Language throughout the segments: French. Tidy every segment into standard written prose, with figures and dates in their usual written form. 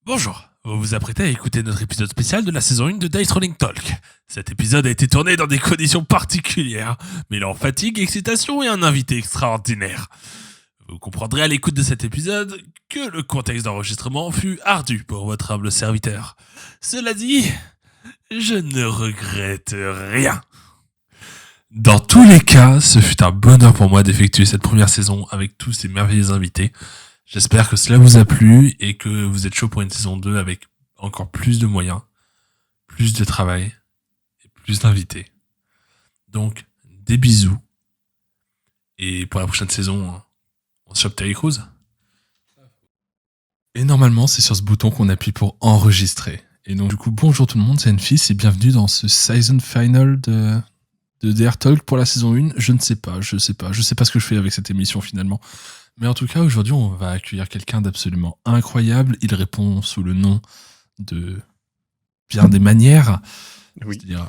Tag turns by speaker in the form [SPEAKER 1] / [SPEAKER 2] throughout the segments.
[SPEAKER 1] Bonjour, vous vous apprêtez à écouter notre épisode spécial de la saison 1 de Dice Rolling Talk. Cet épisode a été tourné dans des conditions particulières, mêlant fatigue, excitation et un invité extraordinaire. Vous comprendrez à l'écoute de cet épisode que le contexte d'enregistrement fut ardu pour votre humble serviteur. Cela dit, je ne regrette rien. Dans tous les cas, ce fut un bonheur pour moi d'effectuer cette première saison avec tous ces merveilleux invités. J'espère que cela vous a plu et que vous êtes chaud pour une saison 2 avec encore plus de moyens, plus de travail et plus d'invités. Donc, des bisous. Et pour la prochaine saison, on se chope Terry Crews. Et normalement, c'est sur ce bouton qu'on appuie pour enregistrer. Et donc, du coup, bonjour tout le monde, c'est Enfis et bienvenue dans ce season final de DR Talk pour la saison 1. Je sais pas ce que je fais avec cette émission finalement. Mais en tout cas, aujourd'hui, on va accueillir quelqu'un d'absolument incroyable. Il répond sous le nom de bien des manières.
[SPEAKER 2] Oui.
[SPEAKER 1] C'est-à-dire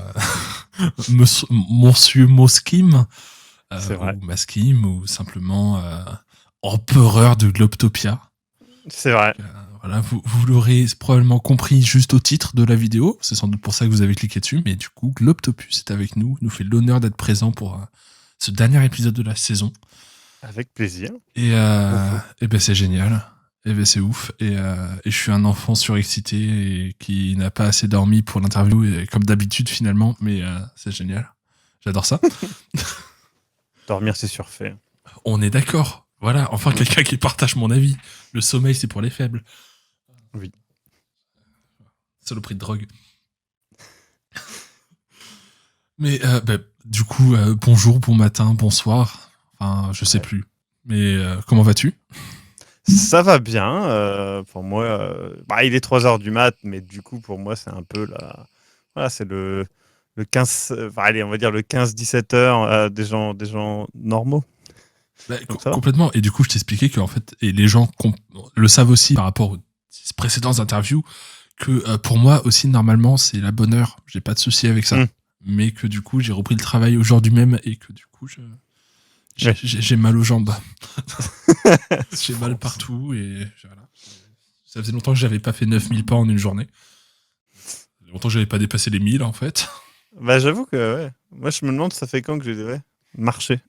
[SPEAKER 1] Monsieur Moskim, ou Maskim, ou simplement empereur de Globtopia.
[SPEAKER 2] C'est vrai.
[SPEAKER 1] Voilà, vous l'aurez probablement compris juste au titre de la vidéo. C'est sans doute pour ça que vous avez cliqué dessus. Mais du coup, Globtopus est avec nous. Il nous fait l'honneur d'être présent pour ce dernier épisode de la saison.
[SPEAKER 2] Avec plaisir.
[SPEAKER 1] Et ben c'est génial. Et ben c'est ouf. Et je suis un enfant surexcité et qui n'a pas assez dormi pour l'interview, et comme d'habitude finalement. Mais c'est génial. J'adore ça.
[SPEAKER 2] Dormir, c'est surfait.
[SPEAKER 1] On est d'accord. Voilà, enfin quelqu'un qui partage mon avis. Le sommeil, c'est pour les faibles.
[SPEAKER 2] Oui.
[SPEAKER 1] Saloperie de drogue. Mais du coup, bonjour, bon matin, bonsoir. Enfin, je sais plus. Mais comment vas-tu ? Ça
[SPEAKER 2] va bien. Pour moi, il est 3h du mat, mais du coup, pour moi, c'est un peu la... Voilà, c'est le 15... allez, on va dire le 15-17h des gens normaux.
[SPEAKER 1] Complètement. Et du coup, je t'expliquais qu'en fait, et les gens le savent aussi par rapport aux précédentes interviews, que pour moi aussi, normalement, c'est la bonne heure. J'ai pas de souci avec ça. Mais que du coup, j'ai repris le travail aujourd'hui même et que du coup, j'ai mal aux jambes. J'ai mal partout et voilà. Ça faisait longtemps que j'avais pas fait 9000 pas en une journée. Ça faisait longtemps que j'avais pas dépassé les 1000 en fait.
[SPEAKER 2] Bah j'avoue que ouais. Moi je me demande ça fait quand que j'ai marché.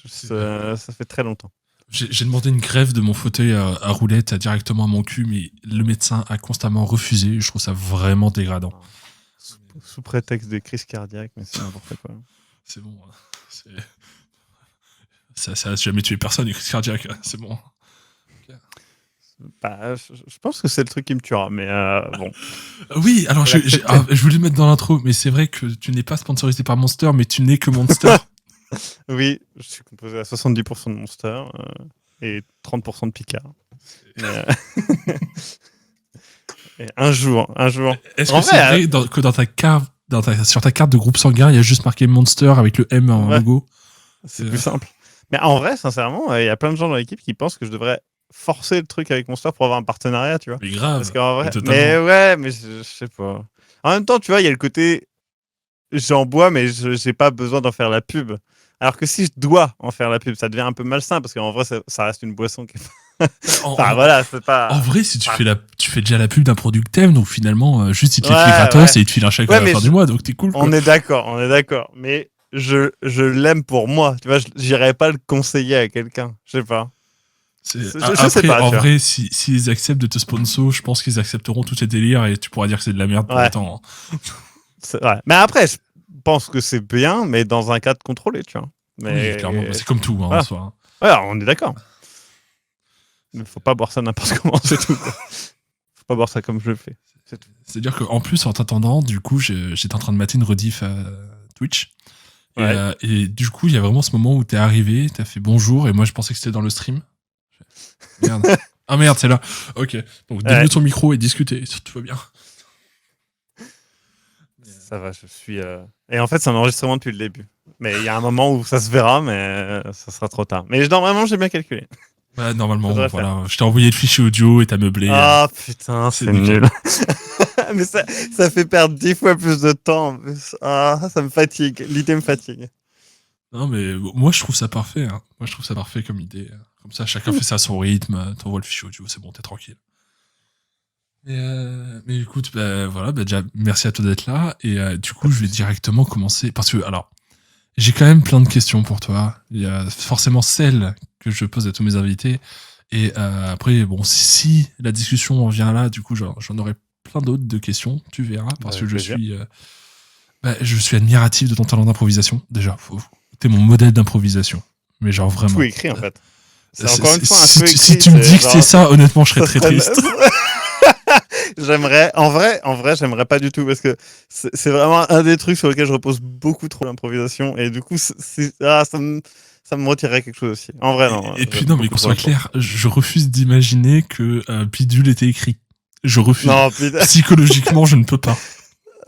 [SPEAKER 2] Ça fait très longtemps.
[SPEAKER 1] J'ai demandé une greffe de mon fauteuil à roulette directement à mon cul, mais le médecin a constamment refusé. Je trouve ça vraiment dégradant.
[SPEAKER 2] Sous prétexte de crise cardiaque, mais c'est n'importe quoi.
[SPEAKER 1] C'est bon. Ça a jamais tué personne, une crise cardiaque. C'est bon.
[SPEAKER 2] Bah, je pense que c'est le truc qui me tuera, mais bon.
[SPEAKER 1] Oui, alors je voulais le mettre dans l'intro, mais c'est vrai que tu n'es pas sponsorisé par Monster, mais tu n'es que Monster.
[SPEAKER 2] Oui, je suis composé à 70% de Monster et 30% de Picard. Et un jour.
[SPEAKER 1] Est-ce que c'est vrai que dans ta carte, sur ta carte de groupe sanguin, il y a juste marqué Monster avec le M en logo ?
[SPEAKER 2] C'est plus simple. Mais en vrai, sincèrement, il y a plein de gens dans l'équipe qui pensent que je devrais forcer le truc avec Monster pour avoir un partenariat, tu vois.
[SPEAKER 1] Mais grave.
[SPEAKER 2] Parce qu'en vrai, mais ouais, mais je sais pas. En même temps, tu vois, il y a le côté j'en bois, mais j'ai pas besoin d'en faire la pub. Alors que si je dois en faire la pub, ça devient un peu malsain parce qu'en vrai, ça reste une boisson qui voilà, c'est pas.
[SPEAKER 1] En vrai, si tu fais déjà la pub d'un produit que t'aimes, donc finalement, juste il te l'écrit gratos et il te file un chèque à la fin du mois, donc t'es cool. Quoi.
[SPEAKER 2] On est d'accord. Mais je l'aime pour moi. Tu vois, j'irais pas le conseiller à quelqu'un. Je sais pas.
[SPEAKER 1] Je sais pas. En vrai, s'ils acceptent de te sponsor, je pense qu'ils accepteront tous ces délires et tu pourras dire que c'est de la merde pour le temps.
[SPEAKER 2] Hein. Mais après, je pense que c'est bien, mais dans un cadre contrôlé, tu vois. Mais
[SPEAKER 1] oui, clairement. C'est comme tout, en soi.
[SPEAKER 2] Ouais, on est d'accord. Il faut pas boire ça n'importe comment, c'est tout. Faut pas boire ça comme je le fais.
[SPEAKER 1] C'est-à-dire qu'en plus, en t'attendant, du coup, j'étais en train de mater une rediff à Twitch. Et du coup, il y a vraiment ce moment où t'es arrivé, t'as fait bonjour, et moi je pensais que c'était dans le stream. Merde. Ah merde, c'est là. Ok. Donc débute ton micro et discutez, tout va bien.
[SPEAKER 2] Ça va, je suis... Et en fait, c'est un enregistrement depuis le début. Mais il y a un moment où ça se verra, mais ça sera trop tard. Mais normalement, j'ai bien calculé.
[SPEAKER 1] Ouais, normalement, voilà. Je t'ai envoyé le fichier audio et t'as meublé.
[SPEAKER 2] Ah putain, c'est nul. Mais ça fait perdre 10 fois plus de temps. Ah, ça me fatigue. L'idée me fatigue.
[SPEAKER 1] Non, mais moi, je trouve ça parfait. Hein. Moi, je trouve ça parfait comme idée. Comme ça, chacun fait ça à son rythme. T'envoies le fichier audio, c'est bon, t'es tranquille. Mais écoute, voilà, déjà, merci à toi d'être là. Et du coup, je vais directement commencer. Parce que, alors, j'ai quand même plein de questions pour toi. Il y a forcément celles que je pose à tous mes invités. Et après, bon, si la discussion en vient là, du coup, j'en aurai plein d'autres de questions, tu verras. Parce que
[SPEAKER 2] Plaisir.
[SPEAKER 1] je suis admiratif de ton talent d'improvisation. Déjà, t'es mon modèle d'improvisation. Mais genre vraiment.
[SPEAKER 2] Tout écrit en fait. C'est encore une fois un peu écrit.
[SPEAKER 1] Si tu me dis que c'est ça, honnêtement, je serais très triste.
[SPEAKER 2] J'aimerais, en vrai, j'aimerais pas du tout parce que c'est vraiment un des trucs sur lesquels je repose beaucoup trop l'improvisation et du coup, ça me retirerait quelque chose aussi. En vrai, non.
[SPEAKER 1] Et puis non, mais qu'on soit clair, je refuse d'imaginer que Bidule était écrit. Je refuse.
[SPEAKER 2] Non,
[SPEAKER 1] psychologiquement, je ne peux pas.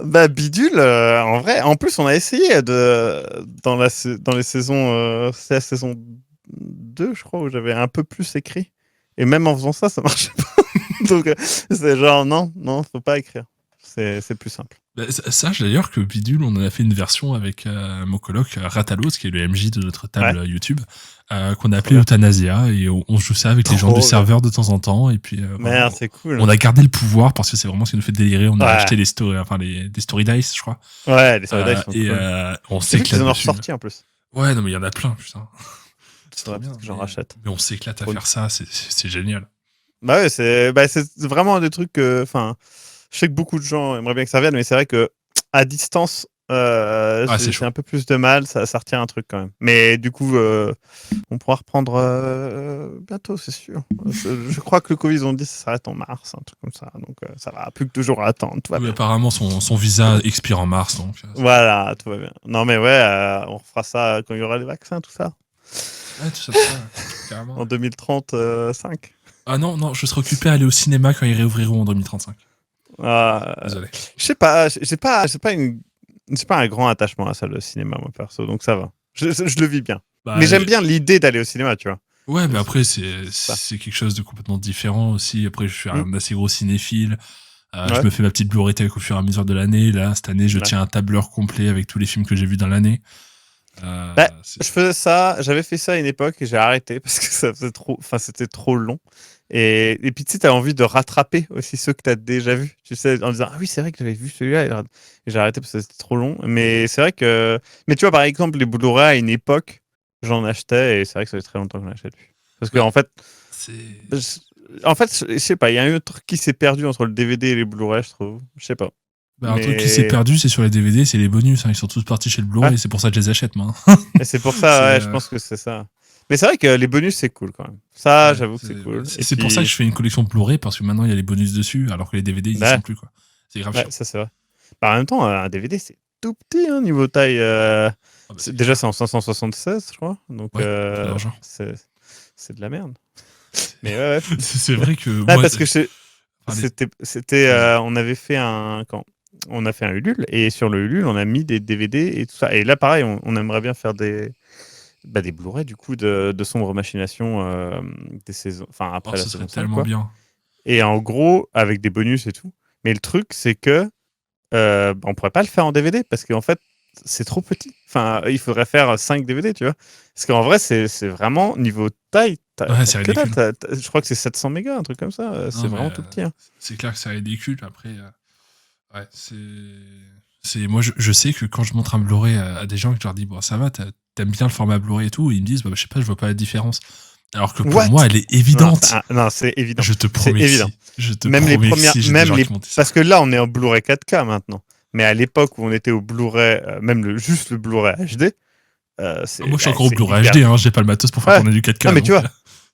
[SPEAKER 2] Bah Bidule, en vrai, en plus on a essayé dans les saisons, c'est la saison 2 je crois où j'avais un peu plus écrit et même en faisant ça marchait pas. Donc c'est genre non, faut pas écrire. C'est plus simple.
[SPEAKER 1] Bah, sache d'ailleurs que Bidule, on en a fait une version avec mon coloc Ratalos, qui est le MJ de notre table YouTube, qu'on a appelé Euthanasia, et on joue ça avec les gens du serveur de temps en temps, et puis
[SPEAKER 2] merde, c'est cool.
[SPEAKER 1] On a gardé le pouvoir parce que c'est vraiment ce qui nous fait délirer. On a acheté les story dice, je crois.
[SPEAKER 2] Ouais, les story dice.
[SPEAKER 1] Et
[SPEAKER 2] cool.
[SPEAKER 1] on s'éclate.
[SPEAKER 2] Ils en ont ressorti en plus.
[SPEAKER 1] Ouais, non mais il y en a plein, putain.
[SPEAKER 2] C'est trop bien. J'en rachète.
[SPEAKER 1] Mais on s'éclate à faire ça, c'est génial.
[SPEAKER 2] Bah ouais, c'est vraiment des trucs que, enfin, je sais que beaucoup de gens aimeraient bien que ça revienne, mais c'est vrai que à distance, j'ai un peu plus de mal, ça retient un truc quand même. Mais du coup, on pourra reprendre bientôt, c'est sûr. Je crois que le Covid, ils ont dit que ça s'arrête en mars, un truc comme ça. Donc ça va, plus que 2 jours à attendre. Tout va bien.
[SPEAKER 1] Apparemment, son visa expire en mars. Donc,
[SPEAKER 2] voilà, tout va bien. Non mais ouais, on refera ça quand il y aura les vaccins, tout ça.
[SPEAKER 1] Ouais, tout ça, carrément.
[SPEAKER 2] En 2035.
[SPEAKER 1] Ah non, je serai occupé à aller au cinéma quand ils réouvriront en 2035. Désolé.
[SPEAKER 2] Je sais pas, j'ai pas un grand attachement à la salle de cinéma, moi, perso, donc ça va. Je le vis bien. Mais j'aime bien l'idée d'aller au cinéma, tu vois.
[SPEAKER 1] Ouais, mais après, c'est quelque chose de complètement différent aussi. Après, je suis un assez gros cinéphile. Je me fais ma petite Blu-ray au fur et à mesure de l'année. Là, cette année, je tiens un tableur complet avec tous les films que j'ai vus dans l'année.
[SPEAKER 2] Je faisais ça, j'avais fait ça à une époque et j'ai arrêté parce que ça faisait c'était trop long. Et puis tu sais, t'as envie de rattraper aussi ceux que t'as déjà vus. Tu sais, en disant, ah oui, c'est vrai que j'avais vu celui-là. Et j'ai arrêté parce que c'était trop long. Mais c'est vrai que. Mais tu vois, par exemple, les Blu-ray à une époque, j'en achetais et c'est vrai que ça fait très longtemps que j'en achète plus. Parce que, en fait, je sais pas, il y a un truc qui s'est perdu entre le DVD et les Blu-ray, je trouve. Je sais pas.
[SPEAKER 1] Un truc qui s'est perdu, c'est sur les DVD, c'est les bonus. Hein. Ils sont tous partis chez le Blu-ray, c'est pour ça que je les achète, moi.
[SPEAKER 2] Et c'est pour ça, je pense que c'est ça. Mais c'est vrai que les bonus, c'est cool quand même. Ça, j'avoue que c'est cool.
[SPEAKER 1] C'est pour ça que je fais une collection Blu-ray, parce que maintenant, il y a les bonus dessus, alors que les DVD, ils n'y sont plus. C'est grave chiant.
[SPEAKER 2] Ça, c'est vrai. Bah, en même temps, un DVD, c'est tout petit, hein, niveau taille. Déjà, c'est en 576, je crois. Donc, c'est de la merde. Mais ouais.
[SPEAKER 1] C'est vrai que...
[SPEAKER 2] parce que c'était... on avait fait on a fait un Ulule, et sur le Ulule, on a mis des DVD et tout ça. Et là, pareil, on aimerait bien faire des Blu-ray du coup de Sombre Machination des saisons, enfin après la saison 5,
[SPEAKER 1] tellement bien.
[SPEAKER 2] Et en gros avec des bonus et tout. Mais le truc c'est que on pourrait pas le faire en DVD parce qu'en fait c'est trop petit. Enfin il faudrait faire 5 DVD, tu vois. Parce qu'en vrai c'est vraiment niveau taille.
[SPEAKER 1] C'est ridicule.
[SPEAKER 2] Je crois que c'est 700 mégas, un truc comme ça. C'est vraiment tout petit. Hein.
[SPEAKER 1] C'est clair que c'est ridicule. Après, ouais, moi je sais que quand je montre un Blu-ray à des gens, que je leur dis bon ça va, t'aimes bien le format Blu-ray et tout, ils me disent je sais pas, je vois pas la différence. Alors que pour moi elle est évidente.
[SPEAKER 2] Non, c'est évident.
[SPEAKER 1] Je te promets. C'est évident.
[SPEAKER 2] Même les premières, parce que là on est en Blu-ray 4K maintenant. Mais à l'époque où on était au Blu-ray, même juste le Blu-ray HD,
[SPEAKER 1] moi je suis encore au Blu-ray HD, hein, j'ai pas le matos pour faire tourner du 4K.
[SPEAKER 2] Non mais tu vois.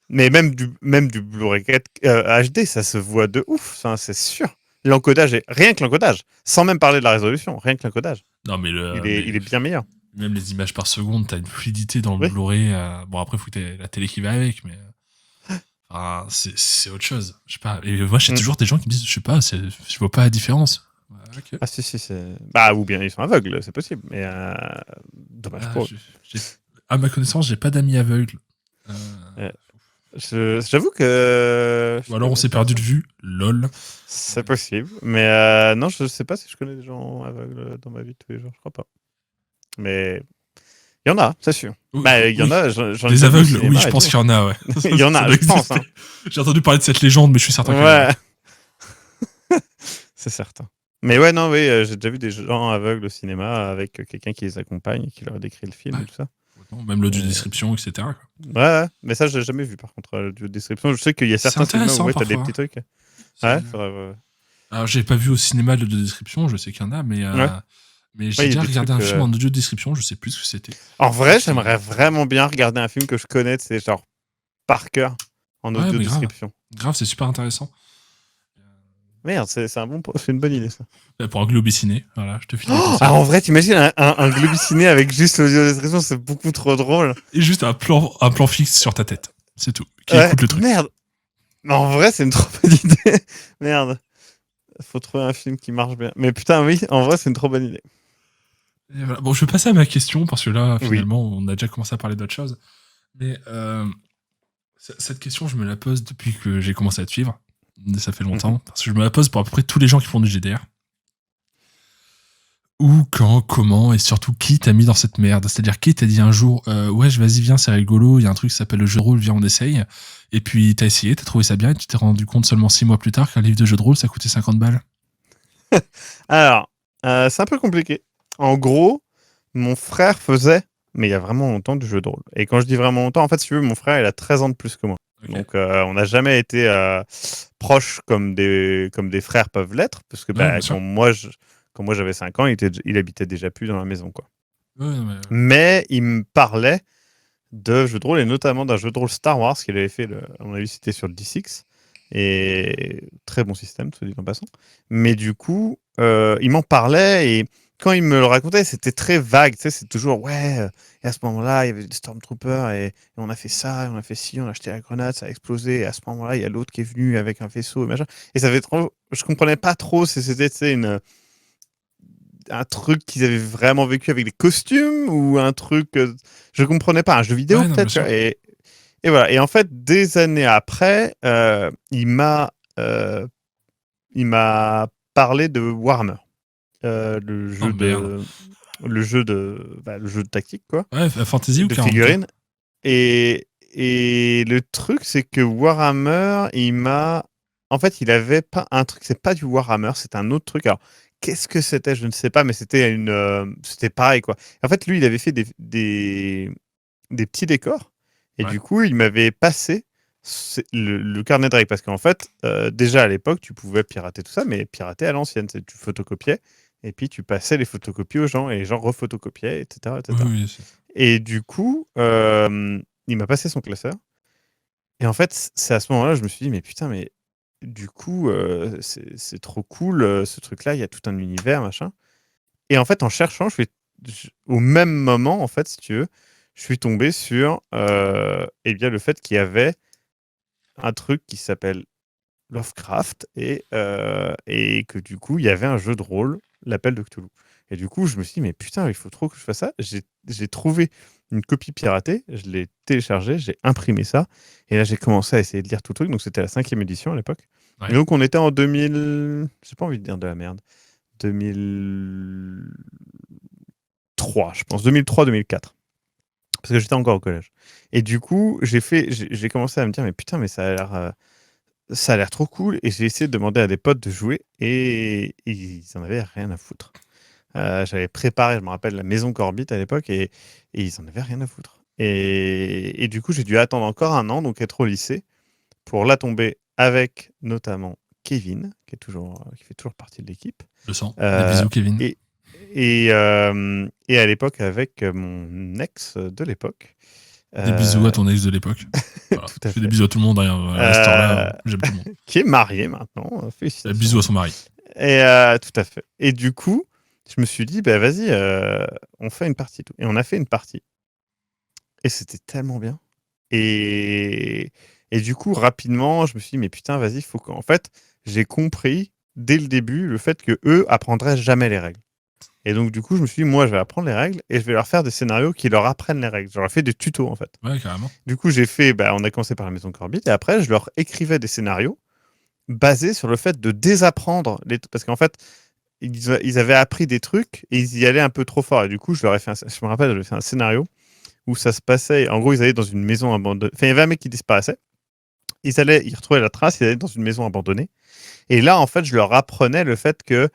[SPEAKER 2] Mais même du Blu-ray 4 HD, ça se voit de ouf, c'est sûr. L'encodage rien que l'encodage, sans même parler de la résolution, rien que l'encodage.
[SPEAKER 1] Non mais
[SPEAKER 2] il est bien meilleur.
[SPEAKER 1] Même les images par seconde, t'as une fluidité dans le Blu-ray. Bon après, faut que t'aies la télé qui va avec, mais c'est autre chose. Je sais pas. Et moi, j'ai toujours des gens qui me disent, je sais pas, je vois pas la différence.
[SPEAKER 2] Okay. Ah si, ou bien ils sont aveugles, c'est possible, mais dommage pour eux.
[SPEAKER 1] À ma connaissance, j'ai pas d'amis aveugles.
[SPEAKER 2] J'avoue que...
[SPEAKER 1] Ou alors on s'est perdu de vue, lol.
[SPEAKER 2] C'est possible, mais non, je sais pas si je connais des gens aveugles dans ma vie de tous les jours, je crois pas. Mais il y en a, c'est sûr. Il y en a,
[SPEAKER 1] des aveugles, oui, je pense qu'il y en a, ouais.
[SPEAKER 2] Il y en a, je pense. Hein.
[SPEAKER 1] J'ai entendu parler de cette légende, mais je suis certain qu'il y en a.
[SPEAKER 2] c'est certain. Mais ouais, non, oui, j'ai déjà vu des gens aveugles au cinéma avec quelqu'un qui les accompagne et qui leur décrit le film
[SPEAKER 1] Ouais.
[SPEAKER 2] et tout ça.
[SPEAKER 1] Même l'audio
[SPEAKER 2] Et-
[SPEAKER 1] description, etc. quoi.
[SPEAKER 2] Ouais, mais ça, j'ai jamais vu par contre, la description. Je sais qu'il y a
[SPEAKER 1] C'est
[SPEAKER 2] certains cinémas où
[SPEAKER 1] intéressant
[SPEAKER 2] ouais, t'as des
[SPEAKER 1] parfois.
[SPEAKER 2] petits trucs.
[SPEAKER 1] C'est-
[SPEAKER 2] Ouais, faudrait,
[SPEAKER 1] Alors, j'ai pas vu au cinéma l'audio description, je sais qu'il y en a,
[SPEAKER 2] ouais.
[SPEAKER 1] mais
[SPEAKER 2] Ouais,
[SPEAKER 1] j'ai
[SPEAKER 2] il y a
[SPEAKER 1] déjà
[SPEAKER 2] des
[SPEAKER 1] regardé
[SPEAKER 2] trucs.
[SPEAKER 1] un film en audio description, je sais plus ce que c'était.
[SPEAKER 2] En
[SPEAKER 1] Je crois
[SPEAKER 2] vrai,
[SPEAKER 1] que c'était.
[SPEAKER 2] j'aimerais vraiment bien regarder un film que je connais, c'est genre par cœur, en
[SPEAKER 1] Ouais,
[SPEAKER 2] audio
[SPEAKER 1] mais grave.
[SPEAKER 2] description.
[SPEAKER 1] Grave, c'est super intéressant.
[SPEAKER 2] Merde, c'est une bonne idée ça.
[SPEAKER 1] Pour un Globiciné, voilà, je te file des
[SPEAKER 2] Oh,
[SPEAKER 1] conseils.
[SPEAKER 2] ah, en vrai, t'imagines un Globiciné avec juste l'audio description, c'est beaucoup trop drôle.
[SPEAKER 1] Et juste un plan fixe sur ta tête. C'est tout. Qui
[SPEAKER 2] Ouais,
[SPEAKER 1] écoute le truc.
[SPEAKER 2] merde. Mais en vrai, c'est une trop bonne idée. Merde. Faut trouver un film qui marche bien. Mais putain, oui, en vrai, c'est une trop bonne idée.
[SPEAKER 1] Et voilà. Bon, je vais passer à ma question, parce que là,
[SPEAKER 2] Oui.
[SPEAKER 1] finalement, on a déjà commencé à parler d'autre chose. Mais cette question, je me la pose depuis que j'ai commencé à te suivre. Ça fait longtemps.
[SPEAKER 2] Mhm.
[SPEAKER 1] Parce que je me la pose pour à peu près tous les gens qui font du GDR. Où, quand, comment, et surtout qui t'a mis dans cette merde. C'est-à-dire qui t'a dit un jour, ouais, vas-y, viens, c'est rigolo, il y a un truc qui s'appelle le jeu de rôle, viens, on essaye. Et puis t'as essayé, t'as trouvé ça bien, et tu t'es rendu compte seulement 6 mois plus tard qu'un livre de jeu de rôle, ça coûtait 50 balles.
[SPEAKER 2] Alors, c'est un peu compliqué. En gros, mon frère faisait, mais il y a vraiment longtemps, du jeu de rôle. Et quand je dis vraiment longtemps, en fait, si tu veux, mon frère, il a 13 ans de plus que moi.
[SPEAKER 1] Ok.
[SPEAKER 2] Donc, on n'a jamais été proches comme des frères peuvent l'être, parce que
[SPEAKER 1] Ouais, bien sûr.
[SPEAKER 2] quand moi j'avais 5 ans, il habitait déjà plus dans la maison, quoi.
[SPEAKER 1] Ouais, non, mais,
[SPEAKER 2] Mais il me parlait de jeux de rôle, et notamment d'un jeu de rôle Star Wars qu'il avait fait, on a vu, c'était sur le D6. Et très bon système, soit dit en passant. Mais du coup, il m'en parlait, et quand il me le racontait, c'était très vague. Tu sais, c'est toujours, ouais, et à ce moment-là, il y avait des Stormtroopers, et on a fait ça, et on a fait ci, on a acheté la grenade, ça a explosé, et à ce moment-là, il y a l'autre qui est venu avec un vaisseau, et machin. Et ça fait trop. Je comprenais pas trop si c'était, tu sais, un truc qu'ils avaient vraiment vécu avec des costumes, ou un truc. Je comprenais pas. Un jeu vidéo,
[SPEAKER 1] ouais, non, bien
[SPEAKER 2] peut-être, tu
[SPEAKER 1] sûr.
[SPEAKER 2] vois. Et voilà. Et en fait, des années après, euh, il m'a parlé de Warhammer, le
[SPEAKER 1] Oh
[SPEAKER 2] jeu
[SPEAKER 1] merde.
[SPEAKER 2] de, le jeu de tactique, quoi,
[SPEAKER 1] Ouais, Fantasy ou
[SPEAKER 2] de
[SPEAKER 1] 40K.
[SPEAKER 2] figurines. Et le truc, c'est que Warhammer, en fait, il avait pas un truc, c'est pas du Warhammer, c'est un autre truc. Alors, qu'est-ce que c'était? Je ne sais pas, mais c'était pareil, quoi. En fait, lui, il avait fait des petits décors. Et
[SPEAKER 1] Ouais.
[SPEAKER 2] du coup, il m'avait passé le carnet de règles. Parce qu'en fait, déjà à l'époque, tu pouvais pirater tout ça, mais pirater à l'ancienne. Tu photocopiais, et puis tu passais les photocopies aux gens, et les gens refotocopiaient, etc.
[SPEAKER 1] Oui,
[SPEAKER 2] etc.
[SPEAKER 1] oui.
[SPEAKER 2] Et du coup, il m'a passé son classeur. Et en fait, c'est à ce moment-là, je me suis dit, mais putain, mais du coup, c'est trop cool, ce truc-là, il y a tout un univers, machin. Et en fait, en cherchant, au même moment, en fait, si tu veux, je suis tombé sur eh bien, le fait qu'il y avait un truc qui s'appelle Lovecraft, et que du coup, il y avait un jeu de rôle, l'Appel de Cthulhu. Et du coup, je me suis dit, mais putain, il faut trop que je fasse ça. J'ai trouvé une copie piratée, je l'ai téléchargée, j'ai imprimé ça, et là, j'ai commencé à essayer de lire tout le truc. Donc, c'était la 5e édition à l'époque. Et
[SPEAKER 1] Ouais.
[SPEAKER 2] donc, on était en 2000. J'ai pas envie de dire de la merde. 2003, je pense. 2003-2004. Parce que j'étais encore au collège. Et du coup, j'ai commencé à me dire, mais putain, mais ça a l'air trop cool. Et j'ai essayé de demander à des potes de jouer, et ils en avaient rien à foutre. J'avais préparé, je me rappelle, la maison Corbit à l'époque, et ils en avaient rien à foutre. Et du coup, j'ai dû attendre encore un an, donc être au lycée, pour la tomber avec notamment Kevin, qui fait toujours partie de l'équipe.
[SPEAKER 1] Le sang. Des
[SPEAKER 2] Euh,
[SPEAKER 1] bisous, Kevin.
[SPEAKER 2] et, et à l'époque, avec mon ex de l'époque.
[SPEAKER 1] Des bisous à
[SPEAKER 2] Euh,
[SPEAKER 1] ton ex de l'époque. Voilà.
[SPEAKER 2] tout
[SPEAKER 1] Je
[SPEAKER 2] à
[SPEAKER 1] fais des
[SPEAKER 2] fait.
[SPEAKER 1] bisous à tout le monde, hein. À cette heure-là, j'aime tout le monde.
[SPEAKER 2] Qui est marié maintenant.
[SPEAKER 1] Bisous
[SPEAKER 2] Félicitations.
[SPEAKER 1] à son mari.
[SPEAKER 2] Et tout à fait. Et du coup, je me suis dit, bah vas-y, on fait une partie. Et on a fait une partie. Et c'était tellement bien. Et, et du coup, rapidement, je me suis dit, mais putain, vas-y, faut qu'en fait, j'ai compris dès le début le fait que eux apprendraient jamais les règles. Et donc, du coup, je me suis dit, moi, je vais apprendre les règles, et je vais leur faire des scénarios qui leur apprennent les règles. J'aurais fait des tutos, en fait.
[SPEAKER 1] Ouais, carrément.
[SPEAKER 2] Du coup, on a commencé par la maison Corbit, et après, je leur écrivais des scénarios basés sur le fait de désapprendre parce qu'en fait, ils avaient appris des trucs, et ils y allaient un peu trop fort. Et du coup, je me rappelle, j'avais fait un scénario où ça se passait. En gros, ils allaient dans une maison abandonnée. Enfin, il y avait un mec qui disparaissait. ils retrouvaient la trace, ils allaient dans une maison abandonnée. Et là, en fait, je leur apprenais le fait que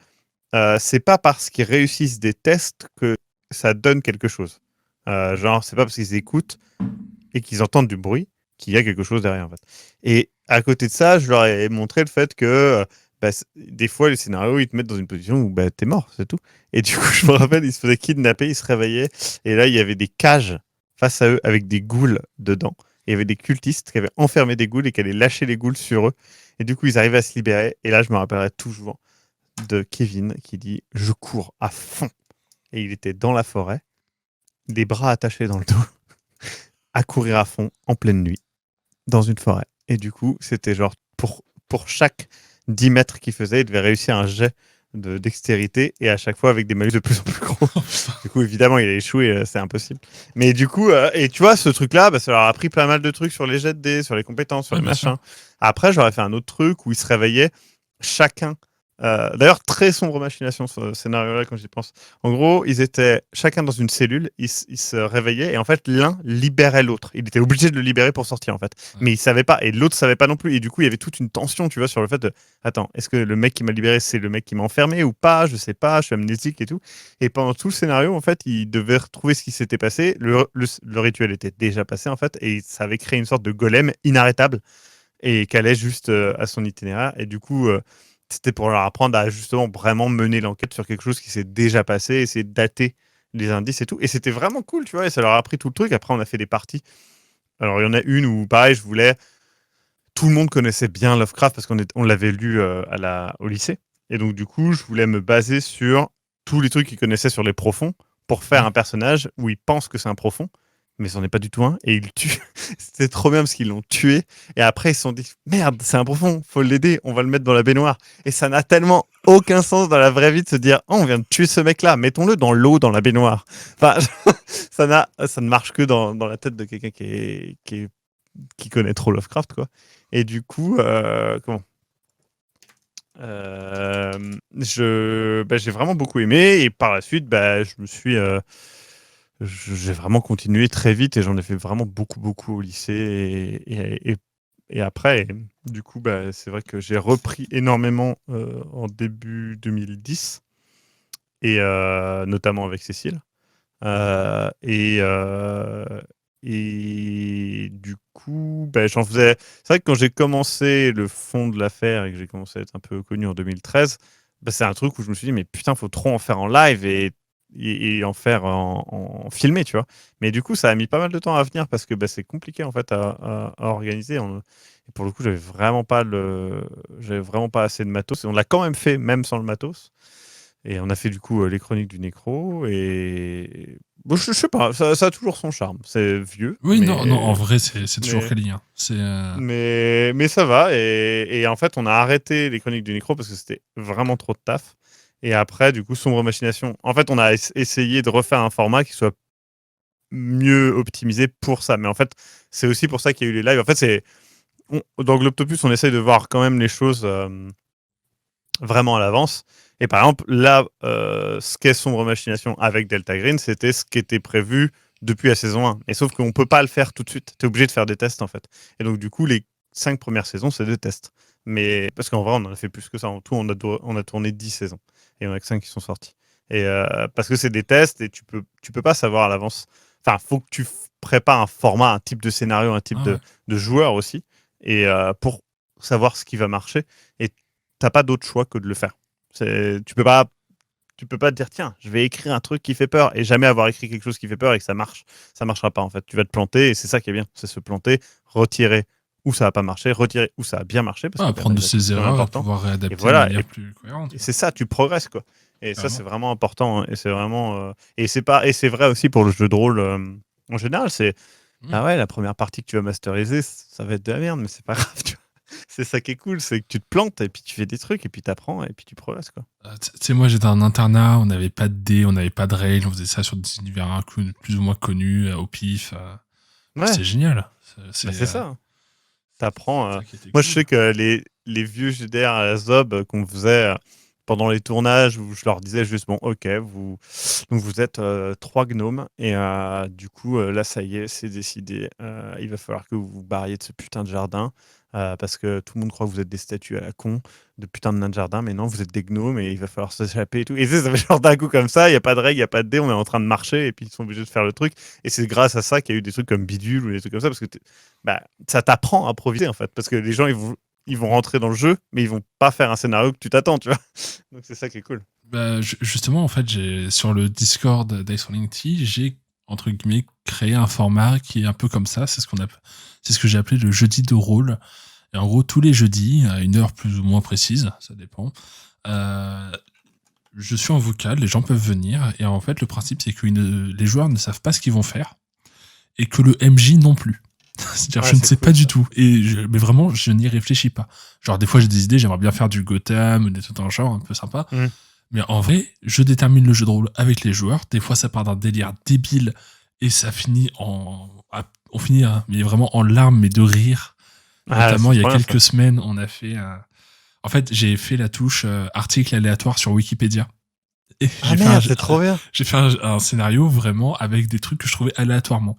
[SPEAKER 2] c'est pas parce qu'ils réussissent des tests que ça donne quelque chose. Genre, c'est pas parce qu'ils écoutent et qu'ils entendent du bruit qu'il y a quelque chose derrière, en fait. Et à côté de ça, je leur ai montré le fait que des fois, les scénarios, ils te mettent dans une position où t'es mort, c'est tout. Et du coup, je me rappelle, ils se faisaient kidnapper, ils se réveillaient, et là, il y avait des cages face à eux avec des ghouls dedans. Il y avait des cultistes qui avaient enfermé des ghouls et qui allaient lâcher les ghouls sur eux. Et du coup, ils arrivaient à se libérer. Et là, je me rappellerai toujours de Kevin qui dit je cours à fond. Et il était dans la forêt, des bras attachés dans le dos, à courir à fond en pleine nuit, dans une forêt. Et du coup, c'était genre pour chaque 10 mètres qu'il faisait, il devait réussir un jet de dextérité et à chaque fois avec des malus de plus en plus gros. Du coup, évidemment, il a échoué, c'est impossible. Mais du coup, et tu vois, ce truc-là, ça leur a appris pas mal de trucs sur les jets de dés, sur les compétences, sur les machins. Après, j'aurais fait un autre truc où ils se réveillaient chacun. D'ailleurs, très sombre machination ce scénario-là quand j'y pense. En gros, ils étaient chacun dans une cellule, ils se réveillaient et en fait, l'un libérait l'autre. Il était obligé de le libérer pour sortir en fait. Mais il savait pas et l'autre savait pas non plus. Et du coup, il y avait toute une tension, tu vois, sur le fait de attends, est-ce que le mec qui m'a libéré, c'est le mec qui m'a enfermé ou pas? Je sais pas, je suis amnésique et tout. Et pendant tout le scénario, en fait, il devait retrouver ce qui s'était passé. Le rituel était déjà passé en fait et ça avait créé une sorte de golem inarrêtable et qui allait juste à son itinéraire. Et du coup, c'était pour leur apprendre à justement vraiment mener l'enquête sur quelque chose qui s'est déjà passé, essayer de dater les indices et tout. Et c'était vraiment cool, tu vois, et ça leur a appris tout le truc. Après, on a fait des parties. Alors, il y en a une où, pareil, je voulais. Tout le monde connaissait bien Lovecraft parce on l'avait lu au lycée. Et donc, du coup, je voulais me baser sur tous les trucs qu'ils connaissaient sur les profonds pour faire un personnage où ils pensent que c'est un profond, mais c'en est pas du tout un. Et ils le tuent. C'était trop bien parce qu'ils l'ont tué. Et après, ils se sont dit merde, c'est un profond, faut l'aider, on va le mettre dans la baignoire. Et ça n'a tellement aucun sens dans la vraie vie de se dire oh, on vient de tuer ce mec-là, mettons-le dans l'eau, dans la baignoire. Enfin, ça ne marche que dans la tête de quelqu'un qui connaît trop Lovecraft, quoi. Et du coup, j'ai vraiment beaucoup aimé. Et par la suite, j'ai vraiment continué très vite et j'en ai fait vraiment beaucoup, beaucoup au lycée et après. Et du coup, c'est vrai que j'ai repris énormément en début 2010 et notamment avec Cécile. Euh, et, euh, et du coup, j'en faisais. C'est vrai que quand j'ai commencé le fond de l'affaire et que j'ai commencé à être un peu connu en 2013, c'est un truc où je me suis dit, mais putain, faut trop en faire en live et en faire en filmé, tu vois. Mais du coup, ça a mis pas mal de temps à venir parce que c'est compliqué en fait à organiser. Et pour le coup, j'avais vraiment pas assez de matos. Et on l'a quand même fait, même sans le matos. Et on a fait du coup les chroniques du nécro et bon, je sais pas, ça a toujours son charme. C'est vieux.
[SPEAKER 3] Oui,
[SPEAKER 2] mais...
[SPEAKER 3] non, en vrai, c'est toujours
[SPEAKER 2] mais...
[SPEAKER 3] quali. Hein.
[SPEAKER 2] mais ça va. Et en fait, on a arrêté les chroniques du nécro parce que c'était vraiment trop de taf. Et après, du coup, sombre machination. En fait, on a essayé de refaire un format qui soit mieux optimisé pour ça. Mais en fait, c'est aussi pour ça qu'il y a eu les lives. En fait, dans Globtopus, on essaye de voir quand même les choses vraiment à l'avance. Et par exemple, là, ce qu'est Sombre Machination avec Delta Green, c'était ce qui était prévu depuis la saison 1. Et sauf qu'on ne peut pas le faire tout de suite. Tu es obligé de faire des tests, en fait. Et donc, du coup, les 5 premières saisons, c'est des tests. Mais parce qu'en vrai, on en a fait plus que ça. En tout, on a tourné 10 saisons. Et on a que 5 qui sont sortis. Et parce que c'est des tests et tu peux pas savoir à l'avance. Enfin, faut que tu prépares un format, un type de scénario, un type de joueur aussi. Et pour savoir ce qui va marcher. Et t'as pas d'autre choix que de le faire. Tu peux pas te dire tiens, je vais écrire un truc qui fait peur et jamais avoir écrit quelque chose qui fait peur et que ça marche. Ça marchera pas en fait. Tu vas te planter et c'est ça qui est bien, c'est se planter, retirer où ça a pas marché, retirer où ça a bien marché parce que
[SPEAKER 3] apprendre de ses erreurs et pouvoir réadapter de manière plus cohérente.
[SPEAKER 2] Et c'est ça, tu progresses quoi. Et ça c'est vraiment important hein, et c'est vraiment et c'est vrai aussi pour le jeu de rôle en général, c'est ah ouais, la première partie que tu vas masteriser, ça va être de la merde mais c'est pas grave, tu vois. C'est ça qui est cool, c'est que tu te plantes et puis tu fais des trucs et puis tu apprends et puis tu progresses quoi.
[SPEAKER 3] Tu sais, moi j'étais en internat, on n'avait pas de dés, on n'avait pas de rails, on faisait ça sur des univers plus ou moins connus, au pif.
[SPEAKER 2] Ouais.
[SPEAKER 3] C'est génial.
[SPEAKER 2] C'est ça. T'apprends. Moi
[SPEAKER 3] cool.
[SPEAKER 2] je sais que les vieux GDR à la Zob qu'on faisait pendant les tournages où je leur disais juste bon ok vous êtes 3 gnomes et du coup là ça y est c'est décidé il va falloir que vous vous barriez de ce putain de jardin parce que tout le monde croit que vous êtes des statues à la con de putain de nains de jardin, mais non, vous êtes des gnomes et il va falloir s'échapper et tout. Et tu sais, ça fait genre d'un coup comme ça, il n'y a pas de règle, il n'y a pas de dé, on est en train de marcher et puis ils sont obligés de faire le truc. Et c'est grâce à ça qu'il y a eu des trucs comme Bidule ou des trucs comme ça, parce que ça t'apprend à improviser en fait, parce que les gens ils vont rentrer dans le jeu, mais ils vont pas faire un scénario que tu t'attends, tu vois. Donc c'est ça qui est cool.
[SPEAKER 3] Bah, justement, en fait, sur le Discord d'Ice Rolling Tea, j'ai entre guillemets créé un format qui est un peu comme ça. C'est ce que j'ai appelé le jeudi de rôle. Et en gros, tous les jeudis, à une heure plus ou moins précise, ça dépend. Je suis en vocal, les gens peuvent venir. Et en fait, le principe, c'est que les joueurs ne savent pas ce qu'ils vont faire et que le MJ non plus. C'est-à-dire, je ne sais pas du tout. Mais vraiment, je n'y réfléchis pas. Genre, des fois, j'ai des idées, j'aimerais bien faire du Gotham, des trucs dans le genre, un peu sympa. Mais en vrai, je détermine le jeu de rôle avec les joueurs. Des fois, ça part d'un délire débile et ça finit on finit mais vraiment en larmes, mais de rire. Notamment, il y a quelques semaines, on a fait en fait, j'ai fait la touche article aléatoire sur Wikipédia. Et
[SPEAKER 2] c'est trop bien.
[SPEAKER 3] J'ai fait un scénario vraiment avec des trucs que je trouvais aléatoirement.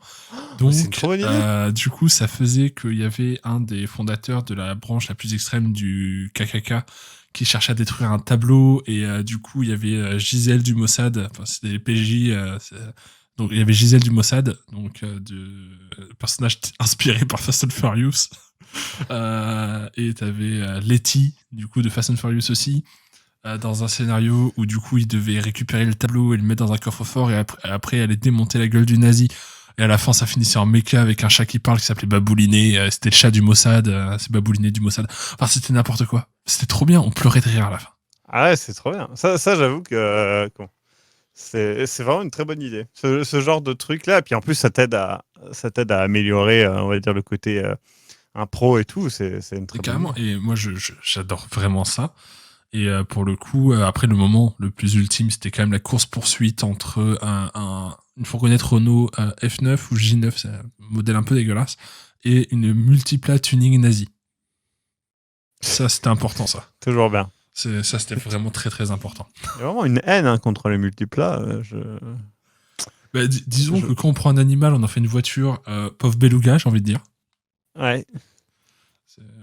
[SPEAKER 3] Donc,
[SPEAKER 2] c'est une trop bonne idée.
[SPEAKER 3] Du coup, ça faisait qu'il y avait un des fondateurs de la branche la plus extrême du KKK qui cherchait à détruire un tableau et du coup, il y avait Gisèle du Mossad, enfin, c'était les PJ. Donc, il y avait Gisèle du Mossad, donc personnage inspiré par Fast and Furious. Et t'avais Letty, du coup, de Fast and Furious aussi. Dans un scénario où du coup il devait récupérer le tableau et le mettre dans un coffre-fort et après aller démonter la gueule du nazi et à la fin ça finissait en mecha avec un chat qui parle qui s'appelait Babouliné, c'était le chat du Mossad, c'est Babouliné du Mossad, enfin c'était n'importe quoi, c'était trop bien, on pleurait de rire à la fin.
[SPEAKER 2] Ah ouais, c'est trop bien, ça j'avoue que c'est vraiment une très bonne idée, ce genre de truc là, et puis en plus ça t'aide à améliorer on va dire le côté impro et tout, c'est une très bonne idée.
[SPEAKER 3] Et moi j'adore vraiment ça. Et pour le coup, après le moment le plus ultime, c'était quand même la course-poursuite entre une fourgonnette Renault F9 ou J9, c'est un modèle un peu dégueulasse, et une multiplat tuning nazie. Ça, c'était important, ça.
[SPEAKER 2] Toujours bien.
[SPEAKER 3] Ça, c'était vraiment très, très important.
[SPEAKER 2] Il y a vraiment une haine contre les multiplats.
[SPEAKER 3] Disons que quand on prend un animal, on en fait une voiture, pauvre beluga, j'ai envie de dire.
[SPEAKER 2] Ouais.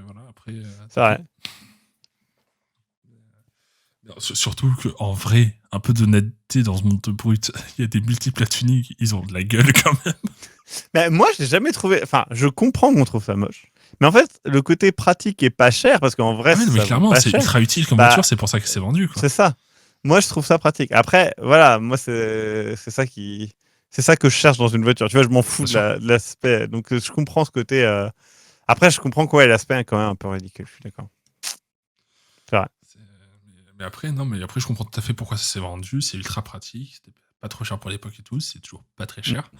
[SPEAKER 3] Voilà, après...
[SPEAKER 2] c'est vrai.
[SPEAKER 3] Surtout qu'en vrai, un peu d'honnêteté dans ce monde brut, il y a des multiples tuniques, ils ont de la gueule quand même.
[SPEAKER 2] Mais moi, je l'ai jamais trouvé. Enfin, je comprends qu'on trouve ça moche. Mais en fait, le côté pratique est pas cher parce qu'en vrai,
[SPEAKER 3] mais clairement, c'est ultra utile comme voiture, c'est pour ça que c'est vendu. Quoi.
[SPEAKER 2] C'est ça. Moi, je trouve ça pratique. Après, voilà, moi, c'est ça que je cherche dans une voiture. Tu vois, je m'en fous de l'aspect. Donc, je comprends ce côté. Après, je comprends quoi, l'aspect est quand même un peu ridicule. Je suis d'accord. C'est vrai.
[SPEAKER 3] Mais après, je comprends tout à fait pourquoi ça s'est vendu. C'est ultra pratique. C'était pas trop cher pour l'époque et tout. C'est toujours pas très cher.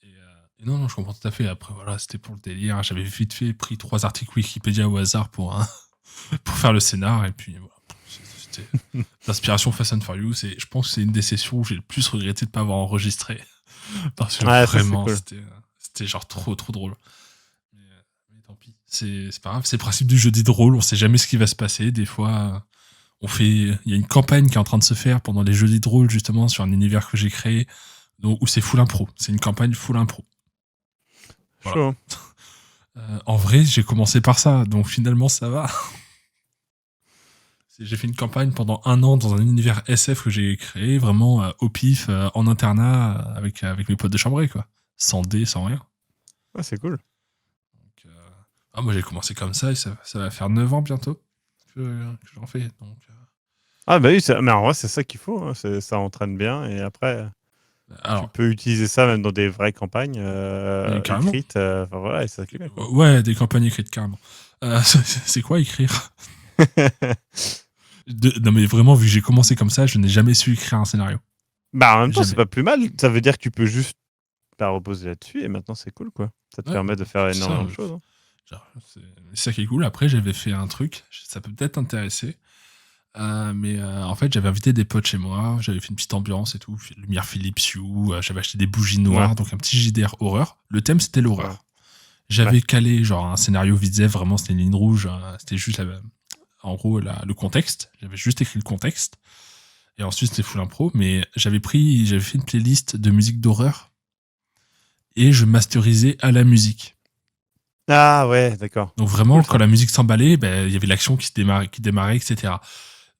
[SPEAKER 3] Et non, je comprends tout à fait. Après, voilà, c'était pour le délire. J'avais vite fait pris 3 articles Wikipédia au hasard pour faire le scénar. Et puis, voilà. C'était l'inspiration Fast and Furious. Et je pense que c'est une des sessions où j'ai le plus regretté de ne pas avoir enregistré. Parce que vraiment, c'était genre trop drôle. Mais tant pis. C'est pas grave. C'est le principe du jeudi de rôle. On sait jamais ce qui va se passer. Des fois... il y a une campagne qui est en train de se faire pendant les jeudis de rôle, justement, sur un univers que j'ai créé, où c'est full impro. C'est une campagne full impro. Voilà. En vrai, j'ai commencé par ça, donc finalement, ça va. J'ai fait une campagne pendant 1 an dans un univers SF que j'ai créé, vraiment au pif, en internat, avec mes potes de chambrée, quoi. Sans dés, sans rien.
[SPEAKER 2] Ouais, c'est cool.
[SPEAKER 3] Donc, moi, j'ai commencé comme ça, et ça va faire 9 ans bientôt que j'en fais. Donc,
[SPEAKER 2] Ah bah oui, mais en vrai c'est ça qu'il faut, hein. Ça entraîne bien et après tu peux utiliser ça même dans des vraies campagnes écrites. Voilà, et ça cool.
[SPEAKER 3] Ouais, des campagnes écrites carrément. C'est quoi écrire? Non mais vraiment, vu que j'ai commencé comme ça, je n'ai jamais su écrire un scénario.
[SPEAKER 2] Bah en même temps, c'est pas plus mal. Ça veut dire que tu peux juste pas reposer là-dessus et maintenant c'est cool quoi. Ça te permet de faire énormément de choses. Hein.
[SPEAKER 3] C'est ça qui est cool. Après, j'avais fait un truc, ça peut peut-être t'intéresser. Mais en fait, j'avais invité des potes chez moi, j'avais fait une petite ambiance et tout, lumière Philips Hue, j'avais acheté des bougies noires, donc un petit JDR horreur. Le thème, c'était l'horreur. Ouais. J'avais calé genre un scénario vide, vraiment, c'était une ligne rouge, c'était juste en gros le contexte. J'avais juste écrit le contexte. Et ensuite, c'était full impro, mais j'avais fait une playlist de musique d'horreur et je masterisais à la musique.
[SPEAKER 2] Ah ouais, d'accord.
[SPEAKER 3] Donc vraiment,
[SPEAKER 2] Cool, ça.
[SPEAKER 3] quand la musique s'emballait, ben, il y avait l'action qui démarrait, etc.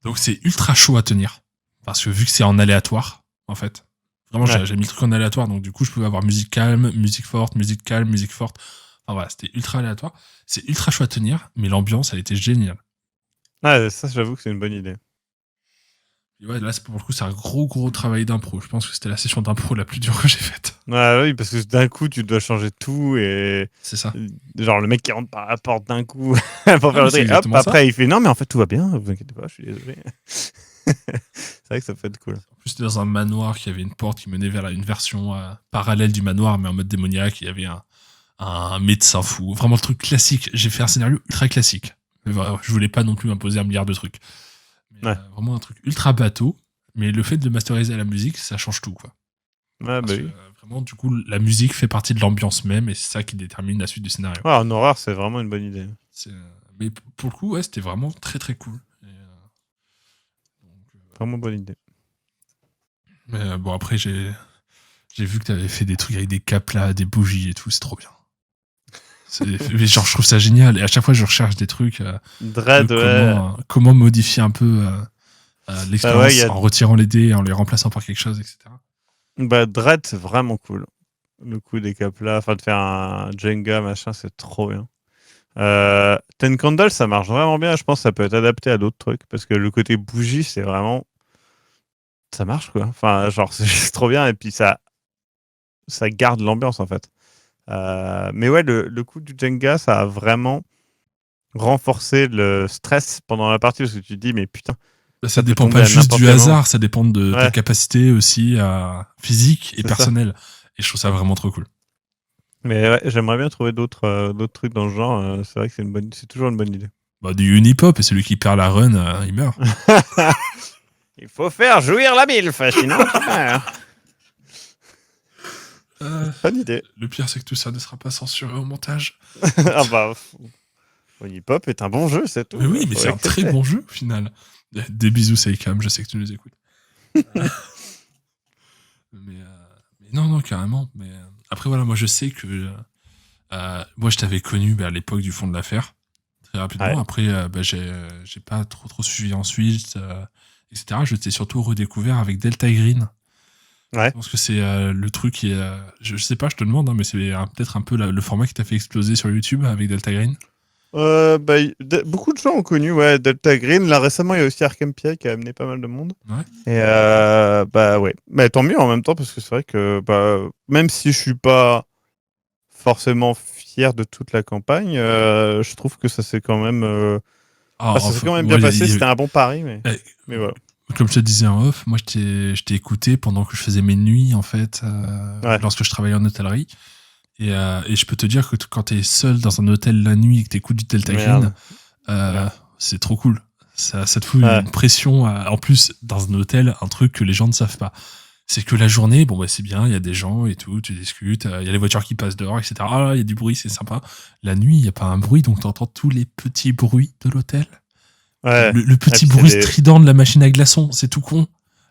[SPEAKER 3] Donc c'est ultra chaud à tenir. Parce que vu que c'est en aléatoire, en fait. Vraiment,
[SPEAKER 2] Ouais.
[SPEAKER 3] j'ai mis le truc en aléatoire. Donc du coup, je pouvais avoir musique calme, musique forte, musique calme, musique forte. Enfin voilà, c'était ultra aléatoire. C'est ultra chaud à tenir, mais l'ambiance, elle était géniale.
[SPEAKER 2] Ouais, ça, j'avoue que c'est une bonne idée.
[SPEAKER 3] Et ouais, là, pour le coup, c'est un gros travail d'impro. Je pense que c'était la session d'impro la plus dure que j'ai faite.
[SPEAKER 2] Ouais, oui, parce que d'un coup, tu dois changer tout et.
[SPEAKER 3] C'est ça.
[SPEAKER 2] Genre, le mec qui rentre par la porte d'un coup pour
[SPEAKER 3] Non,
[SPEAKER 2] faire
[SPEAKER 3] mais
[SPEAKER 2] le
[SPEAKER 3] c'est
[SPEAKER 2] tri. Hop,
[SPEAKER 3] exactement ça.
[SPEAKER 2] après, il fait non, mais en fait, tout va bien, vous inquiétez pas, je suis désolé. C'est vrai que ça peut être cool.
[SPEAKER 3] En plus, c'était dans un manoir qui avait une porte qui menait vers une version parallèle du manoir, mais en mode démoniaque. Il y avait un médecin fou. Vraiment le truc classique. J'ai fait un scénario ultra classique. Mais voilà, je voulais pas non plus m'imposer un milliard de trucs. Mais
[SPEAKER 2] Ouais.
[SPEAKER 3] vraiment un truc ultra bateau. Mais le fait de le masteriser à la musique, ça change tout, quoi.
[SPEAKER 2] Ouais, bah
[SPEAKER 3] Parce que
[SPEAKER 2] oui.
[SPEAKER 3] vraiment, du coup, la musique fait partie de l'ambiance même et c'est ça qui détermine la suite du scénario.
[SPEAKER 2] Ouais, en horreur, c'est vraiment une bonne idée.
[SPEAKER 3] Mais pour le coup, ouais, c'était vraiment très cool.
[SPEAKER 2] Vraiment bonne idée.
[SPEAKER 3] Mais bon, après, j'ai vu que t'avais fait des trucs avec des caplas, des bougies et tout, c'est trop bien. Mais genre, je trouve ça génial. Et à chaque fois, je recherche des trucs
[SPEAKER 2] Dread,
[SPEAKER 3] de
[SPEAKER 2] ouais.
[SPEAKER 3] comment modifier un peu
[SPEAKER 2] Bah ouais,
[SPEAKER 3] l'expérience en retirant les dés, en les remplaçant par quelque chose, etc.
[SPEAKER 2] bah, Dread, c'est vraiment cool. Le coup des caplas, enfin de faire un Jenga, machin, c'est trop bien. Ten Candle, ça marche vraiment bien. Je pense que ça peut être adapté à d'autres trucs parce que le côté bougie, c'est vraiment. Ça marche quoi. Enfin, genre, c'est juste trop bien et puis ça garde l'ambiance en fait. Mais ouais, le coup du Jenga, ça a vraiment renforcé le stress pendant la partie parce que tu te dis, mais putain,
[SPEAKER 3] Ça
[SPEAKER 2] ça peut
[SPEAKER 3] dépend
[SPEAKER 2] tomber
[SPEAKER 3] pas
[SPEAKER 2] à
[SPEAKER 3] juste
[SPEAKER 2] n'importe
[SPEAKER 3] du
[SPEAKER 2] quel moment.
[SPEAKER 3] hasard, ça dépend de tes
[SPEAKER 2] Ouais,
[SPEAKER 3] capacités aussi physiques et
[SPEAKER 2] c'est ça.
[SPEAKER 3] personnelles. Et je trouve ça vraiment trop cool.
[SPEAKER 2] Mais ouais, j'aimerais bien trouver d'autres trucs dans ce genre. C'est vrai que c'est toujours une bonne idée.
[SPEAKER 3] Bah, du Unipop, et celui qui perd la run, il meurt.
[SPEAKER 2] Il faut faire jouir la MILF, sinon tu meurs. Bonne idée.
[SPEAKER 3] Le pire, c'est que tout ça ne sera pas censuré au montage.
[SPEAKER 2] Ah bah, Honeypop est un bon jeu, c'est tout.
[SPEAKER 3] Mais oui, mais
[SPEAKER 2] Faut
[SPEAKER 3] c'est un très
[SPEAKER 2] accepter.
[SPEAKER 3] bon jeu au final. Des bisous, Seikam, je sais que tu nous écoutes. Mais non, carrément. Mais après, voilà, moi je sais que moi je t'avais connu à l'époque du fond de l'affaire, très rapidement.
[SPEAKER 2] Ouais.
[SPEAKER 3] Après, j'ai pas trop suivi ensuite, etc. Je t'ai surtout redécouvert avec Delta Green. Je
[SPEAKER 2] Ouais.
[SPEAKER 3] pense que c'est le truc qui est. Je sais pas, je te demande, hein, mais c'est peut-être un peu le format qui t'a fait exploser sur YouTube avec Delta Green.
[SPEAKER 2] Bah, beaucoup de gens ont connu Delta Green. Là récemment, il y a aussi Arkham PI qui a amené pas mal de monde.
[SPEAKER 3] Ouais.
[SPEAKER 2] Et bah ouais. Mais tant mieux en même temps parce que c'est vrai que bah, même si je suis pas forcément fier de toute la campagne, je trouve que ça s'est quand même,
[SPEAKER 3] Ah,
[SPEAKER 2] ça s'est
[SPEAKER 3] enfin,
[SPEAKER 2] quand même
[SPEAKER 3] moi,
[SPEAKER 2] bien passé. C'était un bon pari,
[SPEAKER 3] eh,
[SPEAKER 2] mais voilà.
[SPEAKER 3] comme je te disais en off, moi je t'ai écouté pendant que je faisais mes nuits en fait,
[SPEAKER 2] Ouais.
[SPEAKER 3] lorsque je travaillais en hôtellerie. Et je peux te dire que quand t'es seul dans un hôtel la nuit et que t'écoutes du Delta Green,
[SPEAKER 2] Merde. Merde.
[SPEAKER 3] c'est trop cool. Ça te fout
[SPEAKER 2] Ouais.
[SPEAKER 3] une pression. En plus, dans un hôtel, un truc que les gens ne savent pas. C'est que la journée, bon, bah, c'est bien, il y a des gens et tout, tu discutes, il y a les voitures qui passent dehors, etc. Ah, là, il y a du bruit, c'est sympa. La nuit, il n'y a pas un bruit, donc t'entends tous les petits bruits de l'hôtel.
[SPEAKER 2] Ouais.
[SPEAKER 3] Le
[SPEAKER 2] Et
[SPEAKER 3] petit
[SPEAKER 2] puis c'est
[SPEAKER 3] bruit
[SPEAKER 2] des.
[SPEAKER 3] strident de la machine à glaçons, c'est tout con.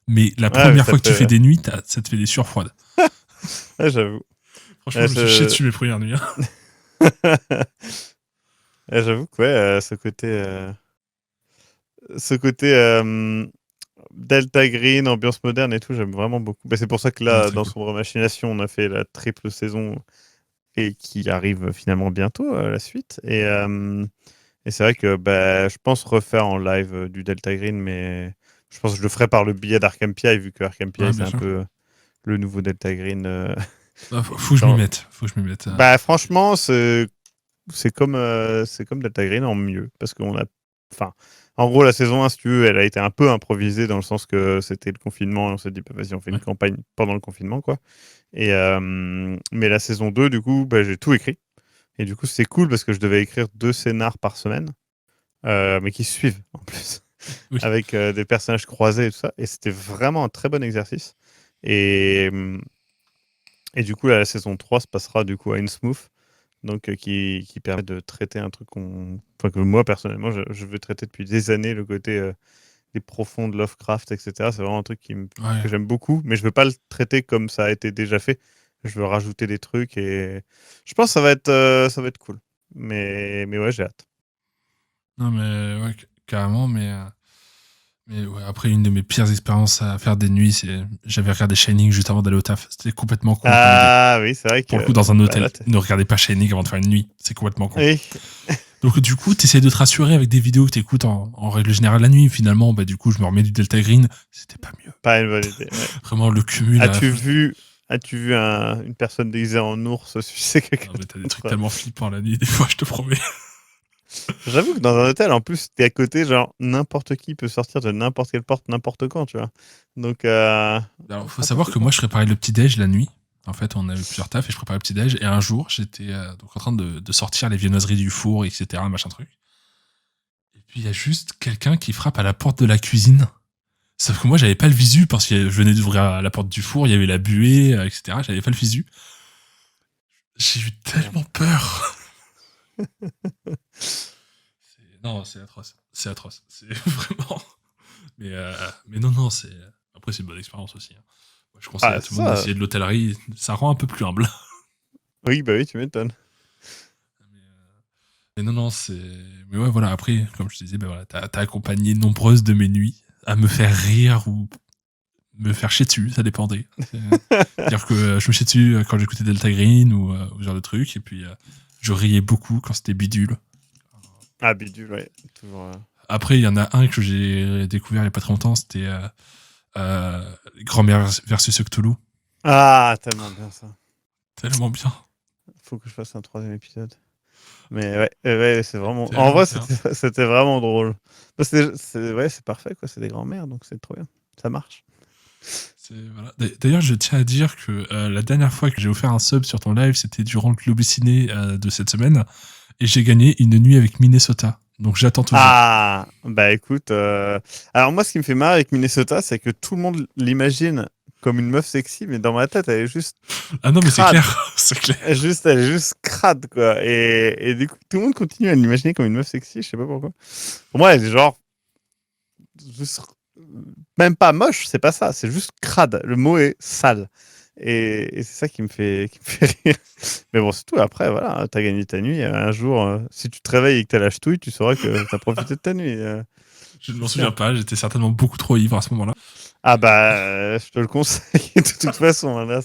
[SPEAKER 3] Mais la
[SPEAKER 2] Ouais, mais
[SPEAKER 3] première
[SPEAKER 2] ça
[SPEAKER 3] fois que tu
[SPEAKER 2] fait.
[SPEAKER 3] fais des nuits, ça te fait des sueurs froides.
[SPEAKER 2] Ouais, j'avoue.
[SPEAKER 3] Franchement,
[SPEAKER 2] Ouais,
[SPEAKER 3] je me suis chié dessus mes premières nuits.
[SPEAKER 2] Ouais, j'avoue que ouais, ce côté Delta Green, ambiance moderne et tout, j'aime vraiment beaucoup. Bah, c'est pour ça que
[SPEAKER 3] Ouais,
[SPEAKER 2] là,
[SPEAKER 3] très
[SPEAKER 2] dans
[SPEAKER 3] cool.
[SPEAKER 2] Sombre Machination, on a fait la triple saison et qui arrive finalement bientôt, la suite. Et c'est vrai que bah, je pense refaire en live du Delta Green, mais je pense que je le ferai par le biais d'Arkham PI, vu que Arkham PI,
[SPEAKER 3] Ouais,
[SPEAKER 2] c'est
[SPEAKER 3] bien
[SPEAKER 2] un
[SPEAKER 3] sûr.
[SPEAKER 2] peu le nouveau Delta Green.
[SPEAKER 3] Bah, faut que je m'y
[SPEAKER 2] dans-
[SPEAKER 3] mette. Faut que je m'y mette.
[SPEAKER 2] Bah, franchement, c'est comme Delta Green en mieux parce qu'on a enfin en gros la saison 1 si tu veux elle a été un peu improvisée dans le sens que c'était le confinement et on s'est dit bah, vas-y on fait une
[SPEAKER 3] Ouais.
[SPEAKER 2] campagne pendant le confinement quoi et mais la saison 2 du coup bah, j'ai tout écrit et du coup c'est cool parce que je devais écrire 2 scénars par semaine mais qui se suivent en plus
[SPEAKER 3] Oui.
[SPEAKER 2] avec des personnages croisés et tout ça et c'était vraiment un très bon exercice et et du coup la saison 3 se passera du coup à Innsmouth donc qui permet de traiter un truc enfin, que moi personnellement je veux traiter depuis des années, le côté des profonds de Lovecraft, etc. C'est vraiment un truc
[SPEAKER 3] Ouais.
[SPEAKER 2] que j'aime beaucoup, mais je veux pas le traiter comme ça a été déjà fait. Je veux rajouter des trucs et je pense que ça va être cool. Mais ouais, j'ai hâte.
[SPEAKER 3] Non, mais ouais, carrément, mais ouais, après, une de mes pires expériences à faire des nuits, c'est j'avais regardé Shining juste avant d'aller au taf. C'était complètement con comme idée.
[SPEAKER 2] Ah oui, c'est vrai que.
[SPEAKER 3] Pour le coup, dans un
[SPEAKER 2] bah,
[SPEAKER 3] hôtel,
[SPEAKER 2] là,
[SPEAKER 3] ne regardez pas Shining avant de faire une nuit. C'est complètement con.
[SPEAKER 2] oui,
[SPEAKER 3] Donc, du coup, t'essayes de te rassurer avec des vidéos que t'écoutes en règle générale la nuit. Finalement, bah, du coup, je me remets du Delta Green. C'était pas mieux.
[SPEAKER 2] pas une bonne idée. Ouais.
[SPEAKER 3] Vraiment, le cumul.
[SPEAKER 2] As-tu vu une personne déguisée en ours sucer quelqu'un
[SPEAKER 3] Non, mais t'as des trucs
[SPEAKER 2] d'autre
[SPEAKER 3] tellement flippants la nuit, des fois, je te promets.
[SPEAKER 2] J'avoue que dans un hôtel, en plus, t'es à côté, genre, n'importe qui peut sortir de n'importe quelle porte, n'importe quand, tu vois. Donc,
[SPEAKER 3] Alors, faut savoir que moi, je préparais le petit-déj la nuit. En fait, on avait plusieurs tafs et je préparais le petit-déj. Et un jour, j'étais donc en train de sortir les viennoiseries du four, etc., machin truc. Et puis, il y a juste quelqu'un qui frappe à la porte de la cuisine. Sauf que moi, j'avais pas le visu parce que je venais d'ouvrir la porte du four, il y avait la buée, etc. J'avais pas le visu. J'ai eu tellement peur. Non, c'est atroce. C'est atroce. C'est vraiment. Mais non, c'est. Après, c'est une bonne expérience aussi. Hein. Moi, je conseille à tout le monde d'essayer de l'hôtellerie. Ça rend un peu plus humble.
[SPEAKER 2] Oui, bah oui, tu m'étonnes.
[SPEAKER 3] Mais non, c'est. Mais ouais, voilà. Après, comme je te disais, ben voilà, t'as accompagné nombreuses de mes nuits à me faire rire ou me faire chier dessus, ça dépendait. C'est-à-dire que je me chiais dessus quand j'écoutais Delta Green ou ce genre de trucs, et puis je riais beaucoup quand c'était bidule.
[SPEAKER 2] Ah, bidule, ouais. Toujours.
[SPEAKER 3] Après, il y en a un que j'ai découvert il y a pas très longtemps, c'était Grand-mère versus Cthulhu.
[SPEAKER 2] Ah, tellement bien ça.
[SPEAKER 3] Tellement bien.
[SPEAKER 2] Faut que je fasse un 3e épisode. Mais ouais, c'est vraiment.
[SPEAKER 3] Tellement
[SPEAKER 2] En vrai,
[SPEAKER 3] bien.
[SPEAKER 2] c'était vraiment drôle. C'est parfait, quoi. C'est des grands-mères, donc c'est trop bien. Ça marche.
[SPEAKER 3] Voilà. D'ailleurs, je tiens à dire que la dernière fois que j'ai offert un sub sur ton live, c'était durant le Globe Ciné de cette semaine, et j'ai gagné une nuit avec Minnesota. Donc j'attends toujours.
[SPEAKER 2] Ah, bah écoute. Alors moi, ce qui me fait marrer avec Minnesota, c'est que tout le monde l'imagine comme une meuf sexy, mais dans ma tête, elle est juste.
[SPEAKER 3] Ah non, mais c'est
[SPEAKER 2] crade.
[SPEAKER 3] clair. C'est clair.
[SPEAKER 2] Elle est juste crade, quoi. Et du coup, tout le monde continue à l'imaginer comme une meuf sexy, je sais pas pourquoi. Pour moi, elle est genre. Juste même pas moche, c'est pas ça, c'est juste crade. Le mot est sale. Et c'est ça qui me fait rire. Mais bon, c'est tout. Après, voilà, t'as gagné ta nuit. Un jour, si tu te réveilles et que t'as la ch'touille, tu sauras que t'as profité de ta nuit.
[SPEAKER 3] Je ne m'en souviens pas, j'étais certainement beaucoup trop ivre à ce moment-là.
[SPEAKER 2] Ah bah, je te le conseille de toute façon. Là,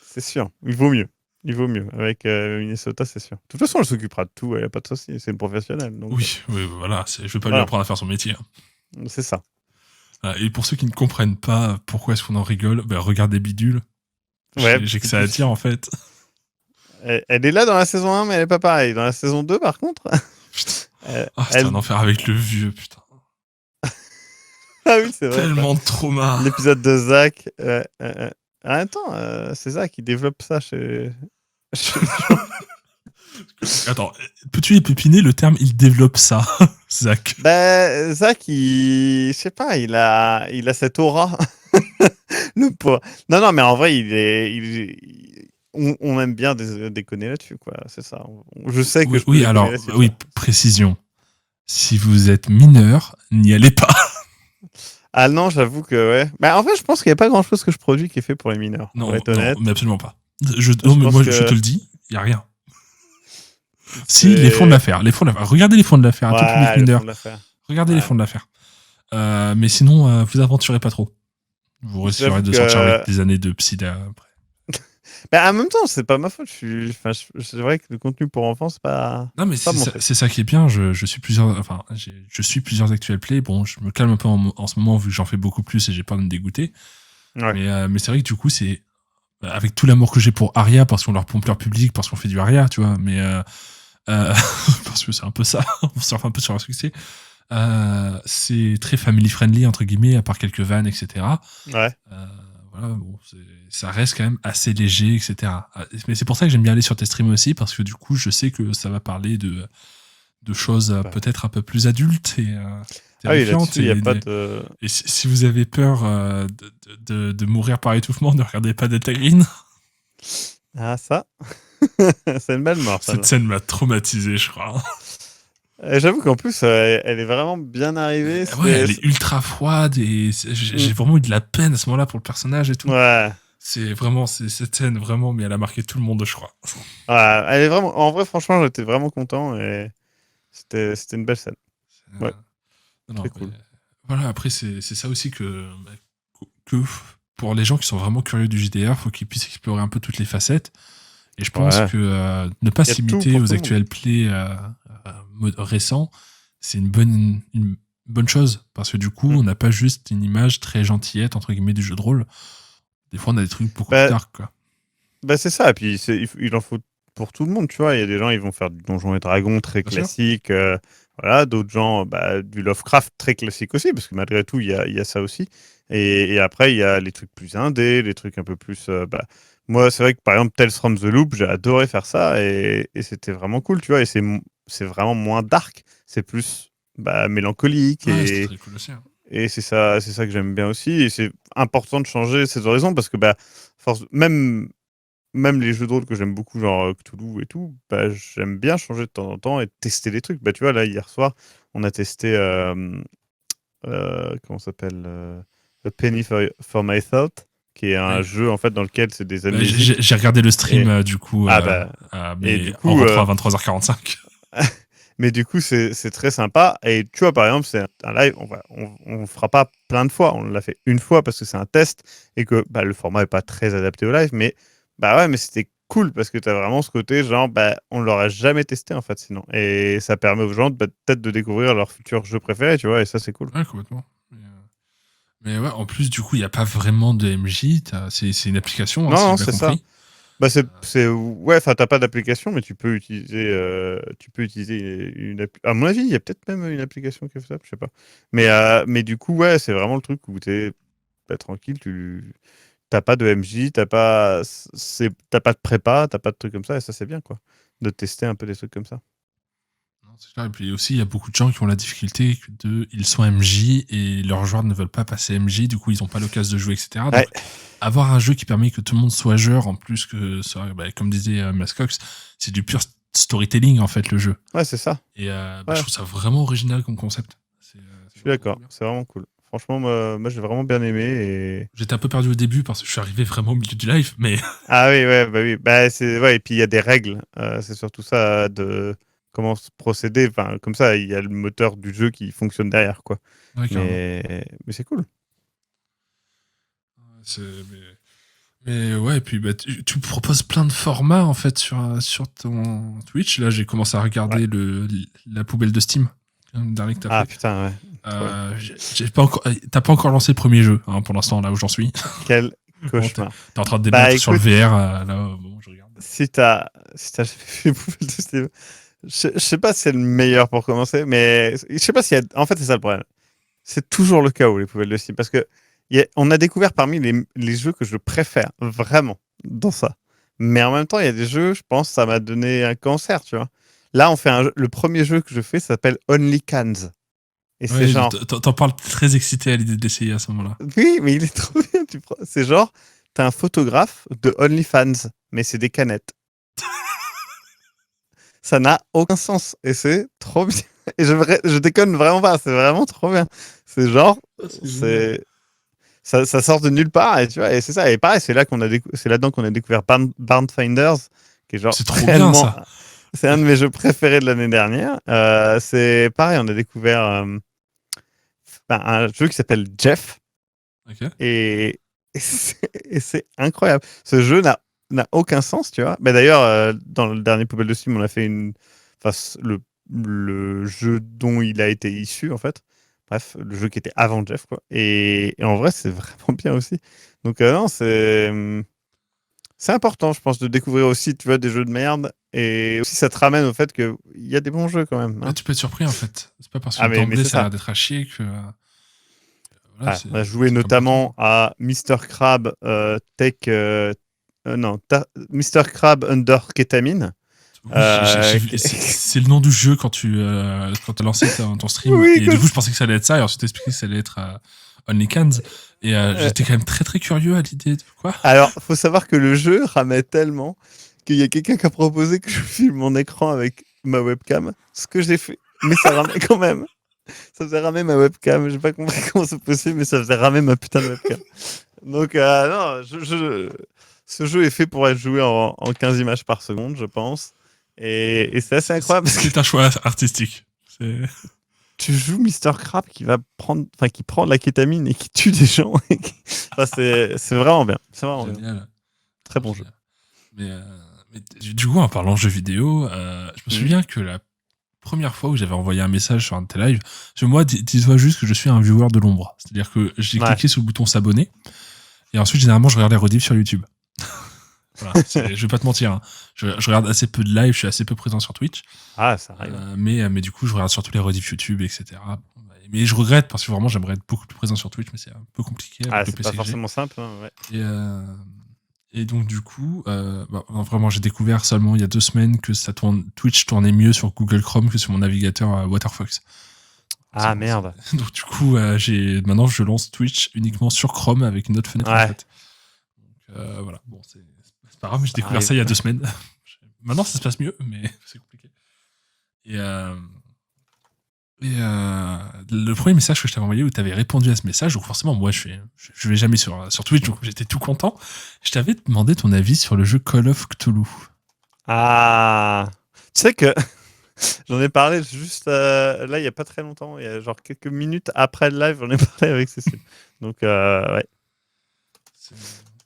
[SPEAKER 2] c'est sûr. Il vaut mieux. Il vaut mieux. Avec Minnesota, c'est sûr. De toute façon, elle s'occupera de tout. Elle a pas de souci. C'est une professionnelle. Donc,
[SPEAKER 3] Oui, voilà, je vais pas lui
[SPEAKER 2] Voilà.
[SPEAKER 3] apprendre à faire son métier. Hein.
[SPEAKER 2] c'est ça.
[SPEAKER 3] Et pour ceux qui ne comprennent pas pourquoi est-ce qu'on en rigole, ben regardez Bidule.
[SPEAKER 2] Ouais,
[SPEAKER 3] J'ai que ça à dire en fait.
[SPEAKER 2] Elle est là dans la saison 1, mais elle est pas pareille. Dans la saison 2, par contre.
[SPEAKER 3] Putain. C'était un enfer avec le vieux, putain.
[SPEAKER 2] Ah oui, c'est vrai.
[SPEAKER 3] Tellement de trauma.
[SPEAKER 2] L'épisode de Zach. Attends, c'est Zach qui développe ça chez.
[SPEAKER 3] Attends, peux-tu épépiner le terme il développe ça, Zach?
[SPEAKER 2] Ben, Zach, je sais pas, il a cette aura. Le pauvre. Non, mais en vrai, on aime bien déconner là-dessus, quoi. C'est ça. Je sais que je peux
[SPEAKER 3] Oui,
[SPEAKER 2] déconner
[SPEAKER 3] alors,
[SPEAKER 2] là-dessus,
[SPEAKER 3] oui,
[SPEAKER 2] ça.
[SPEAKER 3] précision. Si vous êtes mineur, n'y allez pas.
[SPEAKER 2] Ah non, j'avoue que ouais. Ben, en fait, je pense qu'il n'y a pas grand-chose que je produis qui est fait pour les mineurs.
[SPEAKER 3] Non,
[SPEAKER 2] pour être honnête.
[SPEAKER 3] mais absolument pas. Non, mais
[SPEAKER 2] pense
[SPEAKER 3] moi,
[SPEAKER 2] que-
[SPEAKER 3] je te le dis, il n'y a rien. Si, les fonds de l'affaire. Regardez les fonds de l'affaire, à tout
[SPEAKER 2] Ouais,
[SPEAKER 3] public
[SPEAKER 2] le
[SPEAKER 3] mineur.
[SPEAKER 2] fond de l'affaire.
[SPEAKER 3] Regardez les
[SPEAKER 2] Ouais.
[SPEAKER 3] fonds de l'affaire. Mais sinon, vous aventurez pas trop. Vous risquerez
[SPEAKER 2] J'avoue
[SPEAKER 3] de
[SPEAKER 2] que-
[SPEAKER 3] sortir avec des années de psy après.
[SPEAKER 2] Ben, en même temps, c'est pas ma faute. C'est vrai que le contenu pour enfants, c'est pas.
[SPEAKER 3] Non, mais
[SPEAKER 2] pas mon truc.
[SPEAKER 3] c'est ça qui est bien. Je suis plusieurs actual play. Bon, je me calme un peu en ce moment vu que j'en fais beaucoup plus et j'ai peur de me dégoûter.
[SPEAKER 2] Ouais.
[SPEAKER 3] Mais c'est vrai que du coup, c'est avec tout l'amour que j'ai pour Aria parce qu'on leur pompe leur public, parce qu'on fait du Aria, tu vois. Mais parce que c'est un peu ça. On surfe un peu sur un succès. C'est très family friendly entre guillemets, à part quelques vannes, etc.
[SPEAKER 2] Ouais.
[SPEAKER 3] Voilà, bon, ça reste quand même assez léger, etc. Mais c'est pour ça que j'aime bien aller sur tes streams aussi, parce que du coup, je sais que ça va parler de choses peut-être un peu plus adultes et
[SPEAKER 2] Ah oui,
[SPEAKER 3] terrifiantes.
[SPEAKER 2] là-dessus, il n'y a pas de.
[SPEAKER 3] Et si vous avez peur de mourir par étouffement, ne regardez pas Delta Green.
[SPEAKER 2] Ah, ça. C'est une belle mort, ça.
[SPEAKER 3] Cette scène m'a traumatisé, je crois.
[SPEAKER 2] J'avoue qu'en plus, elle est vraiment bien arrivée.
[SPEAKER 3] Ouais, elle est ultra froide et j'ai vraiment eu de la peine à ce moment-là pour le personnage et tout.
[SPEAKER 2] Ouais.
[SPEAKER 3] C'est vraiment, cette scène, vraiment, mais elle a marqué tout le monde, je crois.
[SPEAKER 2] Ah, elle est vraiment... En vrai, franchement, j'étais vraiment content et c'était une belle scène. Ouais,
[SPEAKER 3] Non,
[SPEAKER 2] très
[SPEAKER 3] mais
[SPEAKER 2] cool.
[SPEAKER 3] voilà, après, c'est ça aussi que pour les gens qui sont vraiment curieux du JDR, faut qu'ils puissent explorer un peu toutes les facettes. Et je pense
[SPEAKER 2] Ouais.
[SPEAKER 3] que ne pas
[SPEAKER 2] Il y a
[SPEAKER 3] se
[SPEAKER 2] tout
[SPEAKER 3] limiter
[SPEAKER 2] pour
[SPEAKER 3] aux
[SPEAKER 2] tout le monde.
[SPEAKER 3] actuels plays récents, c'est une bonne chose. Parce que du coup,
[SPEAKER 2] Mm.
[SPEAKER 3] on n'a pas juste une image très gentillette, entre guillemets, du jeu de rôle. Des fois, on a des trucs beaucoup
[SPEAKER 2] Bah,
[SPEAKER 3] plus dark, quoi.
[SPEAKER 2] Bah c'est ça, et puis il en faut pour tout le monde, tu vois. Il y a des gens, ils vont faire du Donjons et Dragons très
[SPEAKER 3] Bien sûr.
[SPEAKER 2] classique, voilà. D'autres gens, bah, du Lovecraft très classique aussi, parce que malgré tout, il y a ça aussi. Et après, il y a les trucs plus indés, les trucs un peu plus... bah, moi, c'est vrai que par exemple, Tales from the Loop, j'ai adoré faire ça, et c'était vraiment cool, tu vois. Et c'est vraiment moins dark, c'est plus bah, mélancolique,
[SPEAKER 3] Ouais, c'était très cool aussi. Hein.
[SPEAKER 2] et c'est ça que j'aime bien aussi. Et c'est important de changer ses horizons, parce que bah, même les jeux de rôle que j'aime beaucoup, genre Cthulhu et tout, bah, j'aime bien changer de temps en temps et tester des trucs. Bah, tu vois, là, hier soir, on a testé, comment ça s'appelle A Penny for My Thought, qui est un
[SPEAKER 3] Oui.
[SPEAKER 2] jeu, en fait, dans lequel c'est des
[SPEAKER 3] Bah,
[SPEAKER 2] amnésiques.
[SPEAKER 3] j'ai regardé le stream,
[SPEAKER 2] Et,
[SPEAKER 3] du coup,
[SPEAKER 2] ah, bah, et
[SPEAKER 3] mais
[SPEAKER 2] du
[SPEAKER 3] en
[SPEAKER 2] coup,
[SPEAKER 3] rentrant à 23h45.
[SPEAKER 2] mais du coup, c'est très sympa. Et tu vois, par exemple, c'est un live, on fera pas plein de fois. On l'a fait une fois parce que c'est un test et que bah, le format est pas très adapté au live. Mais bah ouais, mais c'était cool parce que tu as vraiment ce côté, genre, bah, on l'aurait jamais testé en fait sinon. Et ça permet aux gens bah, peut-être de découvrir leur futur jeu préféré, tu vois, et ça, c'est cool.
[SPEAKER 3] Ouais, complètement. Mais ouais, en plus, du coup, il n'y a pas vraiment de MJ. C'est une application, hein,
[SPEAKER 2] Non,
[SPEAKER 3] si j'ai
[SPEAKER 2] non,
[SPEAKER 3] bien
[SPEAKER 2] c'est ça.
[SPEAKER 3] compris.
[SPEAKER 2] Bah ouais, enfin, t'as pas d'application, mais tu peux utiliser à mon avis, il y a peut-être même une application qui fait ça, je sais pas. Mais du coup, ouais, c'est vraiment le truc où t'es bah, tranquille, tu t'as pas de MJ, t'as pas de prépa, t'as pas de trucs comme ça, et ça c'est bien quoi, de tester un peu des trucs comme ça.
[SPEAKER 3] Non, c'est clair. Et puis aussi, il y a beaucoup de gens qui ont la difficulté ils sont MJ et leurs joueurs ne veulent pas passer MJ, du coup, ils n'ont pas l'occasion de jouer, etc.
[SPEAKER 2] Ouais,
[SPEAKER 3] Donc, avoir un jeu qui permet que tout le monde soit joueur, en plus que, comme disait Mascox, c'est du pur storytelling, en fait, le jeu.
[SPEAKER 2] ouais, c'est ça.
[SPEAKER 3] Et je
[SPEAKER 2] Ouais,
[SPEAKER 3] trouve ça vraiment original comme concept.
[SPEAKER 2] je
[SPEAKER 3] C'est
[SPEAKER 2] suis
[SPEAKER 3] vraiment, vraiment
[SPEAKER 2] d'accord,
[SPEAKER 3] bien.
[SPEAKER 2] c'est vraiment cool. Franchement, moi j'ai vraiment bien aimé et
[SPEAKER 3] J'étais un peu perdu au début parce que je suis arrivé vraiment au milieu du live, mais
[SPEAKER 2] ah oui, ouais, bah oui, bah c'est ouais, et puis il y a des règles, c'est surtout ça de comment procéder. Enfin, comme ça, il y a le moteur du jeu qui fonctionne derrière, quoi.
[SPEAKER 3] ouais, carrément.
[SPEAKER 2] Mais c'est cool.
[SPEAKER 3] C'est- mais, mais ouais, et puis tu proposes plein de formats en fait sur ton Twitch. Là, j'ai commencé à
[SPEAKER 2] Ouais.
[SPEAKER 3] regarder la poubelle de Steam, le dernier que t'as
[SPEAKER 2] Ah
[SPEAKER 3] fait.
[SPEAKER 2] putain, ouais. Trop bien.
[SPEAKER 3] T'as pas encore lancé le premier jeu, hein, pour l'instant, là où j'en suis.
[SPEAKER 2] Quel
[SPEAKER 3] Bon,
[SPEAKER 2] cauchemar.
[SPEAKER 3] t'es en train de
[SPEAKER 2] Bah
[SPEAKER 3] débattre sur le
[SPEAKER 2] écoute,
[SPEAKER 3] VR, là, au moment où je regarde.
[SPEAKER 2] si t'as fait Poubelle de Steve, je sais pas si c'est le meilleur pour commencer, mais je sais pas si en fait c'est ça le problème. C'est toujours le cas où les poubelles de Steam, parce que on a découvert parmi les jeux que je préfère vraiment dans ça. Mais en même temps, il y a des jeux, je pense, ça m'a donné un cancer, tu vois. Là, on fait le premier jeu que je fais s'appelle Only Cans. Et c'est
[SPEAKER 3] Ouais,
[SPEAKER 2] genre,
[SPEAKER 3] t'en parles très excité à l'idée d'essayer à ce moment-là.
[SPEAKER 2] oui, mais il est trop bien. C'est genre, t'as un photographe de OnlyFans, mais c'est des canettes. Ça n'a aucun sens. Et c'est trop bien. Et je déconne vraiment pas, c'est vraiment trop bien. C'est genre, c'est ça sort de nulle part et tu vois, et c'est ça. Et pareil, c'est là-dedans qu'on a découvert Barnfinders, qui est genre
[SPEAKER 3] C'est trop bien
[SPEAKER 2] réellement,
[SPEAKER 3] ça.
[SPEAKER 2] c'est un de mes jeux préférés de l'année dernière. C'est pareil, on a découvert un jeu qui s'appelle Jeff
[SPEAKER 3] Ok.
[SPEAKER 2] et, et c'est incroyable. Ce jeu n'a aucun sens, tu vois. Mais d'ailleurs, dans le dernier Poubelle de Steam, on a fait enfin, le jeu dont il a été issu en fait. Bref, le jeu qui était avant Jeff, quoi. Et en vrai, c'est vraiment bien aussi. Donc, non, c'est important, je pense, de découvrir aussi, tu vois, des jeux de merde. Et aussi, ça te ramène au fait qu'il y a des bons jeux quand même.
[SPEAKER 3] Ouais,
[SPEAKER 2] Hein.
[SPEAKER 3] tu peux être surpris en fait. C'est pas parce que
[SPEAKER 2] Ah, mais
[SPEAKER 3] d'emblée
[SPEAKER 2] c'est
[SPEAKER 3] ça a
[SPEAKER 2] ça.
[SPEAKER 3] l'air d'être à chier que. Voilà,
[SPEAKER 2] Ah, on a joué
[SPEAKER 3] c'est comme pour tout le
[SPEAKER 2] notamment
[SPEAKER 3] monde.
[SPEAKER 2] à Mr. Crab Tech. Non, Mr. Crab Under Ketamine.
[SPEAKER 3] Oui, c'est le nom du jeu quand tu as lancé ton stream.
[SPEAKER 2] Oui,
[SPEAKER 3] Et du coup, je pensais que ça allait être ça. Et ensuite, expliqué que ça allait être Only Cans. Et j'étais quand même très très curieux à l'idée de quoi.
[SPEAKER 2] alors, faut savoir que le jeu ramait tellement qu'il y a quelqu'un qui a proposé que je filme mon écran avec ma webcam, ce que j'ai fait. Mais ça ramait quand même. Ça faisait ramer ma webcam. J'ai pas compris comment c'est possible, mais ça faisait ramer ma putain de webcam. Donc, non, ce jeu est fait pour être joué en 15 images par seconde, je pense. Et c'est assez incroyable parce que
[SPEAKER 3] C'est un choix artistique. C'est...
[SPEAKER 2] tu joues Mr. Crab qui qui prend de la kétamine et qui tue des gens. Enfin, c'est vraiment bien. C'est vraiment bien.
[SPEAKER 3] Génial.
[SPEAKER 2] Très bon jeu.
[SPEAKER 3] Mais du coup, en parlant jeux vidéo, je me souviens que la première fois où j'avais envoyé un message sur un de tes lives, moi, dis-toi juste que je suis un viewer de l'ombre. C'est-à-dire que j'ai cliqué sur le bouton s'abonner et ensuite, généralement, je regarde les rediffs sur YouTube. Voilà, je vais pas te mentir. Hein. Je regarde assez peu de live, je suis assez peu présent sur Twitch.
[SPEAKER 2] Ah, ça arrive.
[SPEAKER 3] Mais du coup, je regarde surtout les rediffs YouTube, etc. Mais je regrette parce que vraiment, j'aimerais être beaucoup plus présent sur Twitch, mais c'est un peu compliqué. Avec le
[SPEAKER 2] C'est
[SPEAKER 3] PC
[SPEAKER 2] pas forcément simple. Hein, ouais.
[SPEAKER 3] Et donc, du coup, vraiment, j'ai découvert seulement il y a 2 semaines que Twitch tournait mieux sur Google Chrome que sur mon navigateur Waterfox.
[SPEAKER 2] Ah, merde.
[SPEAKER 3] Donc, du coup, maintenant, je lance Twitch uniquement sur Chrome avec une autre fenêtre en fait. Donc, voilà. Bon, c'est pas grave, j'ai découvert ça il y a 2 semaines. Maintenant, ça se passe mieux, mais c'est compliqué. Et le premier message que je t'avais envoyé où tu avais répondu à ce message, donc forcément, moi, je vais jamais sur Twitch, donc j'étais tout content. Je t'avais demandé ton avis sur le jeu Call of Cthulhu.
[SPEAKER 2] Ah, tu sais que j'en ai parlé juste là, il y a pas très longtemps, il y a genre quelques minutes après le live, j'en ai parlé avec Cécile. Donc, ouais.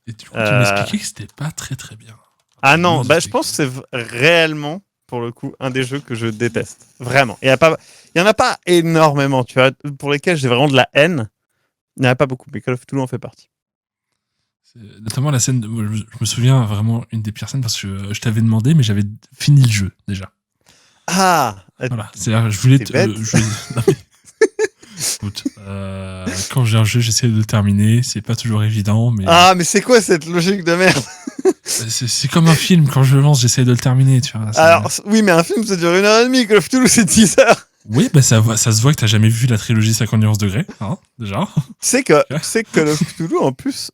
[SPEAKER 3] Et du coup, tu m'expliquais que c'était pas très très bien.
[SPEAKER 2] Ah non, je pense que c'est réellement, pour le coup, un des jeux que je déteste. Vraiment. Il y en a pas énormément, tu vois, pour lesquels j'ai vraiment de la haine. Il n'y en a pas beaucoup, mais Call of Cthulhu en fait partie.
[SPEAKER 3] Notamment la scène, je me souviens vraiment une des pires scènes parce que je t'avais demandé, mais j'avais fini le jeu déjà.
[SPEAKER 2] Ah,
[SPEAKER 3] voilà. C'est-à-dire, je voulais Écoute, quand j'ai un jeu, j'essaie de le terminer. C'est pas toujours évident, mais.
[SPEAKER 2] Ah, mais c'est quoi cette logique de merde?
[SPEAKER 3] C'est comme un film. Quand je le lance, j'essaie de le terminer, tu vois.
[SPEAKER 2] Alors, oui, mais un film, ça dure 1h30. Call of Cthulhu, c'est 10 heures.
[SPEAKER 3] Oui, ça se voit que t'as jamais vu la trilogie 50 nuances degrés, hein, déjà.
[SPEAKER 2] Tu sais que Call of Cthulhu, en plus,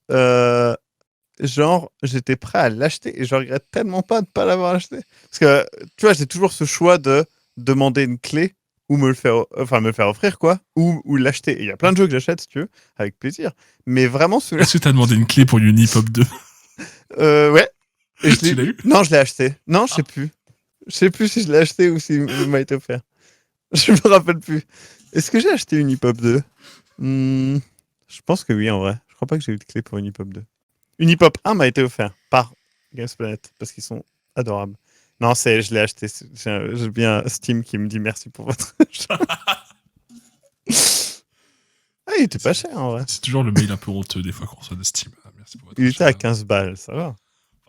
[SPEAKER 2] genre, j'étais prêt à l'acheter et je regrette tellement pas de pas l'avoir acheté. Parce que, tu vois, j'ai toujours ce choix de demander une clé ou me le faire offrir, quoi, ou l'acheter. Et il y a plein de jeux que j'achète, si tu veux, avec plaisir. Mais vraiment, celui-là.
[SPEAKER 3] Est-ce que t'as demandé une clé pour Unipop 2?
[SPEAKER 2] Ouais. Et
[SPEAKER 3] tu l'as eu?
[SPEAKER 2] Non, je l'ai acheté. Non, je sais plus. Je sais plus si je l'ai acheté ou si il m'a été offert. Je me rappelle plus. Est-ce que j'ai acheté Unipop 2? Je pense que oui, en vrai. Je crois pas que j'ai eu de clé pour Unipop 2. Unipop 1 m'a été offert par Gamesplanet parce qu'ils sont adorables. Non, je l'ai acheté. J'ai bien Steam qui me dit merci pour votre achat. Ah, il était pas cher en vrai.
[SPEAKER 3] C'est toujours le mail un peu honteux des fois qu'on reçoit de Steam. Merci pour votre
[SPEAKER 2] Il
[SPEAKER 3] achat.
[SPEAKER 2] était à 15 balles, ça va.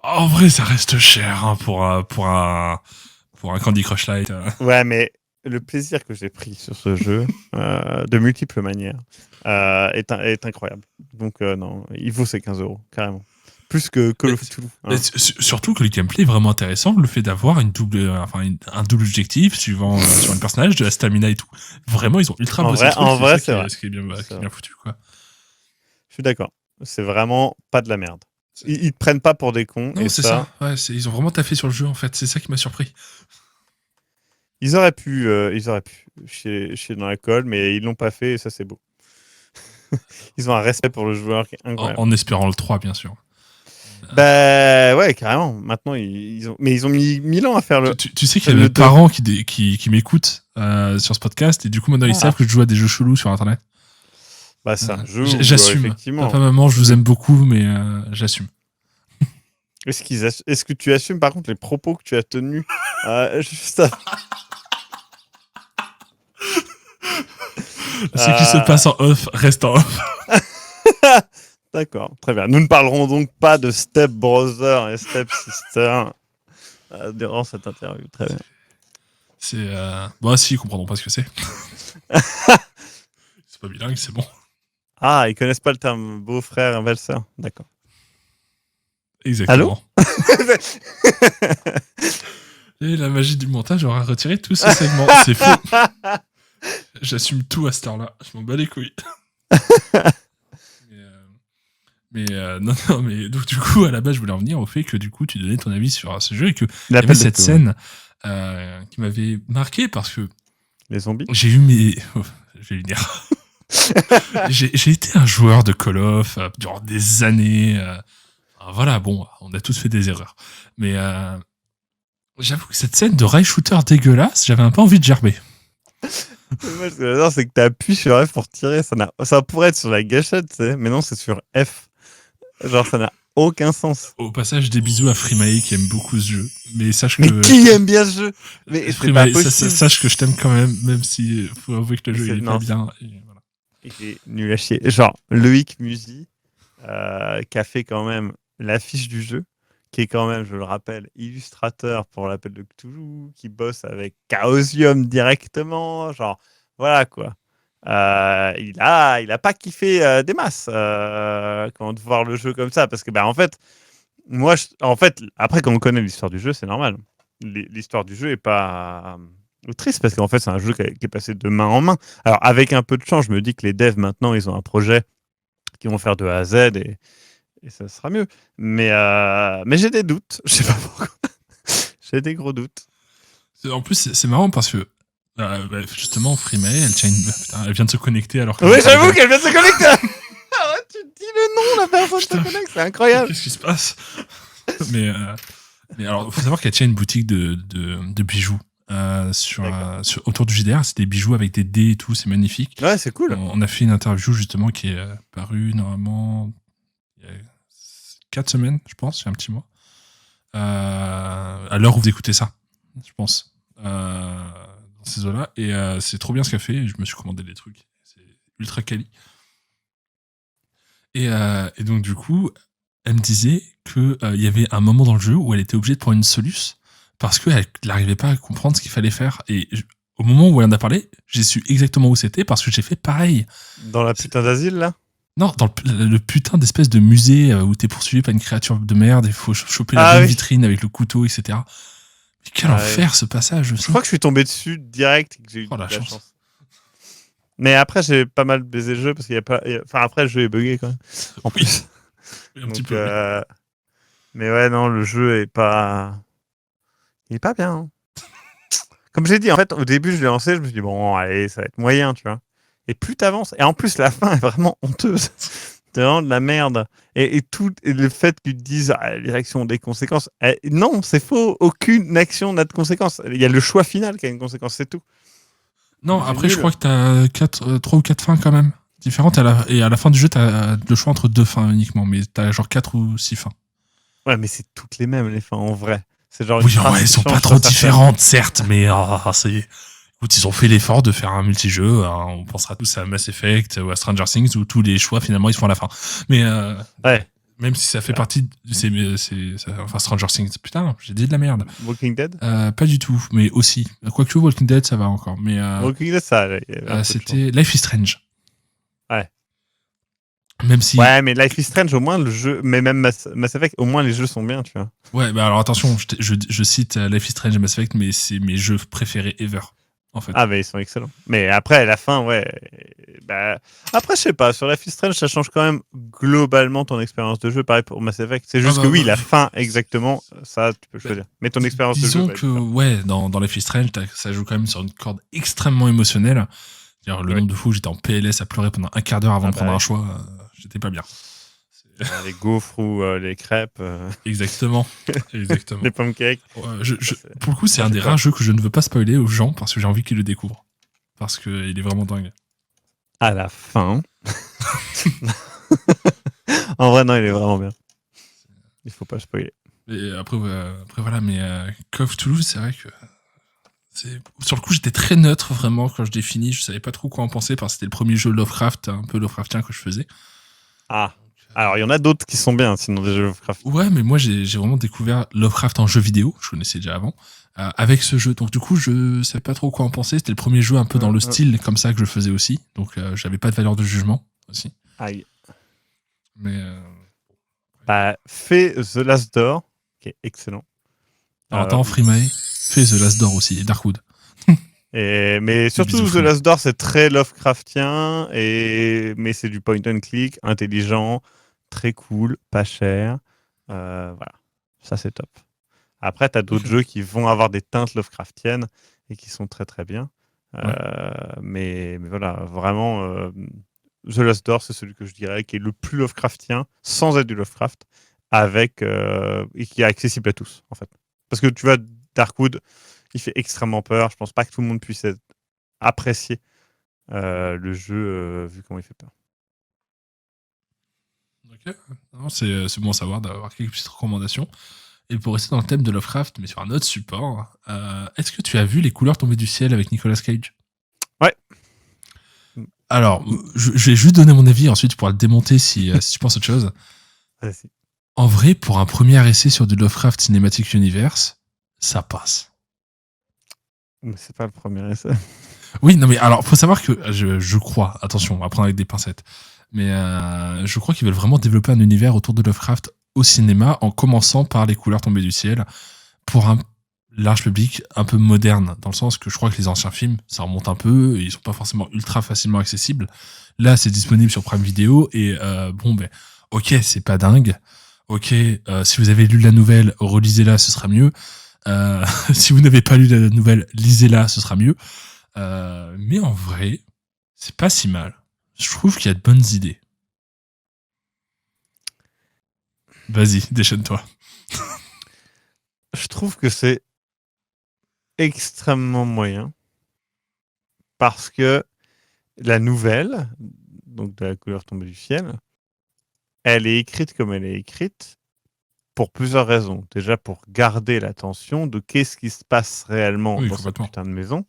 [SPEAKER 3] En vrai, ça reste cher hein, pour un Candy Crush Lite.
[SPEAKER 2] Ouais, mais le plaisir que j'ai pris sur ce jeu, de multiples manières, est incroyable. Donc, non, il vaut ses 15 €, carrément. Plus que Call of Cthulhu. Hein.
[SPEAKER 3] Surtout que le gameplay est vraiment intéressant, le fait d'avoir un double objectif suivant sur un personnage, de la stamina et tout. Vraiment, ils ont ultra bossé le truc.
[SPEAKER 2] En vrai, c'est vrai.
[SPEAKER 3] Ce qui est bien foutu, quoi.
[SPEAKER 2] Je suis d'accord. C'est vraiment pas de la merde. Ils te prennent pas pour des cons.
[SPEAKER 3] Non, c'est ça. Ouais, ils ont vraiment taffé sur le jeu, en fait. C'est ça qui m'a surpris.
[SPEAKER 2] Ils auraient pu chier dans la colle, mais ils l'ont pas fait et ça, c'est beau. Ils ont un respect pour le joueur qui est incroyable.
[SPEAKER 3] En espérant le 3, bien sûr.
[SPEAKER 2] Bah ouais, carrément. Maintenant, ils ont mis 1000 ans à faire le.
[SPEAKER 3] Tu sais qu'il y a des parents qui m'écoutent sur ce podcast et du coup, maintenant, ils savent que je joue à des jeux chelous sur Internet.
[SPEAKER 2] Bah, c'est un jeu.
[SPEAKER 3] J'assume.
[SPEAKER 2] Effectivement.
[SPEAKER 3] Papa, maman, je vous aime beaucoup, mais j'assume.
[SPEAKER 2] Est-ce que tu assumes par contre les propos que tu as tenus juste avant?
[SPEAKER 3] Ce qui se passe en off reste en off.
[SPEAKER 2] D'accord, très bien. Nous ne parlerons donc pas de Step Brother et Step Sister durant cette interview. Très bien.
[SPEAKER 3] C'est bon, si ils comprendront pas ce que c'est. C'est pas bilingue, c'est bon.
[SPEAKER 2] Ah, ils connaissent pas le terme beau-frère et belle-sœur. D'accord.
[SPEAKER 3] Exactement. Allô. Et la magie du montage aura retiré tous ces segments. C'est faux. J'assume tout à cette heure-là. Je m'en bats les couilles. mais donc du coup, à la base, je voulais en venir au fait que du coup, tu donnais ton avis sur ce jeu et que il y avait cette scène qui m'avait marqué parce que
[SPEAKER 2] les zombies.
[SPEAKER 3] J'ai eu mes. Je vais venir. J'ai été un joueur de Call of durant des années. Voilà, bon, on a tous fait des erreurs. Mais j'avoue que cette scène de rail shooter dégueulasse, j'avais un peu envie de gerber.
[SPEAKER 2] Moi, ce que j'adore, c'est que t'appuies sur F pour tirer. Ça pourrait être sur la gâchette, tu sais, mais non, c'est sur F. Genre, ça n'a aucun sens.
[SPEAKER 3] Au passage, des bisous à Freemae qui aime beaucoup ce jeu. Mais sache
[SPEAKER 2] Mais
[SPEAKER 3] que.
[SPEAKER 2] qui aime bien ce jeu? Mais c'est pas
[SPEAKER 3] Freemae,
[SPEAKER 2] possible.
[SPEAKER 3] sache que je t'aime quand même si faut avouer que le jeu il est
[SPEAKER 2] Non,
[SPEAKER 3] pas bien. Et voilà.
[SPEAKER 2] il est nul à chier. Genre, Loïc Musi, qui a fait quand même l'affiche du jeu, qui est quand même, je le rappelle, illustrateur pour l'appel de Cthulhu, qui bosse avec Chaosium directement. Genre, voilà quoi. Il a pas kiffé des masses de voir le jeu comme ça, parce que bah en fait, après quand on connaît l'histoire du jeu, c'est normal. L'histoire du jeu est pas triste parce qu'en fait c'est un jeu qui est passé de main en main. Alors avec un peu de chance, je me dis que les devs maintenant ils ont un projet qu'ils vont faire de A à Z et ça sera mieux. Mais j'ai des doutes, je sais pas pourquoi. J'ai des gros doutes.
[SPEAKER 3] En plus, c'est marrant parce que justement, Freemae, elle vient de se connecter alors que.
[SPEAKER 2] Oui, j'avoue qu'elle vient de se connecter. Ah, tu dis le nom, la personne se connecte, c'est incroyable.
[SPEAKER 3] Qu'est-ce qui se passe? mais alors, il faut savoir qu'elle tient une boutique de bijoux autour du JDR. C'est des bijoux avec des dés et tout, c'est magnifique.
[SPEAKER 2] Ouais, c'est cool.
[SPEAKER 3] On a fait une interview justement qui est parue normalement il y a 4 semaines, je pense, il y a un petit mois. À l'heure où vous écoutez ça, je pense. Dans ces eaux-là. Et c'est trop bien ce qu'elle fait. Je me suis commandé des trucs. C'est ultra quali. Et donc, du coup, elle me disait qu'il y avait un moment dans le jeu où elle était obligée de prendre une soluce parce qu'elle n'arrivait pas à comprendre ce qu'il fallait faire. Et au moment où elle en a parlé, j'ai su exactement où c'était parce que j'ai fait pareil.
[SPEAKER 2] Dans la putain d'asile, là?
[SPEAKER 3] Non, dans le putain d'espèce de musée où t'es poursuivi par une créature de merde, il faut choper la bonne vitrine avec le couteau, etc. Mais quel enfer ce passage aussi.
[SPEAKER 2] Je crois que je suis tombé dessus direct et que j'ai eu de la chance. Mais après, j'ai pas mal baisé le jeu parce qu'il y a pas. Enfin, après, le jeu est buggé quand même. En plus.
[SPEAKER 3] Un petit peu.
[SPEAKER 2] Mais ouais, non, le jeu est pas. Il est pas bien. Hein. Comme j'ai dit, en fait, au début, je l'ai lancé, je me suis dit, bon, allez, ça va être moyen, tu vois. Et plus t'avances, et en plus, la fin est vraiment honteuse. C'est vraiment de la merde. Et le fait qu'ils te disent les actions ont des conséquences. Non, c'est faux. Aucune action n'a de conséquences. Il y a le choix final qui a une conséquence, c'est tout.
[SPEAKER 3] Non, après, je crois que t'as 3 ou 4 fins quand même différentes. Et à la fin du jeu, t'as le choix entre 2 fins uniquement. Mais t'as genre 4 ou 6 fins.
[SPEAKER 2] Ouais, mais c'est toutes les mêmes, les fins, en vrai. C'est genre
[SPEAKER 3] oui, ouais, elles sont pas trop différentes, certes, mais c'est. Écoute, ils ont fait l'effort de faire un multijeu. On pensera tous à Mass Effect ou à Stranger Things où tous les choix finalement ils se font à la fin. Mais
[SPEAKER 2] ouais.
[SPEAKER 3] Même si ça fait partie, enfin Stranger Things, putain, j'ai dit de la merde.
[SPEAKER 2] Walking Dead.
[SPEAKER 3] Pas du tout, mais aussi. Quoique Walking Dead, ça va encore. Mais
[SPEAKER 2] Walking Dead, ça.
[SPEAKER 3] C'était Life is Strange.
[SPEAKER 2] Ouais.
[SPEAKER 3] Même si.
[SPEAKER 2] Ouais, mais Life is Strange, au moins le jeu, mais même Mass Effect, au moins les jeux sont bien, tu vois.
[SPEAKER 3] Ouais, bah alors attention, je cite Life is Strange et Mass Effect, mais c'est mes jeux préférés ever. En fait.
[SPEAKER 2] Ah, mais ils sont excellents. Mais après, à la fin, ouais. Bah... Après, je sais pas. Sur Life is Strange, ça change quand même globalement ton expérience de jeu. Pareil pour Mass Effect. C'est juste que oui, la fin, exactement, ça, tu peux choisir. Mais ton expérience de jeu.
[SPEAKER 3] Disons que, ouais, dans Life is Strange, ça joue quand même sur une corde extrêmement émotionnelle. C'est-à-dire, le nombre de fois où j'étais en PLS à pleurer pendant un quart d'heure avant de prendre un choix, j'étais pas bien.
[SPEAKER 2] Les gaufres ou les crêpes.
[SPEAKER 3] Exactement.
[SPEAKER 2] Les pancakes.
[SPEAKER 3] Pour le coup, c'est un des rares jeux que je ne veux pas spoiler aux gens parce que j'ai envie qu'ils le découvrent. Parce qu'il est vraiment dingue.
[SPEAKER 2] À la fin. En vrai, non, il est vraiment bien. Il faut pas spoiler.
[SPEAKER 3] Et après voilà, mais Call of Toulouse, c'est vrai que. Sur le coup, j'étais très neutre vraiment quand je l'ai fini. Je savais pas trop quoi en penser parce que c'était le premier jeu Lovecraft, un peu Lovecraftien que je faisais.
[SPEAKER 2] Ah. Alors, il y en a d'autres qui sont bien, sinon des jeux Lovecraft.
[SPEAKER 3] Ouais, mais moi, j'ai vraiment découvert Lovecraft en jeu vidéo. Je connaissais déjà avant. Avec ce jeu. Donc, du coup, je savais pas trop quoi en penser. C'était le premier jeu un peu dans le style comme ça que je faisais aussi. Donc, j'avais pas de valeur de jugement aussi.
[SPEAKER 2] Aïe.
[SPEAKER 3] Mais.
[SPEAKER 2] Bah, fais The Last Door, qui est excellent.
[SPEAKER 3] Alors, attends, Freemae, fais The Last Door aussi, et Darkwood.
[SPEAKER 2] Mais surtout, The Last Door, c'est très Lovecraftien, mais c'est du point and click, intelligent, très cool, pas cher. Voilà, ça c'est top. Après, tu as d'autres jeux qui vont avoir des teintes Lovecraftiennes et qui sont très très bien. Mais voilà, vraiment, The Last Door, c'est celui que je dirais qui est le plus Lovecraftien, sans être du Lovecraft, et qui est accessible à tous, en fait. Parce que tu vois, Darkwood, il fait extrêmement peur. Je pense pas que tout le monde puisse apprécier le jeu vu comment il fait peur.
[SPEAKER 3] Ok. Non, c'est bon à savoir d'avoir quelques petites recommandations. Et pour rester dans le thème de Lovecraft, mais sur un autre support, est-ce que tu as vu Les couleurs tombées du ciel avec Nicolas Cage?
[SPEAKER 2] Ouais.
[SPEAKER 3] Alors, je vais juste donner mon avis, ensuite tu pourras le démonter si tu penses autre chose.
[SPEAKER 2] Vas-y.
[SPEAKER 3] En vrai, pour un premier essai sur du Lovecraft Cinematic Universe, ça passe.
[SPEAKER 2] Mais c'est pas le premier essai.
[SPEAKER 3] Oui, non mais alors, faut savoir que je crois, attention, à prendre avec des pincettes, mais je crois qu'ils veulent vraiment développer un univers autour de Lovecraft au cinéma, en commençant par Les couleurs tombées du ciel, pour un large public un peu moderne, dans le sens que je crois que les anciens films, ça remonte un peu, et ils sont pas forcément ultra facilement accessibles. Là, c'est disponible sur Prime Video, et ok, c'est pas dingue. Ok, si vous avez lu la nouvelle, relisez-la, ce sera mieux. Si vous n'avez pas lu la nouvelle, lisez-la, ce sera mieux. Mais en vrai, c'est pas si mal. Je trouve qu'il y a de bonnes idées. Vas-y, déchaîne-toi.
[SPEAKER 2] Je trouve que c'est extrêmement moyen parce que la nouvelle, donc de La couleur tombée du ciel, elle est écrite comme elle est écrite pour plusieurs raisons. Déjà pour garder l'attention de qu'est-ce qui se passe réellement
[SPEAKER 3] Oui,
[SPEAKER 2] dans cette
[SPEAKER 3] complètement.
[SPEAKER 2] putain de maison.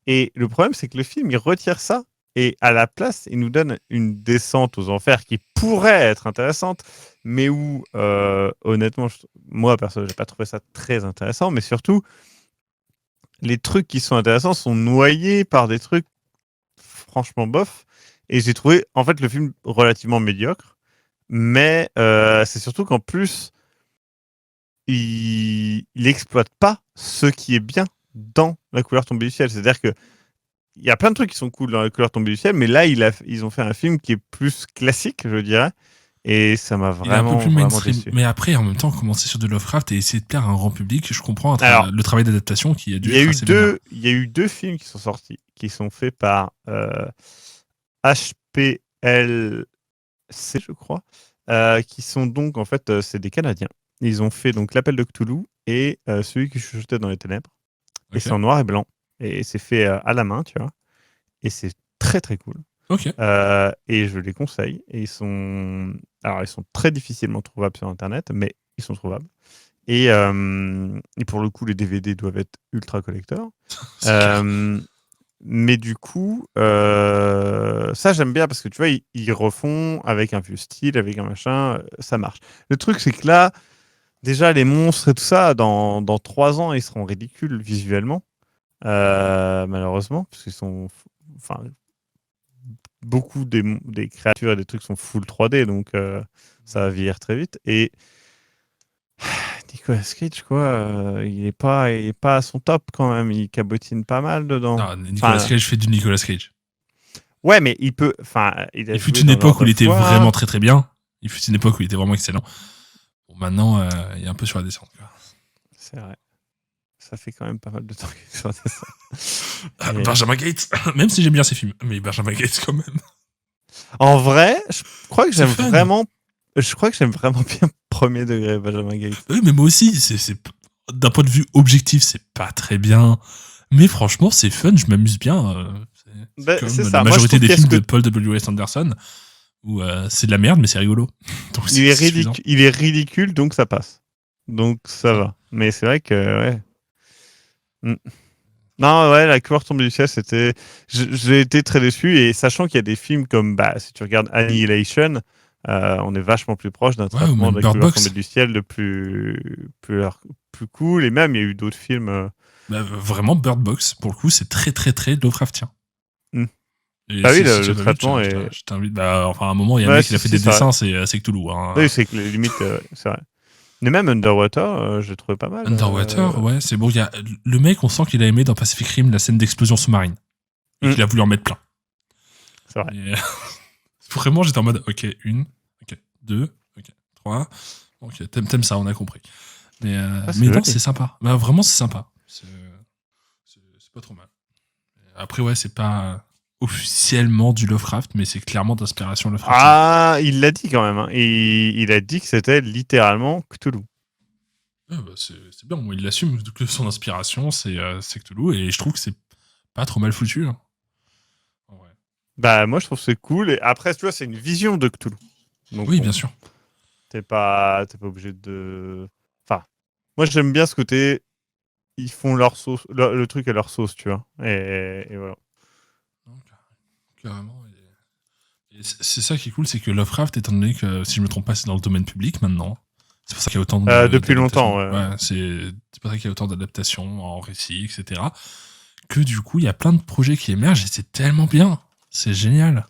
[SPEAKER 2] Et le problème, c'est que le film, il retire ça. Et à la place, il nous donne une descente aux enfers qui pourrait être intéressante, mais où, honnêtement, moi, perso, j'ai pas trouvé ça très intéressant. Mais surtout, les trucs qui sont intéressants sont noyés par des trucs franchement bof. Et j'ai trouvé, en fait, le film relativement médiocre. Mais c'est surtout qu'en plus, il exploite pas ce qui est bien dans La couleur tombée du ciel. C'est-à-dire que il y a plein de trucs qui sont cool dans La couleur tombée du ciel, mais là, ils ont fait un film qui est plus classique, je dirais. Et ça m'a
[SPEAKER 3] Il est un peu
[SPEAKER 2] vraiment,
[SPEAKER 3] plus
[SPEAKER 2] vraiment
[SPEAKER 3] mainstream.
[SPEAKER 2] déçu.
[SPEAKER 3] Mais après, en même temps, commencer sur de Lovecraft et essayer de plaire à un grand public, je comprends
[SPEAKER 2] Alors,
[SPEAKER 3] le travail d'adaptation qui a dû
[SPEAKER 2] il y a
[SPEAKER 3] être
[SPEAKER 2] eu
[SPEAKER 3] assez vénère.
[SPEAKER 2] il y a eu deux films qui sont sortis, qui sont faits par HPLC, je crois, qui sont donc, en fait, c'est des Canadiens. Ils ont fait donc L'Appel de Cthulhu et Celui qui chuchotait dans les ténèbres. Et
[SPEAKER 3] Ok.
[SPEAKER 2] c'est en noir et blanc. Et c'est fait à la main, tu vois. Et c'est très, très cool.
[SPEAKER 3] Ok.
[SPEAKER 2] Et je les conseille. Et ils sont très difficilement trouvables sur Internet, mais ils sont trouvables. Et pour le coup, les DVD doivent être ultra collector.
[SPEAKER 3] C'est clair.
[SPEAKER 2] Mais du coup, ça j'aime bien parce que tu vois, ils refont avec un vieux style, avec un machin, ça marche. Le truc, c'est que là, déjà, les monstres et tout ça, dans 3 ans, ils seront ridicules visuellement, malheureusement, parce qu'ils sont. Enfin, beaucoup des créatures et des trucs sont full 3D, donc ça va vieillir très vite. Et Nicolas Cage, quoi, il est pas à son top quand même. Il cabotine pas mal dedans.
[SPEAKER 3] Non, Nicolas Cage fait du Nicolas Cage.
[SPEAKER 2] Ouais, mais il peut. Enfin, il a
[SPEAKER 3] Il fut
[SPEAKER 2] joué
[SPEAKER 3] une
[SPEAKER 2] dans
[SPEAKER 3] époque
[SPEAKER 2] Lord
[SPEAKER 3] où il
[SPEAKER 2] of
[SPEAKER 3] était
[SPEAKER 2] War.
[SPEAKER 3] vraiment très très bien. Il fut une époque où il était vraiment excellent. Bon, maintenant, il est un peu sur la descente. Quoi.
[SPEAKER 2] C'est vrai. Ça fait quand même pas mal de temps qu'il est sur ça.
[SPEAKER 3] Benjamin Gates, même si j'aime bien ses films, mais Benjamin Gates quand même.
[SPEAKER 2] En vrai, je crois que
[SPEAKER 3] C'est
[SPEAKER 2] j'aime
[SPEAKER 3] fun.
[SPEAKER 2] vraiment. Je crois que j'aime vraiment bien premier degré Benjamin Gates.
[SPEAKER 3] Oui, mais moi aussi, d'un point de vue objectif, c'est pas très bien. Mais franchement, c'est fun, je m'amuse bien. C'est comme
[SPEAKER 2] c'est
[SPEAKER 3] la
[SPEAKER 2] ça. Moi, je
[SPEAKER 3] majorité
[SPEAKER 2] trouve
[SPEAKER 3] des
[SPEAKER 2] qu'il y a
[SPEAKER 3] films
[SPEAKER 2] ce
[SPEAKER 3] de Paul W.S. Anderson, où c'est de la merde, mais c'est rigolo. Donc
[SPEAKER 2] il est
[SPEAKER 3] suffisant.
[SPEAKER 2] ridicule. Il est ridicule, donc ça passe. Donc ça va. Mais c'est vrai que ouais. Mm. Non, ouais, La couleur tombée du ciel, c'était. J'ai été très déçu et sachant qu'il y a des films comme, si tu regardes Annihilation, on est vachement plus proche d'un
[SPEAKER 3] Ouais, ou
[SPEAKER 2] traitement
[SPEAKER 3] même
[SPEAKER 2] de La
[SPEAKER 3] Bird
[SPEAKER 2] couleur
[SPEAKER 3] Box.
[SPEAKER 2] tombée du ciel de plus cool. Et même, il y a eu d'autres films.
[SPEAKER 3] Bah, vraiment, Bird Box, pour le coup, c'est très très très Lovecraftien.
[SPEAKER 2] Mm.
[SPEAKER 3] Et
[SPEAKER 2] Ah oui,
[SPEAKER 3] si tu
[SPEAKER 2] le
[SPEAKER 3] l'as pas vu,
[SPEAKER 2] traitement est.
[SPEAKER 3] je t'invite. Bah, enfin, à un moment, il y a un
[SPEAKER 2] Ouais,
[SPEAKER 3] mec qui a
[SPEAKER 2] si,
[SPEAKER 3] fait
[SPEAKER 2] si,
[SPEAKER 3] des
[SPEAKER 2] ça.
[SPEAKER 3] dessins, c'est Cthulhu. Hein.
[SPEAKER 2] Oui, c'est que les limites, c'est vrai. Mais même Underwater, j'ai trouvé pas mal.
[SPEAKER 3] Underwater, ouais, c'est bon. Le mec, on sent qu'il a aimé dans Pacific Rim la scène d'explosion sous-marine. Et qu'il a voulu en mettre plein.
[SPEAKER 2] C'est vrai.
[SPEAKER 3] Et, vraiment, j'étais en mode, ok, 1, ok, 2, ok, 3. Ok, t'aimes ça, on a compris. Mais non,
[SPEAKER 2] joli.
[SPEAKER 3] c'est sympa. Bah, vraiment, c'est sympa. C'est pas trop mal. Après, ouais, c'est pas officiellement du Lovecraft, mais c'est clairement d'inspiration Lovecraft.
[SPEAKER 2] Ah, il l'a dit quand même. Hein. Et il a dit que c'était littéralement Cthulhu.
[SPEAKER 3] Ouais, bah, c'est bien, moi, il assume que son inspiration, c'est Cthulhu, et je trouve que c'est pas trop mal foutu. Hein. En vrai.
[SPEAKER 2] Bah, moi, je trouve que c'est cool. Et après, tu vois, c'est une vision de Cthulhu. Donc,
[SPEAKER 3] Oui,
[SPEAKER 2] bon,
[SPEAKER 3] bien sûr.
[SPEAKER 2] t'es pas obligé de. Enfin, moi, j'aime bien ce côté. Ils font leur sauce, le truc à leur sauce, tu vois. Et voilà.
[SPEAKER 3] Non, carrément. Et c'est ça qui est cool, c'est que Lovecraft, étant donné que, si je me trompe pas, c'est dans le domaine public maintenant. C'est pour ça qu'il y a autant
[SPEAKER 2] Depuis longtemps,
[SPEAKER 3] d'adaptations.
[SPEAKER 2] ouais.
[SPEAKER 3] C'est pour ça qu'il y a autant d'adaptations en récit, etc. Que du coup, il y a plein de projets qui émergent et c'est tellement bien. C'est génial.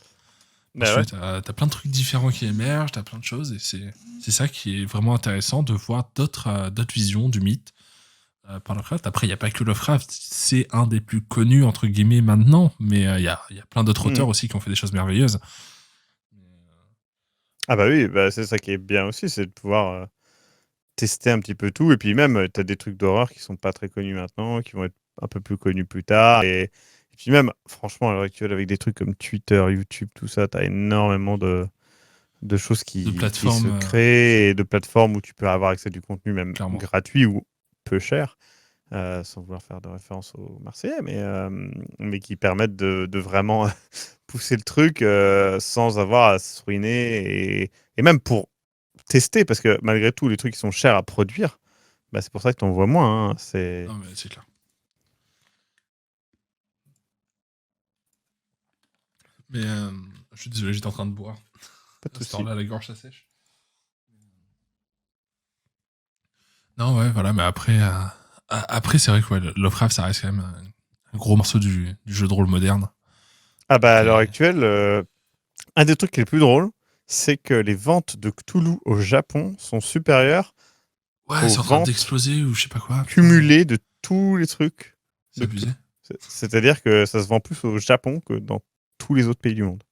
[SPEAKER 3] Parce
[SPEAKER 2] Bah ouais.
[SPEAKER 3] que t'as plein de trucs différents qui émergent, t'as plein de choses, et c'est ça qui est vraiment intéressant de voir d'autres visions du mythe par Lovecraft. Après, il n'y a pas que Lovecraft, c'est un des plus connus, entre guillemets, maintenant, mais il y a plein d'autres auteurs aussi qui ont fait des choses merveilleuses.
[SPEAKER 2] Ah bah oui, bah c'est ça qui est bien aussi, c'est de pouvoir tester un petit peu tout. Et puis même, tu as des trucs d'horreur qui sont pas très connus maintenant, qui vont être un peu plus connus plus tard. Et puis même, franchement, à l'heure actuelle, avec des trucs comme Twitter, YouTube, tout ça, tu as énormément de choses
[SPEAKER 3] De
[SPEAKER 2] qui se
[SPEAKER 3] plateformes,
[SPEAKER 2] créent et de plateformes où tu peux avoir accès à du contenu même
[SPEAKER 3] clairement.
[SPEAKER 2] gratuit ou peu cher. Sans vouloir faire de référence aux Marseillais, mais qui permettent de vraiment pousser le truc sans avoir à se ruiner et même pour tester, parce que malgré tout, les trucs qui sont chers à produire, bah, c'est pour ça que tu en vois moins. Hein.
[SPEAKER 3] Non, mais c'est clair. Mais je suis désolé, j'étais en train de boire.
[SPEAKER 2] Pas de
[SPEAKER 3] À ce
[SPEAKER 2] souci.
[SPEAKER 3] temps-là, la gorge s'assèche. Non, ouais, voilà, mais après c'est vrai que ouais, Lovecraft, ça reste quand même un gros morceau du jeu de rôle moderne.
[SPEAKER 2] Ah bah, à
[SPEAKER 3] Et-
[SPEAKER 2] l'heure actuelle, un des trucs les plus drôles, c'est que les ventes de Cthulhu au Japon sont supérieures
[SPEAKER 3] Ouais,
[SPEAKER 2] aux
[SPEAKER 3] c'est en train
[SPEAKER 2] ventes
[SPEAKER 3] d'exploser ou je sais pas quoi. Putain,
[SPEAKER 2] cumulées de tous les trucs
[SPEAKER 3] c'est
[SPEAKER 2] de
[SPEAKER 3] abusé.
[SPEAKER 2] Cthulhu. C'est-à-dire que ça se vend plus au Japon que dans tous les autres pays du monde.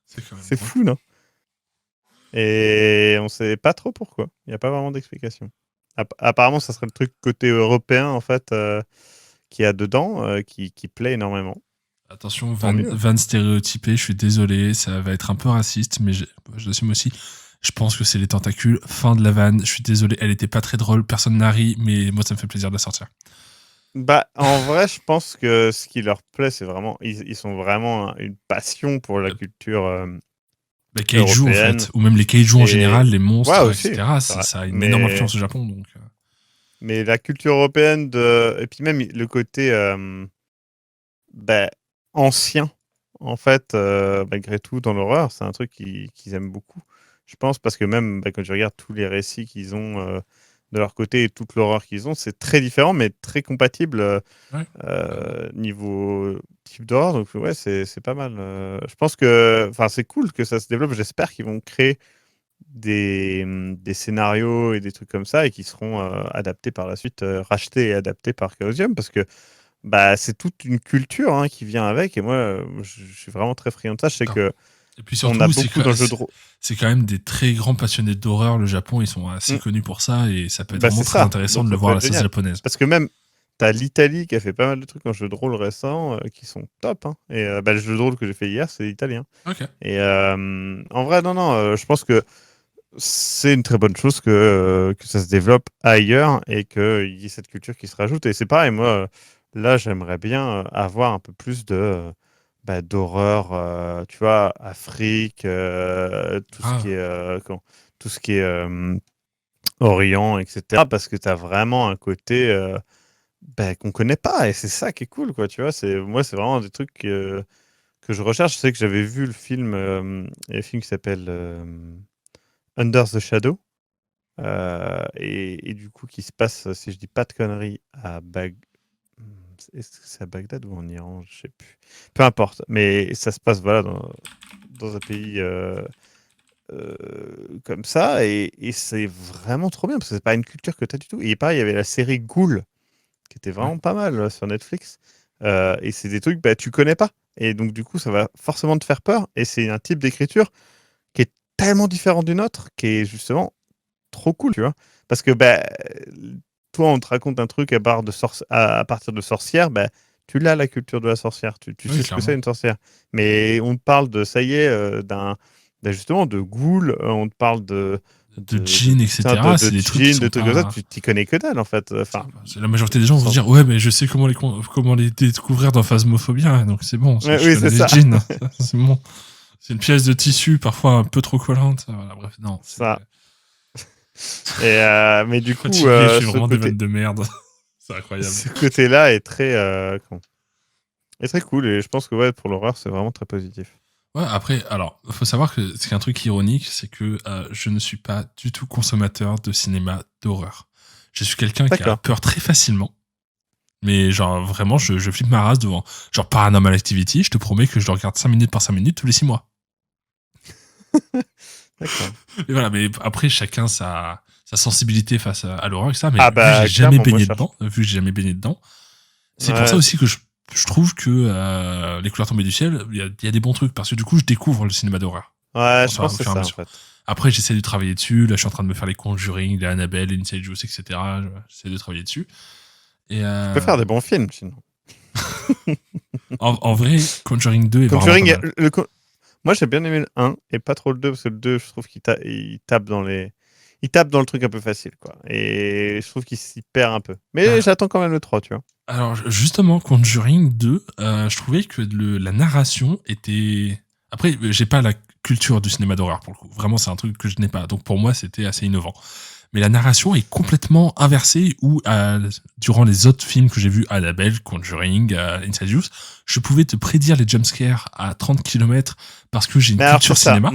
[SPEAKER 3] C'est quand même
[SPEAKER 2] C'est
[SPEAKER 3] drôle.
[SPEAKER 2] fou, non? Et on sait pas trop pourquoi. Il n'y a pas vraiment d'explication. Apparemment, ça serait le truc côté européen, en fait, qu'il y a dedans, qui plaît énormément.
[SPEAKER 3] Attention,
[SPEAKER 2] Tant mieux.
[SPEAKER 3] van stéréotypé, je suis désolé, ça va être un peu raciste, mais je l'assume aussi. Je pense que c'est les tentacules. Fin de la vanne, je suis désolé, elle était pas très drôle, personne n'a ri, mais moi ça me fait plaisir de la sortir.
[SPEAKER 2] Bah, en vrai, je pense que ce qui leur plaît, c'est vraiment. Ils sont vraiment une passion pour la culture
[SPEAKER 3] Les kaiju en
[SPEAKER 2] européenne.
[SPEAKER 3] fait, ou même les kaiju en général, les
[SPEAKER 2] Ouais,
[SPEAKER 3] monstres,
[SPEAKER 2] aussi.
[SPEAKER 3] etc.
[SPEAKER 2] C'est vrai.
[SPEAKER 3] Ça a une énorme influence au Japon, donc.
[SPEAKER 2] Mais la culture européenne, et puis même le côté bah, ancien, en fait, malgré tout, dans l'horreur, c'est un truc qu'ils aiment beaucoup. Je pense parce que même bah, quand je regarde tous les récits qu'ils ont de leur côté et toute l'horreur qu'ils ont, c'est très différent, mais très compatible
[SPEAKER 3] Ouais.
[SPEAKER 2] niveau type d'horreur. Donc ouais, c'est pas mal. Je pense que c'est cool que ça se développe. J'espère qu'ils vont créer des scénarios et des trucs comme ça et qui seront adaptés par la suite, rachetés et adaptés par Chaosium parce que bah, c'est toute une culture hein, qui vient avec et moi je suis vraiment très friand de ça. Je sais
[SPEAKER 3] Non.
[SPEAKER 2] que
[SPEAKER 3] Et puis
[SPEAKER 2] on a
[SPEAKER 3] surtout,
[SPEAKER 2] beaucoup dans le jeu de rôle.
[SPEAKER 3] c'est quand même des très grands passionnés d'horreur. Le Japon, ils sont assez
[SPEAKER 2] Mm.
[SPEAKER 3] connus pour ça et ça peut être
[SPEAKER 2] Bah,
[SPEAKER 3] vraiment
[SPEAKER 2] c'est
[SPEAKER 3] très
[SPEAKER 2] ça.
[SPEAKER 3] intéressant
[SPEAKER 2] Donc
[SPEAKER 3] de le
[SPEAKER 2] ça
[SPEAKER 3] voir
[SPEAKER 2] peut
[SPEAKER 3] à la
[SPEAKER 2] être
[SPEAKER 3] sauce
[SPEAKER 2] génial.
[SPEAKER 3] japonaise.
[SPEAKER 2] Parce que même t'as l'Italie qui a fait pas mal de trucs en jeu de rôle récent qui sont top. Hein. Et bah, le jeu de rôle que j'ai fait hier, c'est italien.
[SPEAKER 3] Ok.
[SPEAKER 2] Et en vrai, non, je pense que c'est une très bonne chose que ça se développe ailleurs et qu'il y ait cette culture qui se rajoute. Et c'est pareil, moi, là, j'aimerais bien avoir un peu plus d'horreur, tu vois, Afrique,
[SPEAKER 3] Grave.
[SPEAKER 2] tout ce qui est Orient, etc. Parce que tu as vraiment un côté qu'on connaît pas et c'est ça qui est cool, quoi, tu vois. Moi, c'est vraiment des trucs que je recherche. Je sais que j'avais vu le film, il y a un film qui s'appelle Under the Shadow. Et du coup, qui se passe, si je dis pas de conneries, Est-ce que c'est à Bagdad ou en Iran? Je sais plus. Peu importe. Mais ça se passe voilà, dans un pays comme ça. Et c'est vraiment trop bien parce que c'est pas une culture que tu as du tout. Et pareil, il y avait la série Ghoul qui était
[SPEAKER 3] Ouais.
[SPEAKER 2] vraiment pas mal sur Netflix. Et c'est des trucs tu connais pas. Et donc, du coup, ça va forcément te faire peur. Et c'est un type d'écriture qui est tellement différent d'une autre, qui est justement trop cool, tu vois. Parce que toi, on te raconte un truc à partir de sorcières, tu l'as la culture de la sorcière, tu
[SPEAKER 3] Oui,
[SPEAKER 2] sais ce que
[SPEAKER 3] clairement.
[SPEAKER 2] c'est une sorcière. Mais on te parle de, ça y est, justement, de ghouls, on te parle
[SPEAKER 3] De djinns, etc.
[SPEAKER 2] de
[SPEAKER 3] C'est des trucs qui
[SPEAKER 2] djinns, de
[SPEAKER 3] sont
[SPEAKER 2] trucs comme ça,
[SPEAKER 3] pas.
[SPEAKER 2] tu t'y connais que dalle, en fait. Enfin,
[SPEAKER 3] La majorité des gens vont se dire ouais, mais je sais comment les découvrir dans Phasmophobia, donc c'est bon.
[SPEAKER 2] ouais,
[SPEAKER 3] Je
[SPEAKER 2] oui,
[SPEAKER 3] connais
[SPEAKER 2] c'est
[SPEAKER 3] les
[SPEAKER 2] ça.
[SPEAKER 3] djinns, c'est bon. C'est une pièce de tissu parfois un peu trop collante. Voilà, bref, non.
[SPEAKER 2] Ça. Mais
[SPEAKER 3] Je suis
[SPEAKER 2] du coup,
[SPEAKER 3] fatigué, je suis vraiment des vannes de merde. C'est incroyable.
[SPEAKER 2] ce côté-là est très, est très cool et je pense que ouais, pour l'horreur, c'est vraiment très positif.
[SPEAKER 3] Ouais, après, alors, faut savoir que c'est un truc ironique, c'est que je ne suis pas du tout consommateur de cinéma d'horreur. Je suis quelqu'un qui a
[SPEAKER 2] D'accord.
[SPEAKER 3] peur très facilement. Mais genre, vraiment, je flippe ma race devant. Genre, Paranormal Activity, je te promets que je le regarde 5 minutes par 5 minutes tous les 6 mois.
[SPEAKER 2] D'accord.
[SPEAKER 3] Et voilà, mais après, chacun sa sensibilité face à l'horreur et ça. Mais
[SPEAKER 2] Ah
[SPEAKER 3] vu que
[SPEAKER 2] bah,
[SPEAKER 3] j'ai jamais
[SPEAKER 2] clairement, moi,
[SPEAKER 3] baigné
[SPEAKER 2] je cherche.
[SPEAKER 3] dedans, c'est pour ça
[SPEAKER 2] Ouais,
[SPEAKER 3] aussi que je trouve que Les couleurs tombées du ciel, il y a des bons trucs. Parce que du coup, je découvre le cinéma d'horreur.
[SPEAKER 2] ouais,
[SPEAKER 3] Bon,
[SPEAKER 2] je
[SPEAKER 3] ça va
[SPEAKER 2] pense
[SPEAKER 3] au
[SPEAKER 2] que c'est
[SPEAKER 3] fur et à
[SPEAKER 2] ça, en
[SPEAKER 3] mesure.
[SPEAKER 2] fait.
[SPEAKER 3] Après, j'essaie de travailler dessus. Là, je suis en train de me faire les Conjuring, les Annabelle, les Insidious, etc. J'essaie de travailler dessus. Et
[SPEAKER 2] Tu peux faire des bons films, sinon.
[SPEAKER 3] en vrai, Conjuring 2 est
[SPEAKER 2] Conjuring,
[SPEAKER 3] vraiment pas mal.
[SPEAKER 2] moi, j'ai bien aimé le 1 et pas trop le 2 parce que le 2, je trouve il tape dans il tape dans le truc un peu facile, quoi. Et je trouve qu'il s'y perd un peu. Mais j'attends quand même le 3, tu vois.
[SPEAKER 3] Alors, justement, Conjuring 2, je trouvais que la narration était. Après, j'ai pas la culture du cinéma d'horreur pour le coup. Vraiment, c'est un truc que je n'ai pas. Donc, pour moi, c'était assez innovant. Mais la narration est complètement inversée où, durant les autres films que j'ai vus, Annabelle, Conjuring, Insidious, je pouvais te prédire les jumpscares à 30 km parce que j'ai une
[SPEAKER 2] Mais alors, c'est
[SPEAKER 3] culture
[SPEAKER 2] ça.
[SPEAKER 3] cinéma.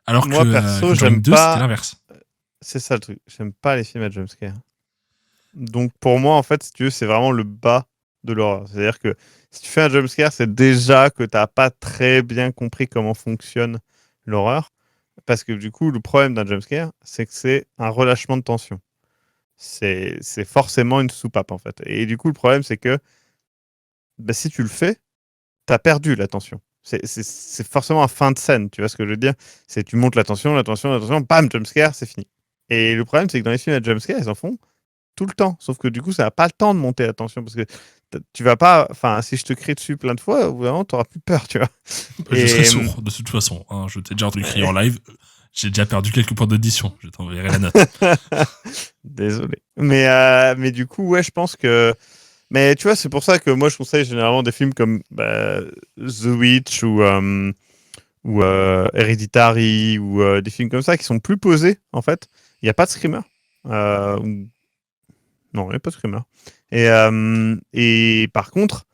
[SPEAKER 3] Alors que
[SPEAKER 2] Moi, perso,
[SPEAKER 3] Conjuring
[SPEAKER 2] j'aime
[SPEAKER 3] 2, c'était
[SPEAKER 2] pas.
[SPEAKER 3] l'inverse.
[SPEAKER 2] C'est ça le truc. J'aime pas les films à jumpscare. Donc, pour moi, en fait, si tu veux, c'est vraiment le bas de l'horreur. C'est-à-dire que si tu fais un jumpscare, c'est déjà que t'as pas très bien compris comment fonctionne l'horreur. Parce que du coup, le problème d'un jumpscare, c'est que c'est un relâchement de tension. C'est forcément une soupape, en fait. Et du coup, le problème, c'est que bah, si tu le fais, t'as perdu la tension. C'est forcément un fin de scène, tu vois ce que je veux dire? C'est tu montes la tension, bam, jumpscare, c'est fini. Et le problème, c'est que dans les films à jumpscare, ils en font tout le temps. Sauf que du coup, ça n'a pas le temps de monter la tension parce que tu vas pas. Enfin, si je te crie dessus plein de fois, au bout d'un moment, t'auras plus peur, tu vois.
[SPEAKER 3] Je serai sourd, de toute façon. Hein. Je t'ai déjà entendu crier en live. J'ai déjà perdu quelques points d'audition. Je t'enverrai la note.
[SPEAKER 2] Désolé. Mais du coup, ouais, je pense que. Mais tu vois, c'est pour ça que moi, je conseille généralement des films comme The Witch ou Hereditary ou des films comme ça qui sont plus posés, en fait. Il n'y a pas de screamer. Non, il n'y a pas de screamer. Et par contre,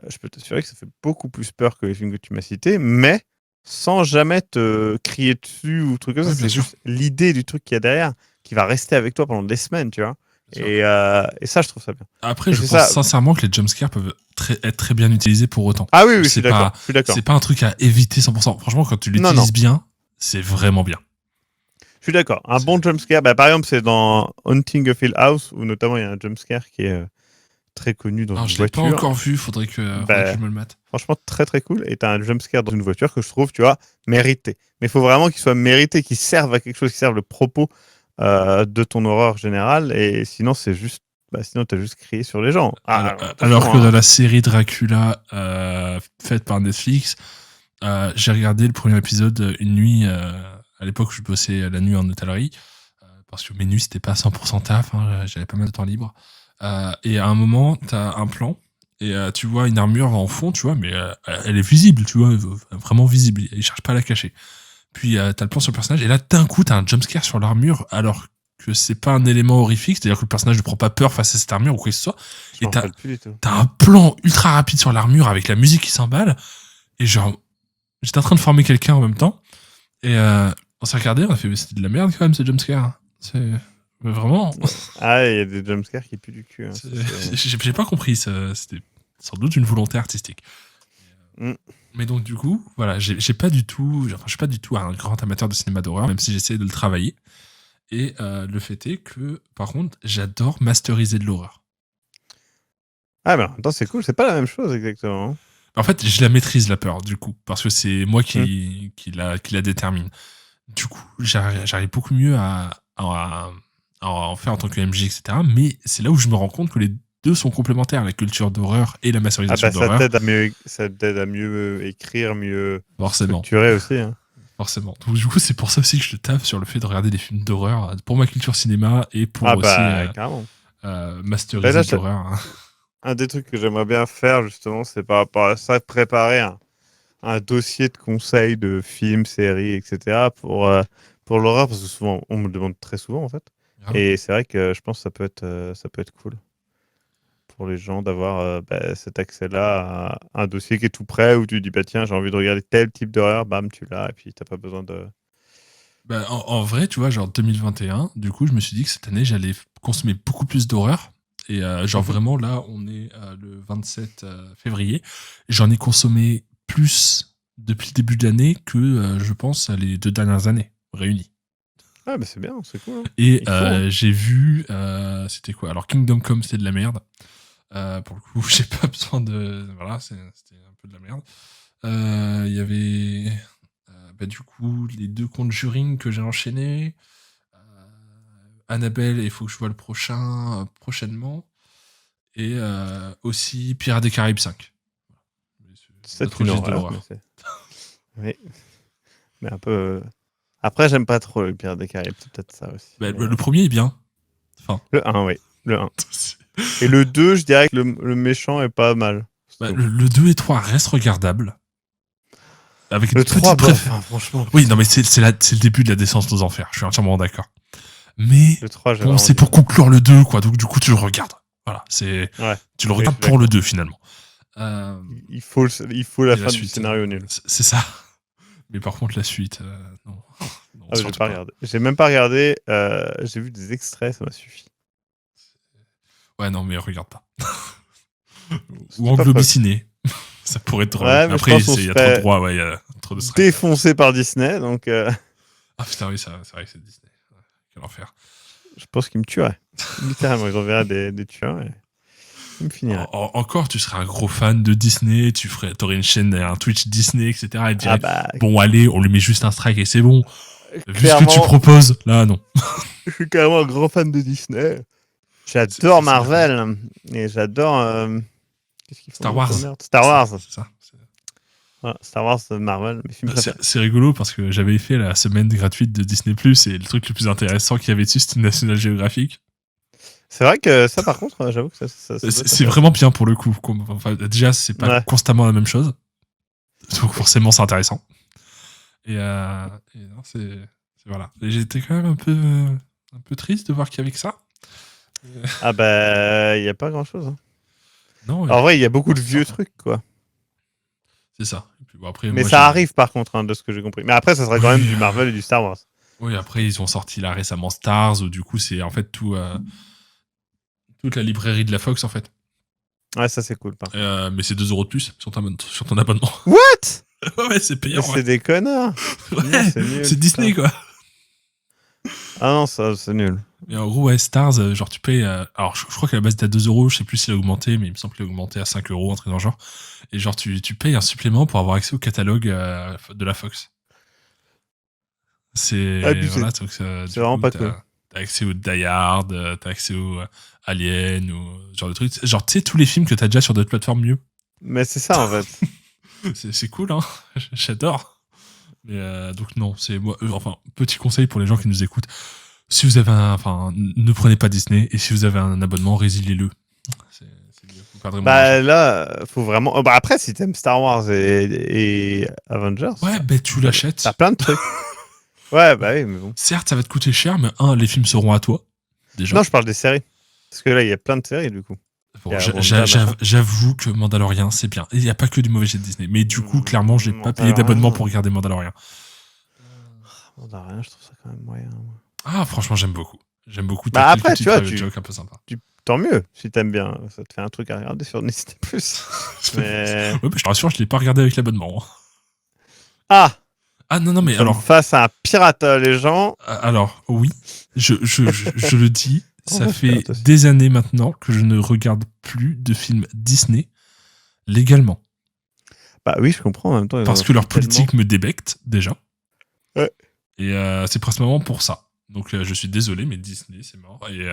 [SPEAKER 2] je peux t'assurer que ça fait beaucoup plus peur que les films que tu m'as cités, mais sans jamais te crier dessus ou truc comme ça.
[SPEAKER 3] Ouais, bien
[SPEAKER 2] C'est
[SPEAKER 3] sûr.
[SPEAKER 2] juste l'idée du truc qu'il y a derrière qui va rester avec toi pendant des semaines, tu vois. Et ça, je trouve ça bien.
[SPEAKER 3] Après,
[SPEAKER 2] Et
[SPEAKER 3] je
[SPEAKER 2] c'est
[SPEAKER 3] pense
[SPEAKER 2] ça.
[SPEAKER 3] sincèrement que les jumpscares peuvent être très bien utilisés pour autant.
[SPEAKER 2] Ah oui, je
[SPEAKER 3] C'est
[SPEAKER 2] suis d'accord. Je suis d'accord.
[SPEAKER 3] c'est pas un truc à éviter 100%. Franchement, quand tu
[SPEAKER 2] Non, non.
[SPEAKER 3] l'utilises bien, c'est vraiment bien.
[SPEAKER 2] Je suis d'accord. Un bon jumpscare, par exemple, c'est dans Haunting of Hill House, où notamment il y a un jumpscare qui est très connu dans
[SPEAKER 3] Alors,
[SPEAKER 2] une
[SPEAKER 3] je l'ai pas
[SPEAKER 2] voiture.
[SPEAKER 3] encore vu, faudrait que je me le mate.
[SPEAKER 2] Franchement, très très cool. Et t'as un jumpscare dans une voiture que je trouve, tu vois, mérité. Mais il faut vraiment qu'il soit mérité, qu'il serve à quelque chose, qu'il serve le propos de ton horreur générale. Et sinon, c'est juste. Sinon, t'as juste crié sur les gens.
[SPEAKER 3] Alors que dans la série Dracula faite par Netflix, j'ai regardé le premier épisode une nuit, à l'époque où je bossais la nuit en hôtellerie, parce que mes nuits c'était pas 100% taf, hein, j'avais pas mal de temps libre. Et à un moment, t'as un plan, et tu vois une armure en fond, tu vois, mais elle est visible, tu vois, vraiment visible, il cherche pas à la cacher. Puis t'as le plan sur le personnage, et là d'un coup t'as un jumpscare sur l'armure, alors que c'est pas un élément horrifique, c'est-à-dire que le personnage ne prend pas peur face à cette armure ou quoi que ce soit.
[SPEAKER 2] Je m'en rappelle plus du tout.
[SPEAKER 3] T'as un plan ultra rapide sur l'armure avec la musique qui s'emballe, et genre, j'étais en train de former quelqu'un en même temps, et on s'est regardé, on a fait, mais c'était de la merde quand même ce jumpscare. Mais vraiment.
[SPEAKER 2] Ah, il y a des jumpscares qui puent du cul. Hein.
[SPEAKER 3] J'ai pas compris, c'était sans doute une volonté artistique. Mais donc du coup, voilà, je suis pas du tout un grand amateur de cinéma d'horreur, même si j'essaie de le travailler. Et le fait est que, par contre, j'adore masteriser de l'horreur.
[SPEAKER 2] Ah, mais en même temps, c'est cool, c'est pas la même chose exactement. Hein.
[SPEAKER 3] En fait, je la maîtrise la peur, du coup, parce que c'est moi qui la détermine. Du coup, j'arrive beaucoup mieux à en faire en tant que MJ, etc. Mais c'est là où je me rends compte que les deux sont complémentaires, la culture d'horreur et la
[SPEAKER 2] Ah
[SPEAKER 3] masterisation
[SPEAKER 2] bah ça
[SPEAKER 3] d'horreur.
[SPEAKER 2] t'aide à mieux écrire, mieux
[SPEAKER 3] Forcément.
[SPEAKER 2] structurer aussi. Hein.
[SPEAKER 3] Forcément. Donc du coup, c'est pour ça aussi que je tape sur le fait de regarder des films d'horreur pour ma culture cinéma et pour
[SPEAKER 2] Ah
[SPEAKER 3] aussi
[SPEAKER 2] bah carrément.
[SPEAKER 3] masteriser
[SPEAKER 2] Là,
[SPEAKER 3] de l'horreur. Hein.
[SPEAKER 2] un des trucs que j'aimerais bien faire justement, c'est par rapport à ça, préparer un dossier de conseils de films, séries, etc. pour l'horreur, parce que souvent, on me le demande très souvent en fait.
[SPEAKER 3] Grave.
[SPEAKER 2] Et c'est vrai que je pense que ça peut être cool pour les gens d'avoir cet accès-là à un dossier qui est tout prêt où tu dis bah tiens j'ai envie de regarder tel type d'horreur, bam tu l'as et puis t'as pas besoin de.
[SPEAKER 3] Bah, en vrai, tu vois, genre 2021, du coup, je me suis dit que cette année, j'allais consommer beaucoup plus d'horreur. Et genre vraiment, là, on est le 27 février. J'en ai consommé plus depuis le début de l'année que, je pense, les 2 dernières années réunies.
[SPEAKER 2] Ah bah c'est bien, c'est cool. Hein.
[SPEAKER 3] Et
[SPEAKER 2] Il faut, hein.
[SPEAKER 3] j'ai vu, c'était quoi? Alors, Kingdom Come, c'était de la merde. Pour le coup, j'ai pas besoin de... Voilà, c'était un peu de la merde. Il y avait... bah, du coup, les 2 Conjuring que j'ai enchaînés. Annabelle, il faut que je vois le prochain prochainement. Et aussi Pirates des Caraïbes 5.
[SPEAKER 2] C'est
[SPEAKER 3] Notre
[SPEAKER 2] une
[SPEAKER 3] registre de
[SPEAKER 2] horreur.
[SPEAKER 3] l'horreur.
[SPEAKER 2] Oui. Mais un peu. Après j'aime pas trop le Pirates des Caraïbes, c'est peut-être ça aussi.
[SPEAKER 3] Bah,
[SPEAKER 2] Mais,
[SPEAKER 3] le premier est bien. Enfin,
[SPEAKER 2] Le 1, oui. Le 1. Et le 2, je dirais que le méchant est pas mal.
[SPEAKER 3] bah, le 2 et 3 restent regardables. Avec une
[SPEAKER 2] Le
[SPEAKER 3] petite
[SPEAKER 2] 3, bof,
[SPEAKER 3] préférence.
[SPEAKER 2] hein, franchement.
[SPEAKER 3] Oui, non, mais c'est le début de la descente aux enfers. Je suis entièrement d'accord. Mais
[SPEAKER 2] Le 3, j'ai
[SPEAKER 3] bon,
[SPEAKER 2] vraiment
[SPEAKER 3] c'est
[SPEAKER 2] du
[SPEAKER 3] pour
[SPEAKER 2] mal.
[SPEAKER 3] conclure le 2, quoi. Donc, du coup, tu le regardes. Voilà, c'est...
[SPEAKER 2] Ouais.
[SPEAKER 3] Tu le
[SPEAKER 2] Oui,
[SPEAKER 3] regardes
[SPEAKER 2] je suis
[SPEAKER 3] pour le 2, finalement.
[SPEAKER 2] Il faut la
[SPEAKER 3] Et
[SPEAKER 2] fin du
[SPEAKER 3] suite,
[SPEAKER 2] scénario nul.
[SPEAKER 3] c'est ça. Mais par contre, la suite, non. Non,
[SPEAKER 2] Ah, j'ai
[SPEAKER 3] surtout
[SPEAKER 2] pas regardé. J'ai même pas regardé. J'ai vu des extraits, ça m'a suffi.
[SPEAKER 3] Ouais, non, mais regarde pas.
[SPEAKER 2] C'était
[SPEAKER 3] Ou en
[SPEAKER 2] pas
[SPEAKER 3] Globy
[SPEAKER 2] prévu.
[SPEAKER 3] Ciné. Ça pourrait être drôle.
[SPEAKER 2] Ouais,
[SPEAKER 3] Mais
[SPEAKER 2] mais je
[SPEAKER 3] après,
[SPEAKER 2] pense qu'on
[SPEAKER 3] il y
[SPEAKER 2] se
[SPEAKER 3] a trop de
[SPEAKER 2] ferait
[SPEAKER 3] droits, ouais, il y a trop de stress.
[SPEAKER 2] défoncé par Disney, donc
[SPEAKER 3] Ah putain, oui, c'est vrai que c'est Disney. Ouais, quel enfer.
[SPEAKER 2] je pense qu'ils me tueraient. Littéralement, ils enverraient des tueurs et ils me finiraient.
[SPEAKER 3] Encore, tu serais un gros fan de Disney, t'aurais une chaîne, un Twitch Disney, etc. Et tu dirais,
[SPEAKER 2] Ah bah,
[SPEAKER 3] bon, allez, on lui met juste un strike et c'est bon. Vu ce que tu
[SPEAKER 2] clairement,
[SPEAKER 3] proposes, là, non.
[SPEAKER 2] je suis carrément un grand fan de Disney.
[SPEAKER 3] C'est
[SPEAKER 2] J'adore
[SPEAKER 3] la
[SPEAKER 2] Marvel et j'adore. Qu'est-ce qu'ils font
[SPEAKER 3] Star
[SPEAKER 2] d'autre,
[SPEAKER 3] Wars.
[SPEAKER 2] merde Star Wars.
[SPEAKER 3] C'est ça.
[SPEAKER 2] Voilà, Star Wars, Marvel, mes films préférés.
[SPEAKER 3] C'est rigolo parce que j'avais fait la semaine gratuite de Disney+, et le truc le plus intéressant qu'il y avait dessus, c'était National Geographic.
[SPEAKER 2] C'est vrai que ça, par contre, j'avoue que ça doit être
[SPEAKER 3] C'est vraiment bien pour le coup. Enfin, déjà, c'est pas
[SPEAKER 2] Ouais.
[SPEAKER 3] constamment la même chose. Donc forcément, c'est intéressant. Et non, c'est voilà. Et j'étais quand même un peu triste de voir qu'il y avait que ça.
[SPEAKER 2] Ah bah, il n'y a pas grand-chose. Hein.
[SPEAKER 3] Non,
[SPEAKER 2] En vrai, il y a beaucoup de
[SPEAKER 3] c'est
[SPEAKER 2] vieux
[SPEAKER 3] ça.
[SPEAKER 2] trucs, quoi.
[SPEAKER 3] C'est ça. Et puis, bon, après,
[SPEAKER 2] Mais
[SPEAKER 3] moi,
[SPEAKER 2] ça arrive, par contre, hein, de ce que j'ai compris. Mais après, ça sera quand
[SPEAKER 3] Oui.
[SPEAKER 2] même du Marvel et du Star Wars.
[SPEAKER 3] Oui, après, ils ont sorti là récemment Stars, où du coup, c'est en fait toute la librairie de la Fox, en fait.
[SPEAKER 2] Ouais, ça, c'est cool, par contre.
[SPEAKER 3] Mais c'est 2 € de plus sur ton abonnement.
[SPEAKER 2] What
[SPEAKER 3] Ouais, c'est payant.
[SPEAKER 2] Mais c'est des connards.
[SPEAKER 3] Ouais,
[SPEAKER 2] Non, c'est nul,
[SPEAKER 3] c'est Disney,
[SPEAKER 2] putain.
[SPEAKER 3] quoi.
[SPEAKER 2] Ah non, ça, c'est nul.
[SPEAKER 3] Mais en gros, ouais, Stars, genre tu payes. Alors, je crois qu'à la base, t'as 2 €, je sais plus s'il a augmenté, mais il me semble qu'il a augmenté à 5 €, un truc dans le genre. Et genre, tu payes un supplément pour avoir accès au catalogue de la Fox. C'est.
[SPEAKER 2] Abusé.
[SPEAKER 3] Voilà, donc,
[SPEAKER 2] C'est vraiment pas cool.
[SPEAKER 3] T'as accès au Die Hard, t'as accès au Alien, ou ce genre de trucs. Genre, tu sais, tous les films que t'as déjà sur d'autres plateformes mieux.
[SPEAKER 2] Mais c'est ça, en fait.
[SPEAKER 3] C'est cool, hein. J'adore. Mais donc, non, c'est moi. Enfin, petit conseil pour les gens qui nous écoutent. Si vous avez ne prenez pas Disney, et si vous avez un abonnement, résiliez-le. C'est mieux. Vous perdrez moins
[SPEAKER 2] Bah
[SPEAKER 3] d'argent.
[SPEAKER 2] là, faut vraiment. Bah après, si t'aimes Star Wars et Avengers,
[SPEAKER 3] Ouais, ben tu l'achètes.
[SPEAKER 2] t'as plein de trucs. Ouais, bah oui, mais bon.
[SPEAKER 3] Certes, ça va te coûter cher, mais les films seront à toi. Déjà.
[SPEAKER 2] Non, je parle des séries. Parce que là, il y a plein de séries, du coup.
[SPEAKER 3] Bon,
[SPEAKER 2] il y a Wanda, machin.
[SPEAKER 3] j'avoue que Mandalorian, c'est bien. Il n'y a pas que du mauvais chez Disney. Mais du coup, clairement, j'ai pas payé
[SPEAKER 2] Mandalorian.
[SPEAKER 3] d'abonnement pour regarder Mandalorian.
[SPEAKER 2] Rien, je trouve ça quand même moyen.
[SPEAKER 3] Ah, franchement, j'aime beaucoup. J'aime beaucoup.
[SPEAKER 2] Bah
[SPEAKER 3] T'as
[SPEAKER 2] après,
[SPEAKER 3] quelques
[SPEAKER 2] tu vois,
[SPEAKER 3] petites jokes un peu sympas.
[SPEAKER 2] Tant mieux, si t'aimes bien. Ça te fait un truc à regarder sur Disney+. Mais...
[SPEAKER 3] Ouais, bah, je te rassure, je l'ai pas regardé avec l'abonnement.
[SPEAKER 2] Ah
[SPEAKER 3] Ah non, mais alors.
[SPEAKER 2] Face à un pirate, les gens.
[SPEAKER 3] Alors, oui, je le dis,
[SPEAKER 2] On
[SPEAKER 3] ça
[SPEAKER 2] va
[SPEAKER 3] fait
[SPEAKER 2] pirate aussi.
[SPEAKER 3] des années maintenant que je ne regarde plus de films Disney légalement.
[SPEAKER 2] Bah oui, je comprends en même temps.
[SPEAKER 3] Parce que leur politique me débecte, déjà.
[SPEAKER 2] Ouais.
[SPEAKER 3] Et c'est principalement pour ça. Donc je suis désolé, mais Disney, c'est mort. Et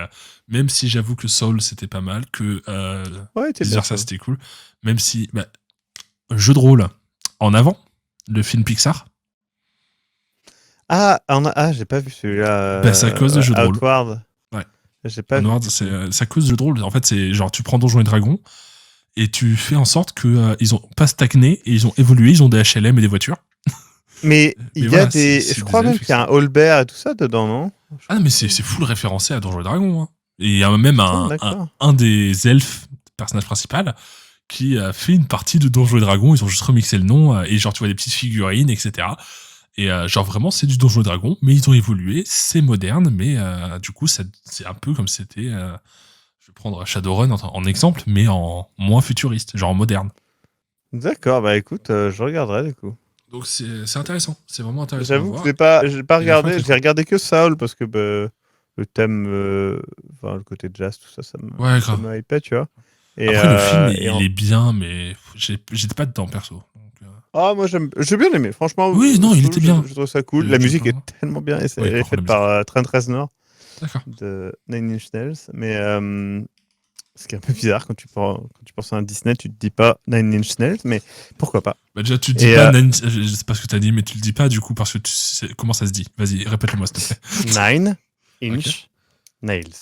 [SPEAKER 3] même si j'avoue que Soul, c'était pas mal, que
[SPEAKER 2] Ouais, t'es
[SPEAKER 3] Vice
[SPEAKER 2] bien
[SPEAKER 3] Versa,
[SPEAKER 2] ça.
[SPEAKER 3] c'était cool, même si... jeu de rôle, en avant, le film Pixar,
[SPEAKER 2] J'ai pas vu celui-là.
[SPEAKER 3] c'est à cause de jeu de rôle.
[SPEAKER 2] Outward.
[SPEAKER 3] Ouais.
[SPEAKER 2] J'ai pas
[SPEAKER 3] Onward,
[SPEAKER 2] vu.
[SPEAKER 3] c'est à cause de jeu de rôle. En fait, c'est genre, tu prends Donjons et Dragons, et tu fais en sorte que ils ont pas stagné, et ils ont évolué, ils ont des HLM et des voitures.
[SPEAKER 2] Mais il y a
[SPEAKER 3] voilà,
[SPEAKER 2] des.
[SPEAKER 3] c'est
[SPEAKER 2] Je
[SPEAKER 3] des
[SPEAKER 2] crois même
[SPEAKER 3] elfes,
[SPEAKER 2] qu'il y a un Holbert et tout ça dedans, non?
[SPEAKER 3] Ah non, mais c'est full référencé à Donjons et Dragons. Hein. Et il y a même
[SPEAKER 2] D'accord.
[SPEAKER 3] un des elfes, personnage principal, qui a fait une partie de Donjons et Dragons. Ils ont juste remixé le nom, et genre, tu vois des petites figurines, etc. Et genre, vraiment, c'est du Donjons et Dragons, mais ils ont évolué, c'est moderne, mais du coup, c'est un peu comme c'était. Je vais prendre Shadowrun en exemple, mais en moins futuriste, genre en moderne.
[SPEAKER 2] D'accord, bah écoute, je regarderai du coup.
[SPEAKER 3] Donc c'est intéressant, c'est vraiment intéressant à
[SPEAKER 2] J'avoue que
[SPEAKER 3] voir.
[SPEAKER 2] j'ai pas
[SPEAKER 3] Et la fin
[SPEAKER 2] regardé,
[SPEAKER 3] était
[SPEAKER 2] j'ai
[SPEAKER 3] cool.
[SPEAKER 2] regardé que Saul parce que le thème, enfin le côté jazz, tout ça,
[SPEAKER 3] Ouais,
[SPEAKER 2] ça
[SPEAKER 3] grave.
[SPEAKER 2] me hypait, tu vois. Et,
[SPEAKER 3] Après, le film,
[SPEAKER 2] et
[SPEAKER 3] il est bien, mais j'étais pas dedans, perso. Donc,
[SPEAKER 2] Ah, moi j'ai bien aimé, franchement.
[SPEAKER 3] oui, non, il était bien.
[SPEAKER 2] Je trouve ça cool. La musique est tellement bien et
[SPEAKER 3] Oui,
[SPEAKER 2] elle est
[SPEAKER 3] par contre,
[SPEAKER 2] faite
[SPEAKER 3] la
[SPEAKER 2] par
[SPEAKER 3] musique.
[SPEAKER 2] Trent Reznor
[SPEAKER 3] D'accord.
[SPEAKER 2] de Nine Inch Nails. Mais ce qui est un peu bizarre quand tu penses à un Disney, tu te dis pas Nine Inch Nails, mais pourquoi pas.
[SPEAKER 3] Bah, déjà, tu te dis
[SPEAKER 2] Et
[SPEAKER 3] pas, je sais pas ce que t'as dit, mais tu le dis pas, du coup, parce que tu sais comment ça se dit. Vas-y, répète-le-moi, s'il te plaît.
[SPEAKER 2] Nine
[SPEAKER 3] Ok.
[SPEAKER 2] Inch Nails.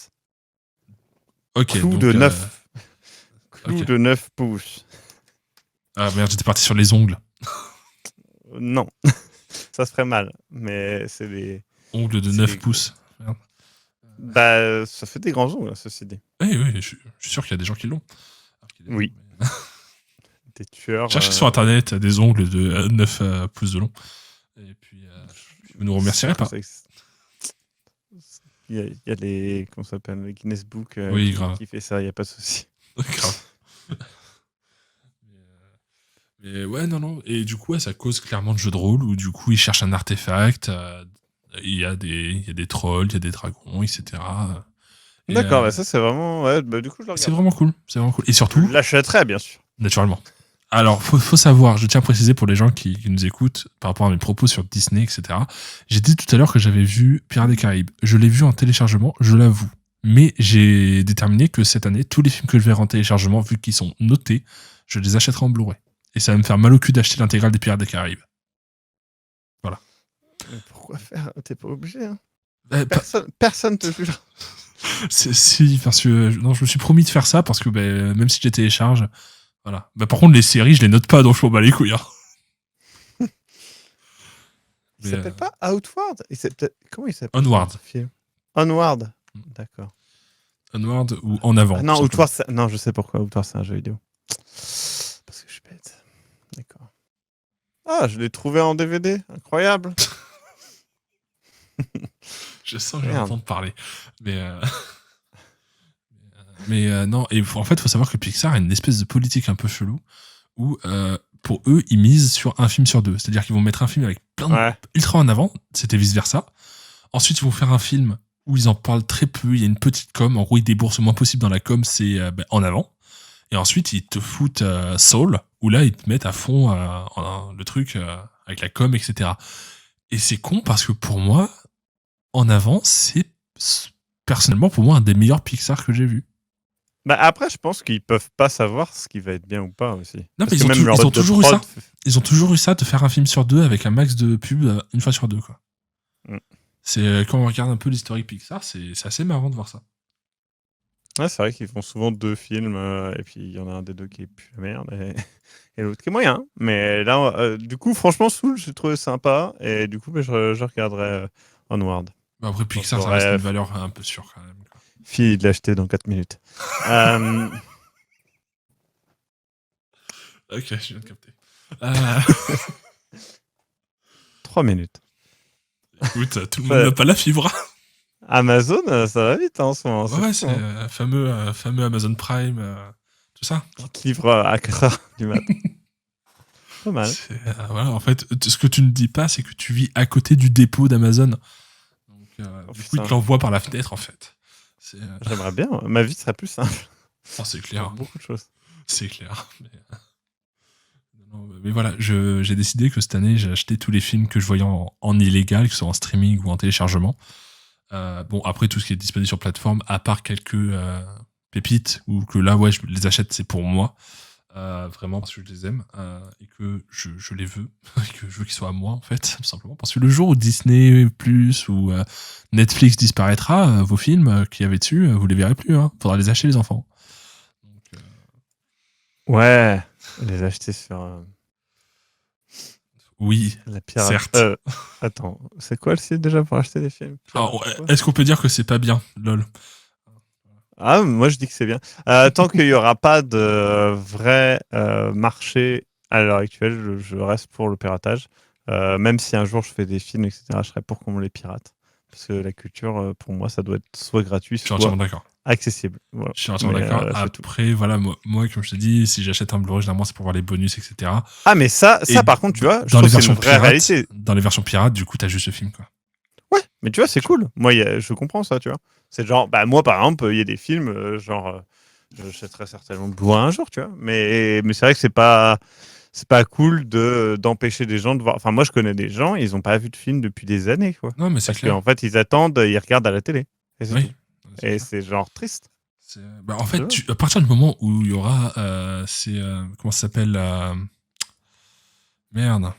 [SPEAKER 3] Ok,
[SPEAKER 2] Clou
[SPEAKER 3] donc.
[SPEAKER 2] de 9. Clou
[SPEAKER 3] Ok.
[SPEAKER 2] de 9 pouces.
[SPEAKER 3] Ah merde, j'étais parti sur les ongles.
[SPEAKER 2] Non, ça se ferait mal, mais c'est des.
[SPEAKER 3] Ongles de
[SPEAKER 2] c'est
[SPEAKER 3] 9
[SPEAKER 2] des-
[SPEAKER 3] pouces. Merde.
[SPEAKER 2] Bah, ça fait des grands ongles, ceci dit.
[SPEAKER 3] Oui, je suis sûr qu'il y a des gens qui l'ont. Alors qu'il y a des
[SPEAKER 2] Oui.
[SPEAKER 3] gens, mais-
[SPEAKER 2] Des tueurs.
[SPEAKER 3] Cherchez sur internet des ongles de 9 pouces de long. Et puis, vous nous remercierez
[SPEAKER 2] sûr que
[SPEAKER 3] pas.
[SPEAKER 2] ça existe. Il y a les. Comment ça s'appelle? Le Guinness Book
[SPEAKER 3] Oui, grave.
[SPEAKER 2] qui fait ça, il n'y a pas de souci.
[SPEAKER 3] Grave. Mais ouais, non. Et du coup, ouais, ça cause clairement de jeu de rôle où du coup, ils cherchent un artefact. Il y a des trolls, il y a des dragons, etc. Et,
[SPEAKER 2] D'accord, bah ça c'est vraiment. Ouais, bah, du coup, je le
[SPEAKER 3] c'est
[SPEAKER 2] regarde.
[SPEAKER 3] vraiment cool. C'est vraiment cool. Et
[SPEAKER 2] Je
[SPEAKER 3] surtout,
[SPEAKER 2] l'achèterai, bien sûr.
[SPEAKER 3] naturellement. Alors, faut savoir, je tiens à préciser pour les gens qui nous écoutent par rapport à mes propos sur Disney, etc. J'ai dit tout à l'heure que j'avais vu Pirates des Caraïbes. Je l'ai vu en téléchargement, je l'avoue. Mais j'ai déterminé que cette année, tous les films que je verrai en téléchargement, vu qu'ils sont notés, je les achèterai en Blu-ray. Et ça va me faire mal au cul d'acheter l'intégrale des Pirates des Caraïbes. Voilà.
[SPEAKER 2] Mais pourquoi faire? T'es pas obligé, hein.
[SPEAKER 3] Bah,
[SPEAKER 2] Personne te juge.
[SPEAKER 3] si, parce que non, je me suis promis de faire ça parce que même si je les télécharge, voilà. Bah, par contre, les séries, je les note pas, donc je m'en bats les couilles. Hein.
[SPEAKER 2] Il
[SPEAKER 3] Mais,
[SPEAKER 2] s'appelle pas Outward? Comment il s'appelle?
[SPEAKER 3] Onward.
[SPEAKER 2] ce film Onward.
[SPEAKER 3] Mm.
[SPEAKER 2] D'accord.
[SPEAKER 3] Onward ou En avant.
[SPEAKER 2] Ah non,
[SPEAKER 3] tout simplement.
[SPEAKER 2] Outward, non, je sais pourquoi. Outward, c'est un jeu vidéo. Parce que je suis bête. D'accord. Ah, je l'ai trouvé en DVD. Incroyable.
[SPEAKER 3] Je sens que je vais
[SPEAKER 2] Merde.
[SPEAKER 3] entendre parler. Mais non, et en fait, il faut savoir que Pixar a une espèce de politique un peu chelou où, pour eux, ils misent sur un film sur deux. C'est-à-dire qu'ils vont mettre un film avec plein de
[SPEAKER 2] Ouais.
[SPEAKER 3] ultra en avant, c'était vice-versa. Ensuite, ils vont faire un film où ils en parlent très peu, il y a une petite com, en gros, ils déboursent le moins possible dans la com, c'est en avant. Et ensuite, ils te foutent Soul, où là, ils te mettent à fond le truc avec la com, etc. Et c'est con parce que pour moi, En avant, c'est personnellement pour moi un des meilleurs Pixar que j'ai vu.
[SPEAKER 2] Bah après, je pense qu'ils peuvent pas savoir ce qui va être bien ou pas aussi.
[SPEAKER 3] Non,
[SPEAKER 2] Parce
[SPEAKER 3] mais
[SPEAKER 2] que même leur
[SPEAKER 3] ils ont
[SPEAKER 2] boîte de
[SPEAKER 3] toujours eu
[SPEAKER 2] prod
[SPEAKER 3] ça. Ils ont toujours eu ça de faire un film sur deux avec un max de pub une fois sur deux, quoi.
[SPEAKER 2] Mm.
[SPEAKER 3] C'est quand on regarde un peu l'historique Pixar, c'est assez marrant de voir ça.
[SPEAKER 2] Ouais, c'est vrai qu'ils font souvent deux films, et puis il y en a un des deux qui est plus la merde, et l'autre qui est moyen. Mais là, du coup, franchement, Soul, j'ai trouvé sympa, et du coup, je regarderai Onward.
[SPEAKER 3] Bah, après, Pixar, ça
[SPEAKER 2] j'aurais-
[SPEAKER 3] reste une valeur un peu sûre quand même. Quoi.
[SPEAKER 2] Fille de l'acheter dans 4 minutes.
[SPEAKER 3] Ok, je viens de capter.
[SPEAKER 2] 3 minutes.
[SPEAKER 3] Écoute, tout le monde n'a pas la fibre.
[SPEAKER 2] Amazon, ça va vite en ce moment.
[SPEAKER 3] Ouais,
[SPEAKER 2] fou,
[SPEAKER 3] c'est
[SPEAKER 2] hein.
[SPEAKER 3] fameux Amazon Prime, tout ça.
[SPEAKER 2] Qui te livre à 4h du matin. Pas mal.
[SPEAKER 3] Voilà, en fait, ce que tu ne dis pas, c'est que tu vis à côté du dépôt d'Amazon. Donc, du coup, ils
[SPEAKER 2] putain.
[SPEAKER 3] te l'envoient par la fenêtre, en fait.
[SPEAKER 2] J'aimerais bien. Ma vie serait plus simple.
[SPEAKER 3] Oh, c'est clair.
[SPEAKER 2] Beaucoup de choses.
[SPEAKER 3] C'est clair. Mais voilà, j'ai décidé que cette année, j'ai acheté tous les films que je voyais en illégal, que ce soit en streaming ou en téléchargement. Bon, après, tout ce qui est disponible sur plateforme, à part quelques pépites, ou que là, ouais, je les achète, c'est pour moi. Vraiment parce que je les aime et que je les veux et que je veux qu'ils soient à moi en fait, tout simplement parce que le jour où Disney Plus ou Netflix disparaîtra, vos films qu'il y avait dessus, vous les verrez plus, hein. Faudra les acheter les enfants. Donc,
[SPEAKER 2] Ouais, les acheter sur
[SPEAKER 3] oui,
[SPEAKER 2] la pirate.
[SPEAKER 3] certes.
[SPEAKER 2] Attends, c'est quoi le site déjà pour acheter des films?
[SPEAKER 3] Alors, est-ce qu'on peut dire que c'est pas bien, lol?
[SPEAKER 2] Ah, moi je dis que c'est bien. Tant qu'il n'y aura pas de vrai marché à l'heure actuelle, je reste pour le piratage. Même si un jour je fais des films, etc., je serais pour qu'on me les pirate. Parce que la culture, pour moi, ça doit être soit gratuit,
[SPEAKER 3] Je suis
[SPEAKER 2] soit
[SPEAKER 3] entièrement d'accord.
[SPEAKER 2] accessible. Voilà.
[SPEAKER 3] Je suis entièrement
[SPEAKER 2] Mais,
[SPEAKER 3] d'accord.
[SPEAKER 2] c'est tout.
[SPEAKER 3] Après, voilà, moi, comme je t'ai dit, si j'achète un Blu-ray, généralement, c'est pour voir les bonus, etc.
[SPEAKER 2] Ah, mais ça
[SPEAKER 3] Et
[SPEAKER 2] par contre, tu vois, je
[SPEAKER 3] dans
[SPEAKER 2] trouve
[SPEAKER 3] les
[SPEAKER 2] que c'est
[SPEAKER 3] versions
[SPEAKER 2] une vraie
[SPEAKER 3] pirates,
[SPEAKER 2] réalité.
[SPEAKER 3] dans les versions pirates, du coup, t'as juste le film, quoi.
[SPEAKER 2] Ouais, mais tu vois, c'est cool. Moi, je comprends ça, tu vois. C'est genre, bah, moi, par exemple, il y a des films, j'achèterais certainement le Blu-ray un jour, tu vois. Mais c'est vrai que c'est pas cool d'empêcher des gens de voir. Enfin, moi, je connais des gens, ils ont pas vu de film depuis des années, quoi.
[SPEAKER 3] Non, mais c'est
[SPEAKER 2] Parce
[SPEAKER 3] clair.
[SPEAKER 2] qu'en fait, ils attendent, ils regardent à la télé. Et c'est
[SPEAKER 3] Oui.
[SPEAKER 2] tout. Et c'est genre triste.
[SPEAKER 3] Bah, en fait, à partir du moment où il y aura comment ça s'appelle merde,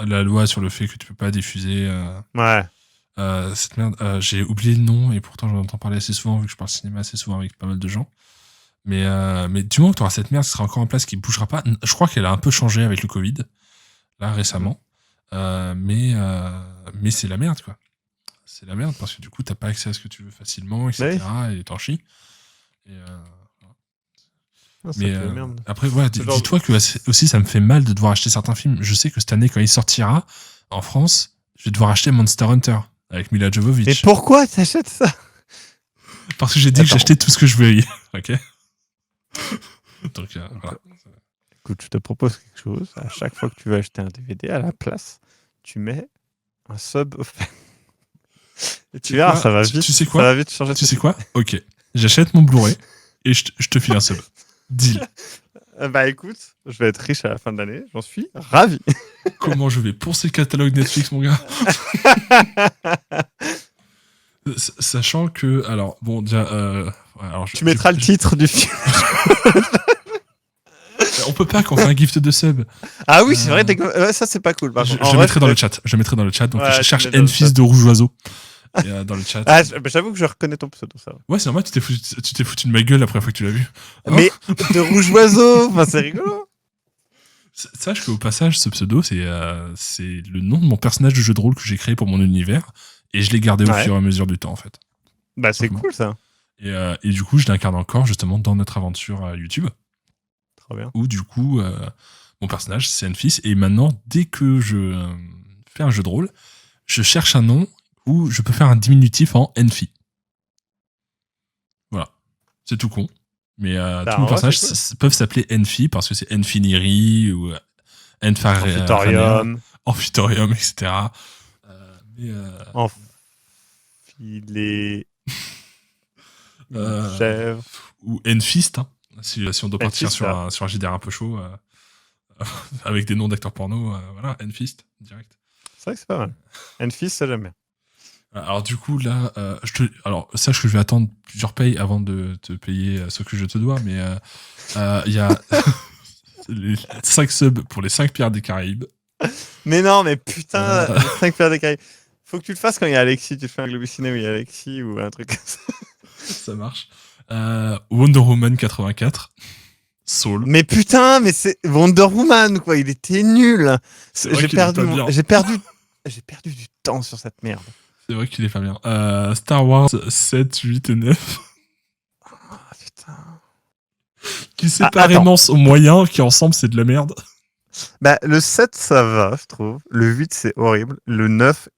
[SPEAKER 3] la loi sur le fait que tu peux pas diffuser
[SPEAKER 2] Ouais.
[SPEAKER 3] cette merde, j'ai oublié le nom et pourtant j'en entends parler assez souvent vu que je parle cinéma assez souvent avec pas mal de gens. Mais du moment que tu auras cette merde, ce sera encore en place, qui bougera pas. Je crois qu'elle a un peu changé avec le Covid là récemment, mais c'est la merde, quoi. C'est la merde parce que du coup t'as pas accès à ce que tu veux facilement, etc. Et t'en chies. Et
[SPEAKER 2] Ah, ça
[SPEAKER 3] mais
[SPEAKER 2] fait merde.
[SPEAKER 3] après, ouais,
[SPEAKER 2] C'est genre-
[SPEAKER 3] dis-toi que aussi ça me fait mal de devoir acheter certains films. Je sais que cette année, quand il sortira en France, je vais devoir acheter Monster Hunter avec Mila
[SPEAKER 2] Mais
[SPEAKER 3] Jovovich.
[SPEAKER 2] pourquoi t'achètes ça?
[SPEAKER 3] Parce que j'ai dit que j'achetais tout ce que je voulais. Ok. Donc voilà.
[SPEAKER 2] Écoute, je te propose quelque chose. À chaque fois que tu veux acheter un DVD, à la place, tu mets un sub offert. Et tu verras, ça va vite.
[SPEAKER 3] Tu sais quoi?
[SPEAKER 2] Ça va vite changer.
[SPEAKER 3] Tu sais quoi? Ok. J'achète mon Blu-ray et je te file un sub. Deal.
[SPEAKER 2] Bah écoute, je vais être riche à la fin de l'année. J'en suis ravi.
[SPEAKER 3] Comment je vais poncer le catalogue Netflix, mon gars? Sachant que, alors, bon, déjà, alors,
[SPEAKER 2] Tu mettras le titre du film.
[SPEAKER 3] On peut pas qu'on fait un gift de sub.
[SPEAKER 2] Ah oui, c'est vrai. Ouais, ça, c'est pas cool. Par contre.
[SPEAKER 3] Je mettrai dans le chat. Je mettrai dans le chat. Donc,
[SPEAKER 2] Ouais,
[SPEAKER 3] je
[SPEAKER 2] tu
[SPEAKER 3] cherche
[SPEAKER 2] mets dans le
[SPEAKER 3] Enfils
[SPEAKER 2] chat.
[SPEAKER 3] de Rouge Oiseau. Et, dans le chat.
[SPEAKER 2] Ah, j'avoue que je reconnais ton pseudo, ça.
[SPEAKER 3] Ouais, c'est normal, tu t'es foutu de ma gueule la première fois que tu l'as vu. Hein?
[SPEAKER 2] Mais de Rouge Oiseau, enfin, c'est rigolo.
[SPEAKER 3] Sache qu'au passage, ce pseudo, c'est le nom de mon personnage de jeu de rôle que j'ai créé pour mon univers. Et je l'ai gardé au fur et à mesure du temps, en fait.
[SPEAKER 2] Bah, c'est cool, ça.
[SPEAKER 3] Et du coup, je l'incarne encore, justement, dans notre aventure YouTube.
[SPEAKER 2] Trop bien.
[SPEAKER 3] Où, du coup, mon personnage, c'est Enfils. Et maintenant, dès que je fais un jeu de rôle, je cherche un nom où je peux faire un diminutif en Enfi. Voilà. C'est tout con. Mais tous mes personnages peuvent s'appeler Enfi parce que c'est Enfiniri ou
[SPEAKER 2] Amphitorium.
[SPEAKER 3] Amphitorium, etc.
[SPEAKER 2] Enfilé. Chèvre.
[SPEAKER 3] Ou Enfist, hein, si on doit partir
[SPEAKER 2] Enfist,
[SPEAKER 3] sur un JDR un peu chaud, avec des noms d'acteurs porno, voilà, Enfist, direct.
[SPEAKER 2] C'est vrai que c'est pas mal. Enfist, ça j'aime bien.
[SPEAKER 3] Alors du coup là, alors sache que je vais attendre plusieurs payes avant de te payer ce que je te dois, mais il y a les 5 subs pour les 5 Pirates des Caraïbes.
[SPEAKER 2] Mais non, mais putain, les 5 Pirates des Caraïbes. Faut que tu le fasses quand il y a Alexis, tu fais un Globus Ciné où il y a Alexis ou un truc comme ça.
[SPEAKER 3] Ça marche. Wonder Woman 84. Soul.
[SPEAKER 2] Mais putain, mais c'est Wonder Woman, quoi, il était nul. J'ai perdu du temps sur cette merde.
[SPEAKER 3] C'est vrai qu'il est pas bien. Star Wars 7, 8 et 9.
[SPEAKER 2] Ah, putain.
[SPEAKER 3] Qui séparément sont moyens, qui ensemble c'est de la merde.
[SPEAKER 2] Bah, le 7, ça va, je trouve. Le 8, c'est horrible. Le 9,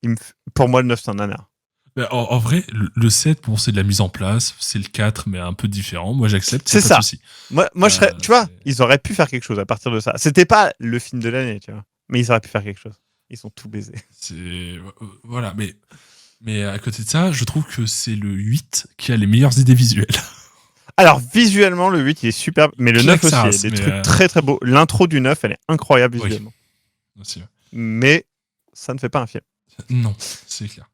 [SPEAKER 2] pour moi, le 9, c'est un nanar.
[SPEAKER 3] Bah, en vrai, le 7, bon, c'est de la mise en place. C'est le 4, mais un peu différent. Moi, j'accepte.
[SPEAKER 2] C'est
[SPEAKER 3] pas
[SPEAKER 2] ça.
[SPEAKER 3] de souci.
[SPEAKER 2] Moi je serais, tu vois, ils auraient pu faire quelque chose à partir de ça. C'était pas le film de l'année, tu vois. Mais ils auraient pu faire quelque chose. Ils sont tout baisés.
[SPEAKER 3] Voilà, mais à côté de ça, je trouve que c'est le 8 qui a les meilleures idées visuelles.
[SPEAKER 2] Alors, visuellement, le 8, il est superbe. Mais le 9 aussi, il y a des trucs très très beaux. L'intro du 9, elle est incroyable visuellement.
[SPEAKER 3] Oui. Aussi, ouais.
[SPEAKER 2] Mais ça ne fait pas un film.
[SPEAKER 3] Non, c'est clair.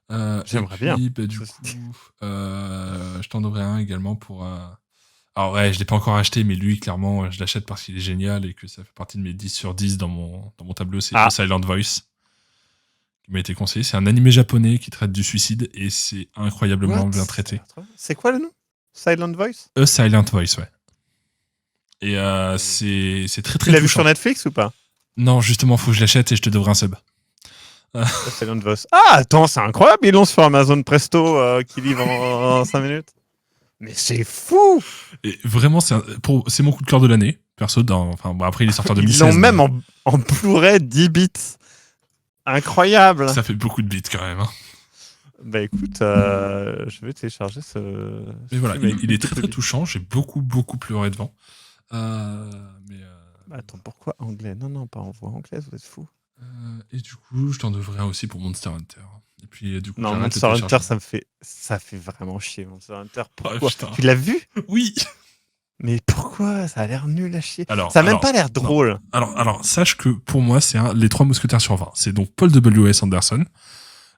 [SPEAKER 2] J'aimerais bien.
[SPEAKER 3] Du coup, je t'en aurais un également pour. Alors, ouais, je l'ai pas encore acheté, mais lui, clairement, je l'achète parce qu'il est génial et que ça fait partie de mes 10 sur 10 dans mon tableau. C'est
[SPEAKER 2] Ah.
[SPEAKER 3] The Silent Voice, qui m'a été conseillé. C'est un animé japonais qui traite du suicide et c'est incroyablement
[SPEAKER 2] What?
[SPEAKER 3] bien traité.
[SPEAKER 2] C'est quoi le nom? Silent Voice?
[SPEAKER 3] A Silent Voice, ouais. Et c'est très
[SPEAKER 2] Tu
[SPEAKER 3] très
[SPEAKER 2] l'as vu
[SPEAKER 3] touchant.
[SPEAKER 2] sur Netflix ou pas?
[SPEAKER 3] Non, justement, faut que je l'achète et je te devrais un sub.
[SPEAKER 2] Silent Voice. Ah, attends, c'est incroyable. Ils l'ont sur Amazon Presto qui livre en 5 minutes. Mais c'est fou!
[SPEAKER 3] Et vraiment, c'est mon coup de cœur de l'année. Perso, après, il est sorti en 2016.
[SPEAKER 2] Ils l'ont même
[SPEAKER 3] mais
[SPEAKER 2] en Blu-ray 10 bits. Incroyable!
[SPEAKER 3] ça fait beaucoup de bits quand même. Hein.
[SPEAKER 2] Bah écoute, je vais télécharger ce.
[SPEAKER 3] Mais voilà,
[SPEAKER 2] film.
[SPEAKER 3] il est très très touchant. J'ai beaucoup pleuré devant.
[SPEAKER 2] Attends, pourquoi anglais? Non, pas en voix anglaise, vous êtes fous.
[SPEAKER 3] Et du coup, je t'en devrais un aussi pour Monster Hunter. Et puis, du coup,
[SPEAKER 2] Non,
[SPEAKER 3] j'arrête de
[SPEAKER 2] Monster Hunter,
[SPEAKER 3] télécharger.
[SPEAKER 2] ça fait vraiment chier, Monster Hunter.
[SPEAKER 3] Oh,
[SPEAKER 2] Pourquoi?
[SPEAKER 3] putain.
[SPEAKER 2] Tu l'as vu?
[SPEAKER 3] Oui.
[SPEAKER 2] Mais pourquoi? Ça a l'air nul à chier.
[SPEAKER 3] Alors,
[SPEAKER 2] Ça a même pas l'air drôle.
[SPEAKER 3] Alors, sache que pour moi, c'est les 3 mousquetaires sur 20. C'est donc Paul W.S. Anderson,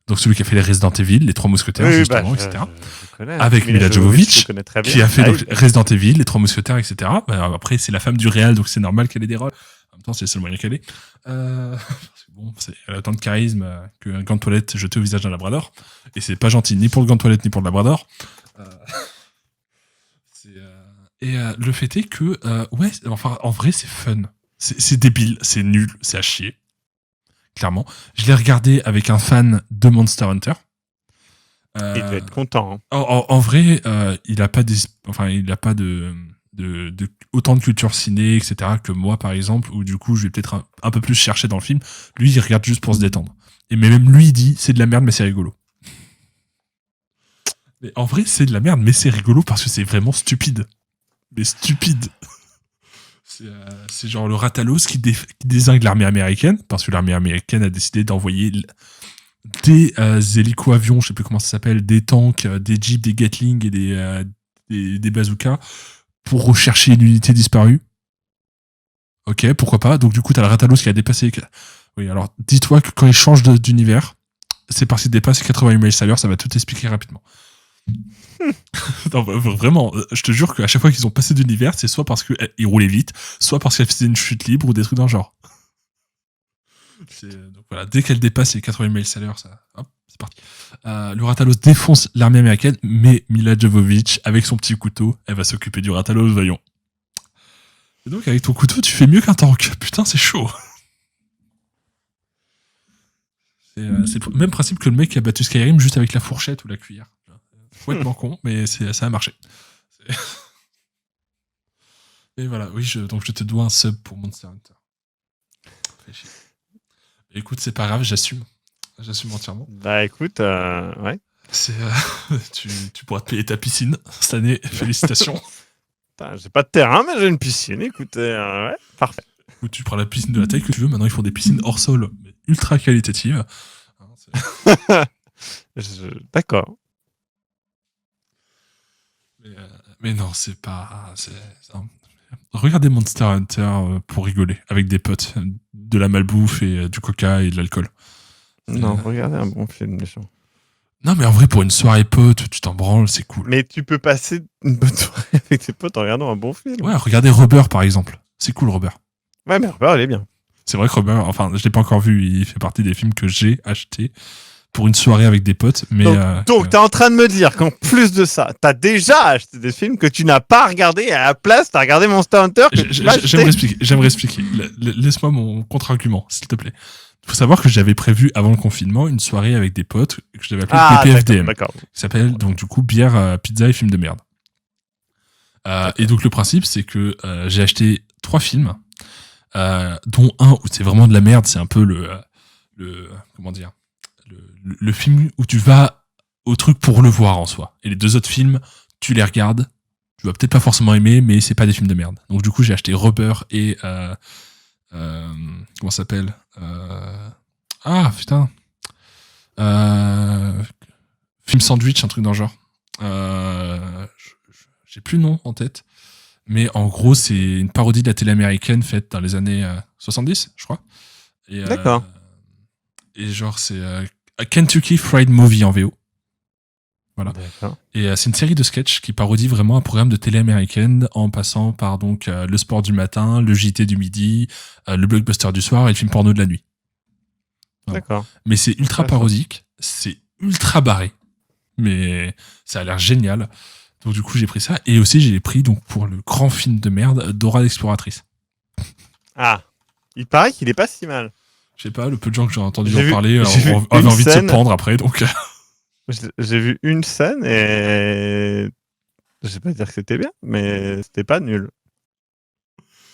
[SPEAKER 3] donc celui qui a fait les Resident Evil, les 3 mousquetaires, justement, etc.
[SPEAKER 2] Je connais.
[SPEAKER 3] Avec Mila Jovovich, qui a fait donc Resident Evil, les 3 mousquetaires, etc. Après, c'est la femme du réal, donc c'est normal qu'elle ait des rôles. En même temps, c'est le seul moyen qu'elle ait. Parce que bon, elle a autant de charisme qu'un gant de toilette jeté au visage d'un labrador. Et c'est pas gentil, ni pour le gant de toilette, ni pour le labrador. Le fait est que, en vrai, c'est fun. C'est débile, c'est nul, c'est à chier. Clairement. Je l'ai regardé avec un fan de Monster Hunter.
[SPEAKER 2] Il devait être content. Hein.
[SPEAKER 3] En vrai, il a pas autant de culture ciné, etc. que moi, par exemple, où du coup, je vais peut-être un peu plus chercher dans le film. Lui, il regarde juste pour se détendre. Mais même lui, il dit, c'est de la merde, mais c'est rigolo. Mais en vrai, c'est de la merde, mais c'est rigolo parce que c'est vraiment stupide. Mais stupide. C'est genre le Ratalos qui désingue l'armée américaine, parce que l'armée américaine a décidé d'envoyer des hélico-avions, je sais plus comment ça s'appelle, des tanks, des jeeps, des Gatling et des bazookas pour rechercher une unité disparue. Ok, pourquoi pas. Donc du coup, t'as le Ratalos qui a dépassé... Oui, alors dis-toi que quand il change d'univers, c'est parce qu'il dépasse 80 miles à l'heure, ça va tout expliquer rapidement. Non, vraiment, je te jure qu'à chaque fois qu'ils ont passé d'univers, c'est soit parce qu'ils roulaient vite, soit parce qu'elle faisait une chute libre ou des trucs dans le genre. Donc voilà, dès qu'elle dépasse les 80 miles à l'heure, c'est parti. Le Ratalos défonce l'armée américaine, mais Mila Jovovich, avec son petit couteau, elle va s'occuper du Ratalos, voyons. Et donc avec ton couteau, tu fais mieux qu'un tank. Putain, c'est chaud. C'est le même principe que le mec qui a battu Skyrim juste avec la fourchette ou la cuillère. Complètement con, mais ça a marché. Et voilà, oui, donc je te dois un sub pour Monster Hunter. Écoute, c'est pas grave, j'assume. J'assume entièrement.
[SPEAKER 2] Bah écoute, ouais.
[SPEAKER 3] Tu pourras te payer ta piscine cette année, félicitations.
[SPEAKER 2] Putain, j'ai pas de terrain, mais j'ai une piscine, écoutez, ouais, parfait.
[SPEAKER 3] Ou tu prends la piscine de la taille que tu veux, maintenant ils font des piscines hors sol, mais ultra qualitatives.
[SPEAKER 2] D'accord.
[SPEAKER 3] Mais non, c'est pas... Regardez Monster Hunter pour rigoler, avec des potes, de la malbouffe et du coca et de l'alcool.
[SPEAKER 2] Non, regardez un bon film, méchant.
[SPEAKER 3] Non, mais en vrai, pour une soirée pote, tu t'en branles, c'est cool.
[SPEAKER 2] Mais tu peux passer une bonne soirée avec tes potes en regardant un bon film.
[SPEAKER 3] Ouais, regardez Rubber, par exemple. C'est cool, Rubber.
[SPEAKER 2] Ouais, mais Rubber, il est bien.
[SPEAKER 3] C'est vrai que Rubber, enfin, je l'ai pas encore vu, il fait partie des films que j'ai achetés pour une soirée avec des potes. Mais
[SPEAKER 2] donc t'es en train de me dire qu'en plus de ça, t'as déjà acheté des films que tu n'as pas regardé et à la place, t'as regardé Monster Hunter que tu vas acheter.
[SPEAKER 3] J'aimerais expliquer. Laisse-moi mon contre-argument, s'il te plaît. Il faut savoir que j'avais prévu avant le confinement une soirée avec des potes que je devais appeler PPFDM.
[SPEAKER 2] D'accord.
[SPEAKER 3] Qui s'appelle donc du coup bière, pizza et film de merde. Et donc le principe, c'est que j'ai acheté 3 films, dont un où c'est vraiment de la merde. C'est un peu comment dire, le film où tu vas au truc pour le voir en soi. Et les 2 autres films, tu les regardes, tu vas peut-être pas forcément aimer, mais c'est pas des films de merde. Donc du coup, j'ai acheté Rubber et comment ça s'appelle putain. Film Sandwich, un truc dans le genre. J'ai plus le nom en tête. Mais en gros, c'est une parodie de la télé américaine faite dans les années 70, je crois. Et,
[SPEAKER 2] d'accord.
[SPEAKER 3] Et genre, c'est Kentucky Fried Movie en VO. Voilà.
[SPEAKER 2] D'accord.
[SPEAKER 3] Et c'est une série de sketchs qui parodie vraiment un programme de télé américaine en passant par donc le sport du matin, le JT du midi, le blockbuster du soir et le film porno de la nuit. Voilà.
[SPEAKER 2] D'accord.
[SPEAKER 3] Mais c'est ultra
[SPEAKER 2] Intéressant.
[SPEAKER 3] parodique, c'est ultra barré, mais ça a l'air génial. Donc du coup j'ai pris ça et aussi j'ai pris donc pour le grand film de merde Dora l'exploratrice.
[SPEAKER 2] Ah, il paraît qu'il est pas si mal.
[SPEAKER 3] Je sais pas, le peu de gens que j'ai entendu
[SPEAKER 2] J'ai
[SPEAKER 3] en
[SPEAKER 2] vu-
[SPEAKER 3] parler
[SPEAKER 2] j'ai vu
[SPEAKER 3] avaient
[SPEAKER 2] une
[SPEAKER 3] envie de se
[SPEAKER 2] scène.
[SPEAKER 3] pendre après donc.
[SPEAKER 2] J'ai vu une scène et je vais pas dire que c'était bien, mais c'était pas nul.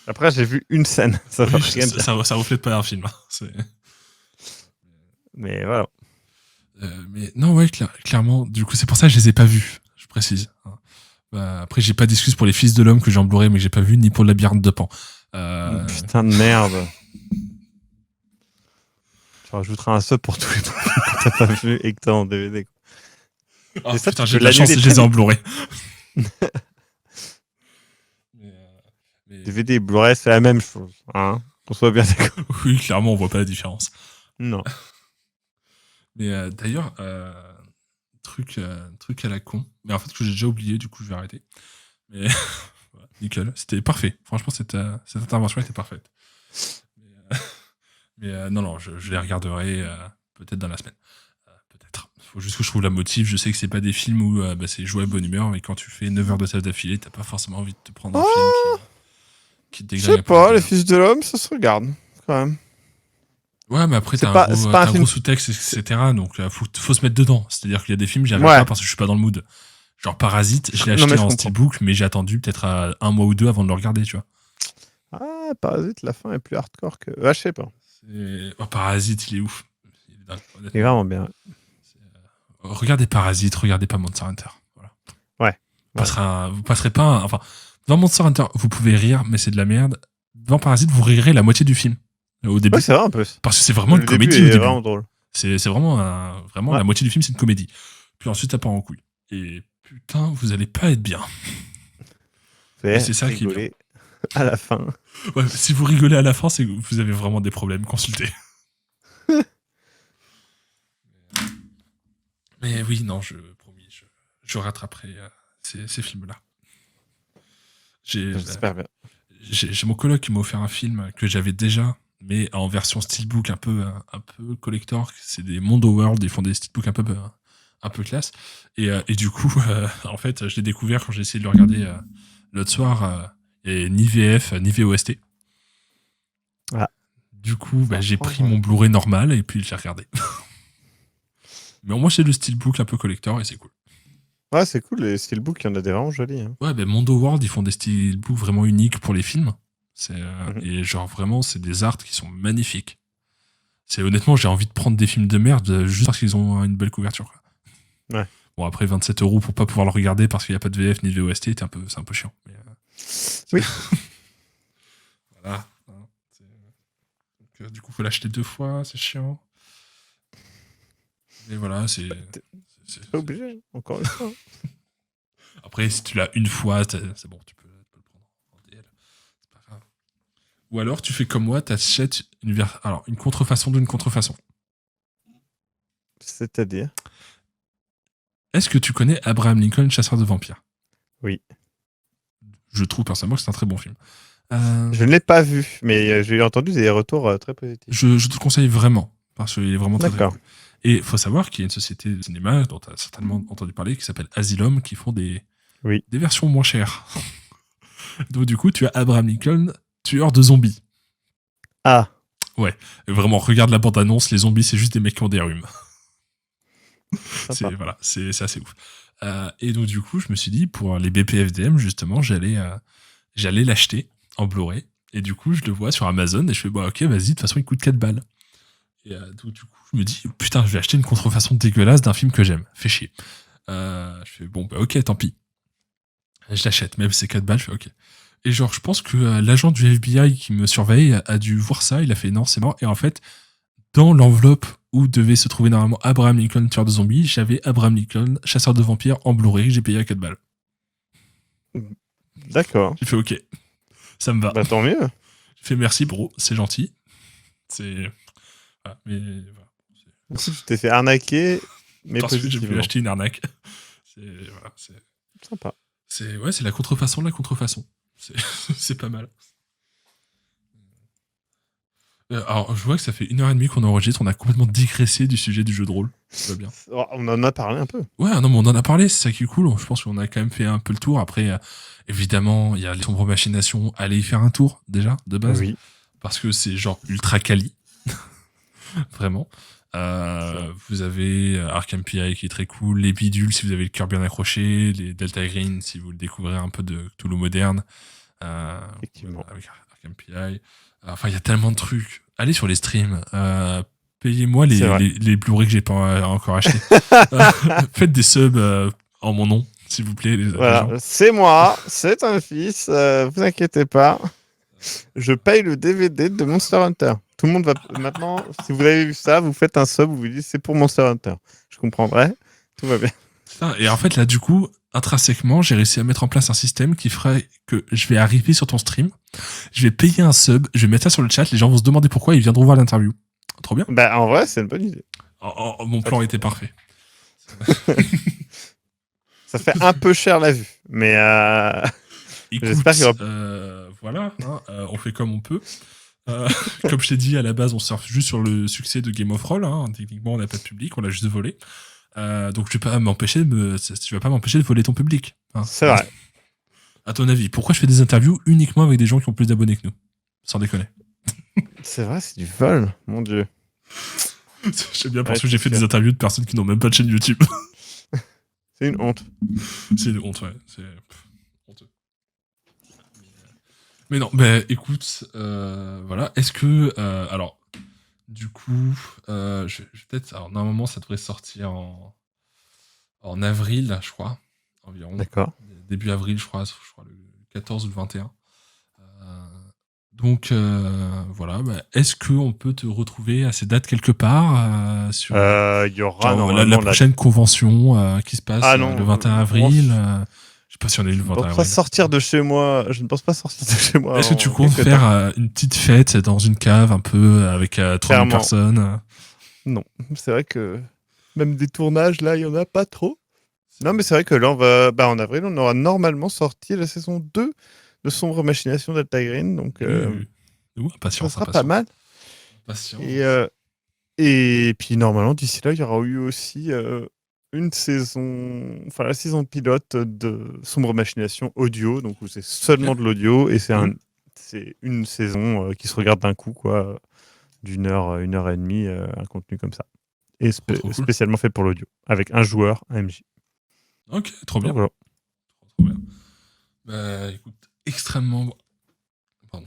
[SPEAKER 2] Après, j'ai vu une scène, ça va
[SPEAKER 3] Oui,
[SPEAKER 2] rien dire.
[SPEAKER 3] ça reflète pas un film. Hein.
[SPEAKER 2] Mais voilà.
[SPEAKER 3] Mais non, ouais, clairement. Du coup, c'est pour ça que je les ai pas vus, je précise. Bah, après, j'ai pas d'excuses pour les Fils de l'Homme que j'ai en Blu-ray, mais que j'ai pas vu, ni pour le Labyrinthe de Pan.
[SPEAKER 2] Putain de merde. Tu rajouteras un sub pour tous les trucs que t'as pas vu et que t'as en DVD. quoi.
[SPEAKER 3] Oh,
[SPEAKER 2] Et ça,
[SPEAKER 3] putain,
[SPEAKER 2] tu
[SPEAKER 3] j'ai
[SPEAKER 2] peux
[SPEAKER 3] de la chance,
[SPEAKER 2] l'annuler
[SPEAKER 3] je les ai
[SPEAKER 2] très
[SPEAKER 3] en Blu-ray. mais-
[SPEAKER 2] DVD et Blu-ray, c'est la même chose. Hein, qu'on soit bien d'accord.
[SPEAKER 3] Oui, clairement, on voit pas la différence.
[SPEAKER 2] Non.
[SPEAKER 3] Mais d'ailleurs, truc à la con, mais en fait que j'ai déjà oublié, du coup je vais arrêter. Mais voilà, nickel, c'était parfait. Franchement, cette intervention était parfaite. Mais non, je les regarderai peut-être dans la semaine. Peut-être. Faut juste que je trouve la motive. Je sais que c'est pas des films où c'est jouer à bonne humeur, mais quand tu fais 9 heures de taf d'affilée, t'as pas forcément envie de te prendre un film qui te
[SPEAKER 2] Je
[SPEAKER 3] déglingue
[SPEAKER 2] sais
[SPEAKER 3] un peu
[SPEAKER 2] pas,
[SPEAKER 3] la
[SPEAKER 2] les
[SPEAKER 3] gueule.
[SPEAKER 2] Fils de l'Homme, ça se regarde, quand même.
[SPEAKER 3] Ouais, mais après,
[SPEAKER 2] C'est
[SPEAKER 3] t'as
[SPEAKER 2] pas-
[SPEAKER 3] un
[SPEAKER 2] c'est
[SPEAKER 3] gros,
[SPEAKER 2] pas un
[SPEAKER 3] t'as un
[SPEAKER 2] film-
[SPEAKER 3] gros sous-texte, etc. Donc, faut se mettre dedans. C'est-à-dire qu'il y a des films, j'y arrive
[SPEAKER 2] Ouais.
[SPEAKER 3] pas parce que je suis pas dans le mood. Genre Parasite, je l'ai
[SPEAKER 2] Non, mais
[SPEAKER 3] acheté
[SPEAKER 2] je
[SPEAKER 3] en
[SPEAKER 2] comprends.
[SPEAKER 3] steelbook, mais j'ai attendu peut-être un mois ou deux avant de le regarder, tu vois.
[SPEAKER 2] Ah, Parasite, la fin est plus hardcore que. Ah, je sais pas.
[SPEAKER 3] Parasite, il est ouf. Il est dingue,
[SPEAKER 2] C'est
[SPEAKER 3] honnêtement.
[SPEAKER 2] vraiment bien.
[SPEAKER 3] Regardez Parasite, regardez pas Monster Hunter. Voilà.
[SPEAKER 2] Ouais.
[SPEAKER 3] Vous passerez pas. Enfin, dans Monster Hunter, vous pouvez rire, mais c'est de la merde. Dans Parasite, vous rirez la moitié du film. Au début.
[SPEAKER 2] Ouais, c'est vrai un peu.
[SPEAKER 3] Parce que c'est vraiment
[SPEAKER 2] Le
[SPEAKER 3] une comédie
[SPEAKER 2] début
[SPEAKER 3] au
[SPEAKER 2] est
[SPEAKER 3] début.
[SPEAKER 2] vraiment drôle.
[SPEAKER 3] C'est vraiment, vraiment
[SPEAKER 2] Ouais.
[SPEAKER 3] la moitié du film, c'est une comédie. Puis ensuite, ça part en couille. Et putain, vous allez pas être bien.
[SPEAKER 2] C'est
[SPEAKER 3] ça qui est
[SPEAKER 2] rigoler à la fin.
[SPEAKER 3] Ouais, si vous rigolez à la fin, c'est que vous avez vraiment des problèmes. Consultez. Mais oui, non, promis, je rattraperai ces films-là.
[SPEAKER 2] J'espère bien.
[SPEAKER 3] J'ai mon coloc qui m'a offert un film que j'avais déjà, mais en version steelbook un peu collector. C'est des Mondo World, ils font des steelbooks un peu classe. Et du coup, en fait, je l'ai découvert quand j'ai essayé de le regarder l'autre soir. Et ni VF, ni VOST.
[SPEAKER 2] Ah.
[SPEAKER 3] Du coup, j'ai
[SPEAKER 2] prendre,
[SPEAKER 3] pris mon Blu-ray normal et puis j'ai regardé. Mais au moins, c'est le steelbook un peu collector et c'est cool.
[SPEAKER 2] Ouais, c'est cool, les steelbooks, il y en a des vraiment jolis. Hein.
[SPEAKER 3] Ouais, Mondo World, ils font des steelbooks vraiment uniques pour les films.
[SPEAKER 2] Mhm.
[SPEAKER 3] Et genre, vraiment, c'est des arts qui sont magnifiques. Honnêtement, j'ai envie de prendre des films de merde juste parce qu'ils ont une belle couverture. Quoi.
[SPEAKER 2] Ouais.
[SPEAKER 3] Bon, après, 27 € pour pas pouvoir le regarder parce qu'il n'y a pas de VF ni de VOST, c'est un peu chiant. Mais,
[SPEAKER 2] Oui.
[SPEAKER 3] voilà. Hein, donc, du coup, faut l'acheter 2 fois, c'est chiant. Mais voilà, c'est
[SPEAKER 2] Pas obligé, encore une fois.
[SPEAKER 3] Après, si tu l'as une fois, c'est bon, tu peux le prendre en DL. C'est pas grave. Ou alors, tu fais comme moi, t'achètes une contrefaçon d'une contrefaçon.
[SPEAKER 2] C'est-à-dire
[SPEAKER 3] Est-ce que tu connais Abraham Lincoln, chasseur de vampires?
[SPEAKER 2] Oui.
[SPEAKER 3] Je trouve personnellement que c'est un très bon film.
[SPEAKER 2] Je ne l'ai pas vu, mais j'ai entendu des retours très positifs.
[SPEAKER 3] Je te le conseille vraiment, parce qu'il est vraiment très, très
[SPEAKER 2] D'accord.
[SPEAKER 3] cool. Et il faut savoir qu'il y a une société de cinéma dont tu as certainement entendu parler qui s'appelle Asylum, qui font des versions moins chères. Donc du coup, tu as Abraham Lincoln, tueur de zombies.
[SPEAKER 2] Ah.
[SPEAKER 3] Ouais, et vraiment, regarde la bande-annonce, les zombies, c'est juste des mecs qui ont des rhumes. C'est assez ouf. Et donc du coup, je me suis dit, pour les BPFDM, justement, j'allais l'acheter en Blu-ray. Et du coup, je le vois sur Amazon et je fais, ok, vas-y, de toute façon, il coûte 4 balles. Et donc, du coup, je me dis, putain, je vais acheter une contrefaçon dégueulasse d'un film que j'aime. Fais chier. Je fais, ok, tant pis. Je l'achète, même si c'est 4 balles, je fais, ok. Et genre, je pense que l'agent du FBI qui me surveille a dû voir ça, il a fait, non, c'est mort. Et en fait, dans l'enveloppe où devait se trouver normalement Abraham Lincoln, tueur de zombies, j'avais Abraham Lincoln, chasseur de vampires en Blu-ray, j'ai payé à 4 balles.
[SPEAKER 2] D'accord.
[SPEAKER 3] J'ai fait, ok, ça me va.
[SPEAKER 2] Bah, tant mieux.
[SPEAKER 3] J'ai fait, merci, bro, c'est gentil. C'est... Voilà, mais voilà.
[SPEAKER 2] Du coup, tu t'es fait arnaquer, mais
[SPEAKER 3] Parce que j'ai pu
[SPEAKER 2] positivement.
[SPEAKER 3] acheter une arnaque. Voilà,
[SPEAKER 2] Sympa.
[SPEAKER 3] c'est la contrefaçon de la contrefaçon. C'est pas mal. Alors, je vois que ça fait 1h30 qu'on enregistre, on a complètement digressé du sujet du jeu de rôle. Ça va bien.
[SPEAKER 2] Oh, on en a parlé un peu.
[SPEAKER 3] Ouais, non, mais on en a parlé, c'est ça qui est cool. Je pense qu'on a quand même fait un peu le tour. Après, évidemment, il y a les sombres machinations. Allez y faire un tour, déjà, de base.
[SPEAKER 2] Oui.
[SPEAKER 3] Parce que c'est genre ultra quali. Vraiment. Vous avez Arkham PI qui est très cool. Les bidules, si vous avez le cœur bien accroché. Les Delta Green, si vous le découvrez un peu de Cthulhu moderne.
[SPEAKER 2] Effectivement.
[SPEAKER 3] Avec Arkham PI. Enfin, il y a tellement de trucs. Allez sur les streams. Payez-moi
[SPEAKER 2] C'est vrai.
[SPEAKER 3] les Blu-ray que j'ai pas encore achetés. Faites des subs en mon nom, s'il vous plaît, les gens.
[SPEAKER 2] Voilà, c'est moi, c'est un fils, vous inquiétez pas. Je paye le DVD de Monster Hunter. Tout le monde va maintenant, si vous avez vu ça, vous faites un sub, vous vous dites c'est pour Monster Hunter. Je comprendrai, tout va bien.
[SPEAKER 3] Putain, et en fait, là, du coup, intrinsèquement, j'ai réussi à mettre en place un système qui ferait que je vais arriver sur ton stream, je vais payer un sub, je vais mettre ça sur le chat, les gens vont se demander pourquoi, ils viendront voir l'interview. Trop bien.
[SPEAKER 2] Bah en vrai, c'est une bonne idée.
[SPEAKER 3] Mon plan était parfait.
[SPEAKER 2] Ça fait un peu cher la vue, mais
[SPEAKER 3] Écoute,
[SPEAKER 2] j'espère qu'il y aura...
[SPEAKER 3] voilà, hein, on fait comme on peut. Comme je t'ai dit, à la base, on surfe juste sur le succès de Game of Roll. Hein. Techniquement, on n'a pas de public, on l'a juste volé. Donc, tu vas pas m'empêcher de voler ton public. Hein.
[SPEAKER 2] C'est vrai.
[SPEAKER 3] À ton avis, pourquoi je fais des interviews uniquement avec des gens qui ont plus d'abonnés que nous? Sans déconner.
[SPEAKER 2] C'est vrai, c'est du vol, mon dieu.
[SPEAKER 3] J'aime bien parce
[SPEAKER 2] Ouais,
[SPEAKER 3] que j'ai
[SPEAKER 2] c'est
[SPEAKER 3] fait
[SPEAKER 2] sûr.
[SPEAKER 3] des interviews de personnes qui n'ont même pas de chaîne YouTube.
[SPEAKER 2] C'est une honte.
[SPEAKER 3] C'est une honte, ouais. C'est honteux. Mais non, bah écoute, voilà. Est-ce que. Alors, du coup, je vais peut-être. Alors, normalement, ça devrait sortir en avril, je crois, environ.
[SPEAKER 2] D'accord.
[SPEAKER 3] Début avril, je crois le 14 ou le 21. Donc, voilà. Bah, est-ce qu'on peut te retrouver à ces dates quelque part sur
[SPEAKER 2] Il y aura
[SPEAKER 3] genre,
[SPEAKER 2] normalement
[SPEAKER 3] la prochaine convention qui se passe
[SPEAKER 2] Ah non,
[SPEAKER 3] le 21 avril je sais pas si on est le
[SPEAKER 2] je ne
[SPEAKER 3] 21
[SPEAKER 2] pense
[SPEAKER 3] avril.
[SPEAKER 2] pas sortir de chez moi. Je ne pense pas sortir de chez moi.
[SPEAKER 3] Est-ce que tu
[SPEAKER 2] en
[SPEAKER 3] comptes
[SPEAKER 2] quelques
[SPEAKER 3] faire
[SPEAKER 2] temps.
[SPEAKER 3] une petite fête dans une cave un peu avec 3000
[SPEAKER 2] Clairement.
[SPEAKER 3] personnes
[SPEAKER 2] Non, c'est vrai que même des tournages là, il y en a pas trop. Non, mais c'est vrai que là, on va, en avril, on aura normalement sorti la saison 2 de Sombre Machination Delta Green, donc ça
[SPEAKER 3] Impatience,
[SPEAKER 2] sera pas mal.
[SPEAKER 3] Impatience.
[SPEAKER 2] Et puis normalement, d'ici là, il y aura eu aussi une saison, enfin la saison pilote de Sombre Machination audio, donc où c'est seulement de l'audio et c'est une saison qui se regarde d'un coup, quoi, d'1 heure, 1h30, un contenu comme ça. Et
[SPEAKER 3] Trop cool.
[SPEAKER 2] spécialement fait pour l'audio, avec un joueur, un MJ.
[SPEAKER 3] Ok, trop bien.
[SPEAKER 2] Donc, voilà.
[SPEAKER 3] Trop bien. Bah, écoute, extrêmement. Pardon.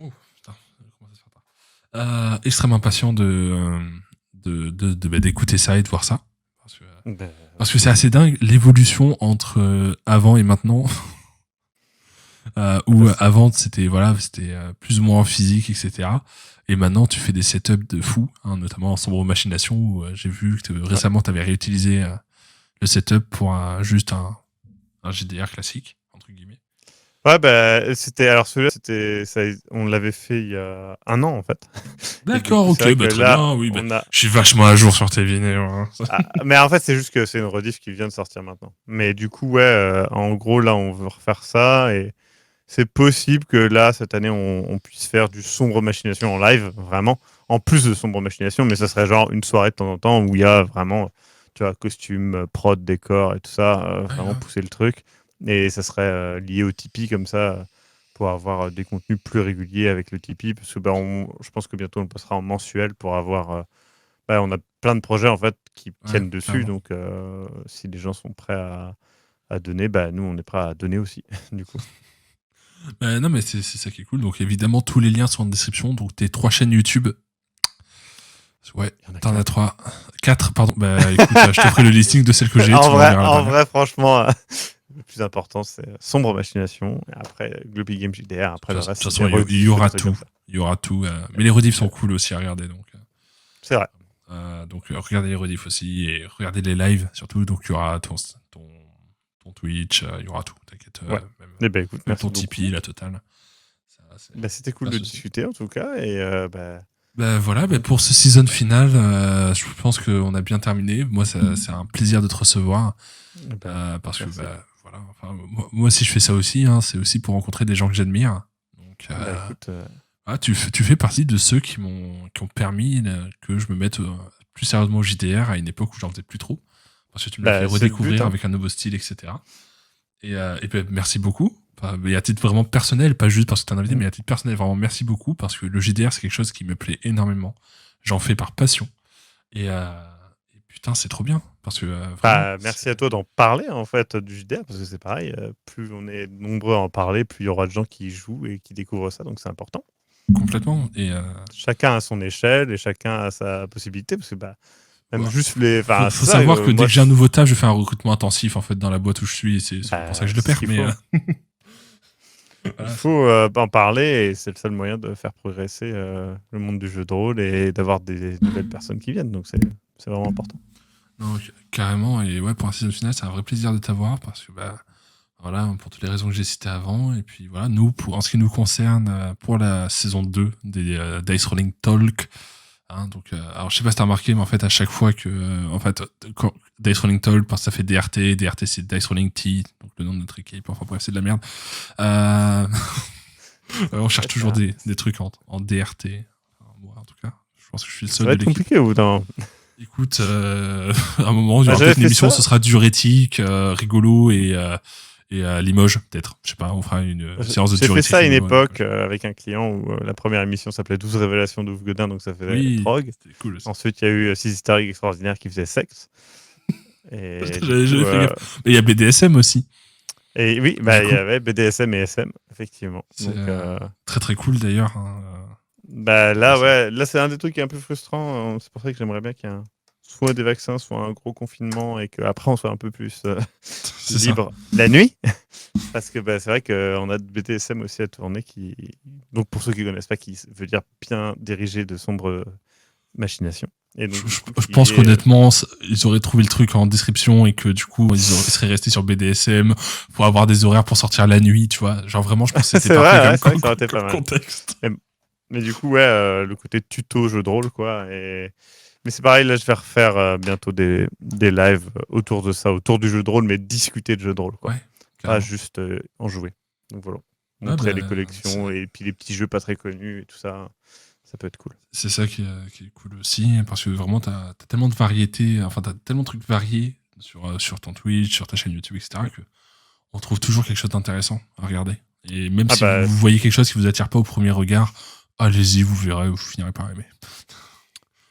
[SPEAKER 3] Oh, putain, comment ça se fait pas extrêmement impatient d'écouter ça et de voir ça. Parce que c'est assez dingue l'évolution entre avant et maintenant. Où avant c'était plus ou moins en physique, etc. Et maintenant tu fais des setups de fou, hein, notamment en Sombre Machination où j'ai vu que récemment tu avais réutilisé le setup pour juste un GDR classique entre guillemets.
[SPEAKER 2] Ouais, c'était alors celui-là, on l'avait fait il y a 1 an en fait.
[SPEAKER 3] D'accord, ok,
[SPEAKER 2] très
[SPEAKER 3] bien, oui, je suis vachement à jour sur tes vidéos. Hein.
[SPEAKER 2] Mais en fait, c'est juste que c'est une rediff qui vient de sortir maintenant. Mais du coup, ouais, en gros, là, on veut refaire ça et c'est possible que là, cette année, on puisse faire du Sombre Machination en live, vraiment, en plus de Sombre Machination, mais ça serait genre une soirée de temps en temps où il y a vraiment, tu vois, costume, prod, décor et tout ça, vraiment pousser le truc. Et ça serait lié au Tipeee comme ça, pour avoir des contenus plus réguliers avec le Tipeee, parce que je pense que bientôt on le passera en mensuel pour avoir... on a plein de projets en fait qui tiennent dessus,
[SPEAKER 3] clairement.
[SPEAKER 2] donc si les gens sont prêts à donner, nous on est prêts à donner aussi, du coup.
[SPEAKER 3] Non, mais c'est ça qui est cool. Donc évidemment, tous les liens sont en description. Donc tes 3 chaînes YouTube. Ouais, t'en as 3. 4, pardon. Écoute, je te ferai le listing de celles que j'ai.
[SPEAKER 2] En vrai, franchement, le plus important c'est Sombre Machination, et après Globy Game JDR, après le reste.
[SPEAKER 3] De toute façon, il y aura tout. Il y aura tout. Mais les rediffs sont cool aussi à regarder. Donc.
[SPEAKER 2] C'est vrai.
[SPEAKER 3] Donc regardez les rediffs aussi et regardez les lives surtout. Donc il y aura ton Twitch, il y aura tout. T'inquiète.
[SPEAKER 2] Ouais. Écoute,
[SPEAKER 3] même ton Tipeee, la totale.
[SPEAKER 2] C'était cool de discuter en tout cas et
[SPEAKER 3] Bah voilà, bah pour ce season final, je pense qu'on a bien terminé. Moi, c'est un plaisir de te recevoir. Parce que
[SPEAKER 2] merci.
[SPEAKER 3] voilà, enfin, moi aussi je fais ça aussi, hein, c'est aussi pour rencontrer des gens que j'admire. Donc
[SPEAKER 2] Écoute,
[SPEAKER 3] tu fais partie de ceux qui ont permis que je me mette plus sérieusement au JDR à une époque où j'en faisais plus trop. Parce que tu me l'as fait
[SPEAKER 2] c'est le but,
[SPEAKER 3] redécouvrir
[SPEAKER 2] hein.
[SPEAKER 3] avec un nouveau style, etc. Et ben, merci beaucoup. Enfin, mais à titre vraiment personnel, pas juste parce que t'es un invité, mais à titre personnel, vraiment merci beaucoup parce que le JDR c'est quelque chose qui me plaît énormément. J'en fais par passion. Et putain, c'est trop bien. Parce que vraiment,
[SPEAKER 2] Merci à toi d'en parler en fait du JDR parce que c'est pareil, plus on est nombreux à en parler, plus il y aura de gens qui y jouent et qui découvrent ça, donc c'est important.
[SPEAKER 3] complètement. Et
[SPEAKER 2] Chacun à son échelle et chacun a sa possibilité parce que même
[SPEAKER 3] ouais.
[SPEAKER 2] juste les.
[SPEAKER 3] Faut
[SPEAKER 2] C'est ça,
[SPEAKER 3] savoir que dès
[SPEAKER 2] moi,
[SPEAKER 3] que j'ai un nouveau taf, je fais un recrutement intensif en fait dans la boîte où je suis. Et c'est pour ça que je le
[SPEAKER 2] c'est ce
[SPEAKER 3] perds.
[SPEAKER 2] qu'il
[SPEAKER 3] Mais
[SPEAKER 2] faut.
[SPEAKER 3] voilà,
[SPEAKER 2] Il faut en parler et c'est le seul moyen de faire progresser le monde du jeu de rôle et d'avoir des nouvelles personnes qui viennent. Donc c'est vraiment important.
[SPEAKER 3] non, carrément. Et ouais, pour un season final, c'est un vrai plaisir de t'avoir parce que voilà, pour toutes les raisons que j'ai citées avant. Et puis voilà, nous, en ce qui nous concerne, pour la saison 2 des Dice Rolling Talk. Hein, donc, alors je sais pas si t'as remarqué, mais en fait à chaque fois que en fait quand Dice Rolling Talk, parce que ça fait DRT c'est Dice Rolling T, donc le nom de notre équipe, enfin bref c'est de la merde. On cherche toujours des trucs en DRT. Enfin, moi en tout cas, je pense que je suis le
[SPEAKER 2] Ça
[SPEAKER 3] seul
[SPEAKER 2] va
[SPEAKER 3] de
[SPEAKER 2] être
[SPEAKER 3] l'équipe.
[SPEAKER 2] compliqué au bout d'un moment.
[SPEAKER 3] Écoute, à un moment il y aura
[SPEAKER 2] j'avais
[SPEAKER 3] peut-être une
[SPEAKER 2] fait
[SPEAKER 3] émission,
[SPEAKER 2] ça.
[SPEAKER 3] ce sera diurétique, rigolo et à Limoges peut-être. Je sais pas, on fera une séance de
[SPEAKER 2] J'ai fait
[SPEAKER 3] diurétique.
[SPEAKER 2] ça à une
[SPEAKER 3] rigolo,
[SPEAKER 2] époque avec un client où la première émission s'appelait 12 révélations d'Ouf Godin, donc ça faisait
[SPEAKER 3] Oui,
[SPEAKER 2] drogue.
[SPEAKER 3] c'était cool aussi.
[SPEAKER 2] Ensuite, il y a eu 6 historiques extraordinaires qui faisaient sexe. Et, du
[SPEAKER 3] J'avais
[SPEAKER 2] coup,
[SPEAKER 3] fait gaffe. Et il y a BDSM aussi.
[SPEAKER 2] et oui,
[SPEAKER 3] Du
[SPEAKER 2] il y
[SPEAKER 3] coup.
[SPEAKER 2] avait BDSM et SM, effectivement.
[SPEAKER 3] C'est
[SPEAKER 2] Donc,
[SPEAKER 3] très très cool d'ailleurs. Hein.
[SPEAKER 2] là,
[SPEAKER 3] ça.
[SPEAKER 2] ouais, là, c'est un des trucs qui est un peu frustrant. C'est pour ça que j'aimerais bien qu'il y ait soit des vaccins, soit un gros confinement et qu'après on soit un peu plus
[SPEAKER 3] C'est ça.
[SPEAKER 2] libre la nuit. Parce que c'est vrai qu'on a de BDSM aussi à tourner donc pour ceux qui ne connaissent pas, qui veut dire bien diriger de sombres machinations. Et donc,
[SPEAKER 3] Je pense qu'honnêtement, ils auraient trouvé le truc en description et que du coup, ils seraient restés sur BDSM pour avoir des horaires pour sortir la nuit, tu vois. Genre vraiment, je pense que c'était parfait
[SPEAKER 2] c'est vrai que ça aurait été pas mal.
[SPEAKER 3] contexte.
[SPEAKER 2] Mais du coup, le côté tuto jeu de rôle, quoi. Mais c'est pareil, là, je vais refaire bientôt des lives autour de ça, autour du jeu de rôle, mais discuter de jeu de rôle, quoi.
[SPEAKER 3] Ouais,
[SPEAKER 2] Pas juste en jouer. Donc voilà. Montrer les collections et puis les petits jeux pas très connus et tout ça. Ça peut être cool.
[SPEAKER 3] C'est ça qui est cool aussi, parce que vraiment, t'as tellement de variétés, enfin, t'as tellement de trucs variés sur ton Twitch, sur ta chaîne YouTube, etc., que on trouve toujours quelque chose d'intéressant à regarder. Et même si vous voyez quelque chose qui vous attire pas au premier regard, allez-y, vous verrez, vous finirez par aimer.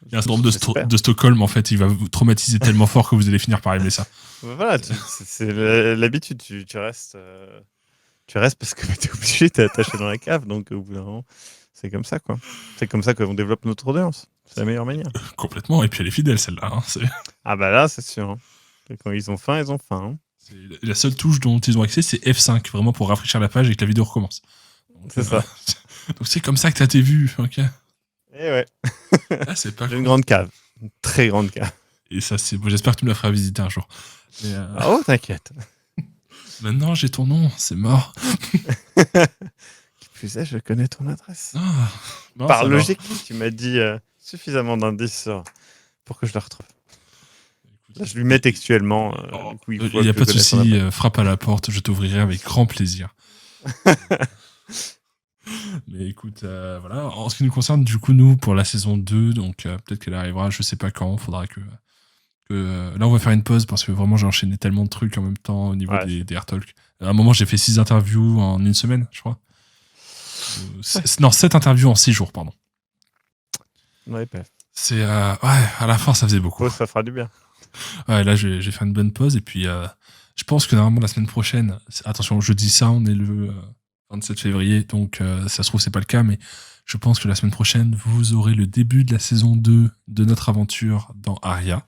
[SPEAKER 3] Il y a un syndrome de Stockholm, en fait, il va vous traumatiser tellement fort que vous allez finir par aimer ça.
[SPEAKER 2] Voilà, c'est l'habitude, tu restes. Tu restes parce que t'es obligé, t'es attaché dans la cave, donc au bout d'un moment, c'est comme ça, quoi. C'est comme ça qu'on développe notre audience. C'est la meilleure manière.
[SPEAKER 3] Complètement, et puis elle est fidèle, celle-là. Hein,
[SPEAKER 2] là, c'est sûr. Hein. Quand ils ont faim, ils ont faim. Hein.
[SPEAKER 3] La seule touche dont ils ont accès, c'est F5, vraiment pour rafraîchir la page et que la vidéo recommence.
[SPEAKER 2] C'est ça.
[SPEAKER 3] Donc c'est comme ça que t'as tes vues, ok.
[SPEAKER 2] Et ouais.
[SPEAKER 3] C'est pas
[SPEAKER 2] J'ai une grande cave. Une très grande cave.
[SPEAKER 3] Et ça, c'est bon, j'espère que tu me la feras visiter un jour.
[SPEAKER 2] Oh, t'inquiète.
[SPEAKER 3] Maintenant, j'ai ton nom, c'est mort.
[SPEAKER 2] Qui plus est, je connais ton adresse.
[SPEAKER 3] Non,
[SPEAKER 2] par logique, tu m'as dit suffisamment d'indices pour que je la retrouve. Là, je lui mets textuellement.
[SPEAKER 3] Il n'y a pas de souci, frappe à la porte, je t'ouvrirai avec grand plaisir. Mais écoute, voilà. En ce qui nous concerne, du coup, nous, pour la saison 2, donc peut-être qu'elle arrivera, je sais pas quand, faudra que là, on va faire une pause parce que vraiment, j'ai enchaîné tellement de trucs en même temps au niveau des Air Talk. À un moment, j'ai fait 6 interviews en une semaine, je crois. Non, 7 interviews en 6 jours, pardon.
[SPEAKER 2] Ouais,
[SPEAKER 3] c'est à la fin, ça faisait beaucoup.
[SPEAKER 2] Ça fera du bien.
[SPEAKER 3] Ouais, là, j'ai fait une bonne pause et puis je pense que normalement la semaine prochaine, attention, je dis ça, on est le 27 février, donc ça se trouve, c'est pas le cas, mais je pense que la semaine prochaine, vous aurez le début de la saison 2 de notre aventure dans Aria,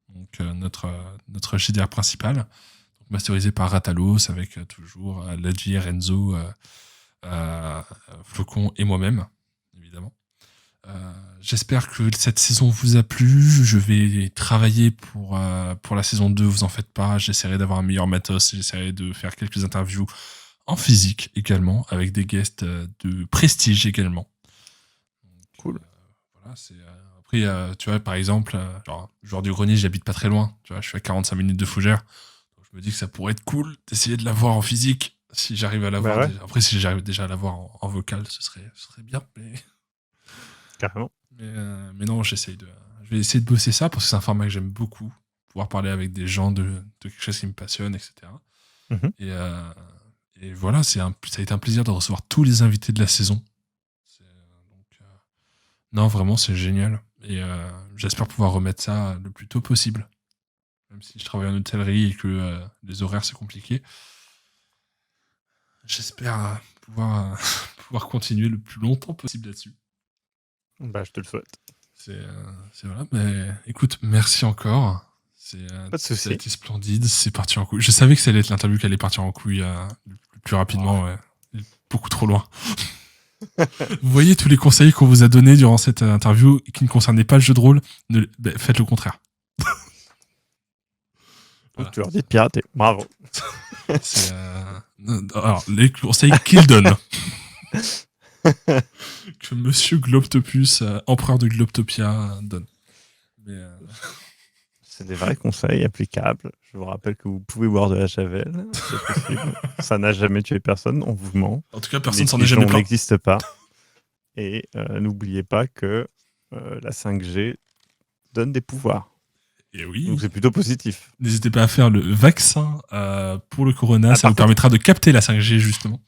[SPEAKER 3] donc notre JDR principal, donc masterisé par Ratalos, avec toujours Ladji, Renzo, Flocon et moi-même, évidemment. J'espère que cette saison vous a plu. Je vais travailler pour la saison 2, vous en faites pas. J'essaierai d'avoir un meilleur matos. J'essaierai de faire quelques interviews en physique également, avec des guests de prestige également.
[SPEAKER 2] Cool.
[SPEAKER 3] voilà, après, tu vois, par exemple, genre du grenier, j'habite pas très loin. Tu vois, je suis à 45 minutes de Fougères. Donc, je me dis que ça pourrait être cool d'essayer de la voir en physique. Si j'arrive à la
[SPEAKER 2] Bah
[SPEAKER 3] voir.
[SPEAKER 2] ouais.
[SPEAKER 3] Après, si j'arrive déjà à la voir en vocal, ce serait bien.
[SPEAKER 2] Carrément.
[SPEAKER 3] Mais non, je vais essayer de bosser ça parce que c'est un format que j'aime beaucoup. Pouvoir parler avec des gens de quelque chose qui me passionne, etc.
[SPEAKER 2] Mhm.
[SPEAKER 3] Et voilà, ça a été un plaisir de recevoir tous les invités de la saison. Non, vraiment, c'est génial. Et j'espère pouvoir remettre ça le plus tôt possible. Même si je travaille en hôtellerie et que les horaires, c'est compliqué. J'espère pouvoir continuer le plus longtemps possible là-dessus.
[SPEAKER 2] Bah, je te le souhaite.
[SPEAKER 3] C'est voilà. Mais écoute, merci encore.
[SPEAKER 2] Pas de souci.
[SPEAKER 3] Ça a été splendide. C'est parti en couille. Je savais que ça allait être l'interview qui allait partir en couille le plus rapidement. Ouais. Beaucoup trop loin. Vous voyez tous les conseils qu'on vous a donnés durant cette interview qui ne concernaient pas le jeu de rôle, faites le contraire.
[SPEAKER 2] Voilà. Tu leur dis de pirater. Bravo.
[SPEAKER 3] Alors, les conseils qu'il donne. Que Monsieur Globtopus, empereur de Globtopia, donne. Mais,
[SPEAKER 2] C'est des vrais conseils applicables. Je vous rappelle que vous pouvez boire de la javel. C'est possible. Ça n'a jamais tué personne. On vous ment.
[SPEAKER 3] En tout cas, personne
[SPEAKER 2] Les
[SPEAKER 3] s'en est jamais
[SPEAKER 2] pigeons
[SPEAKER 3] plaint.
[SPEAKER 2] n'existe pas. Et n'oubliez pas que la 5G donne des pouvoirs.
[SPEAKER 3] Et oui.
[SPEAKER 2] Donc c'est plutôt positif.
[SPEAKER 3] N'hésitez pas à faire le vaccin pour le corona. Ça vous permettra de capter la 5G, justement.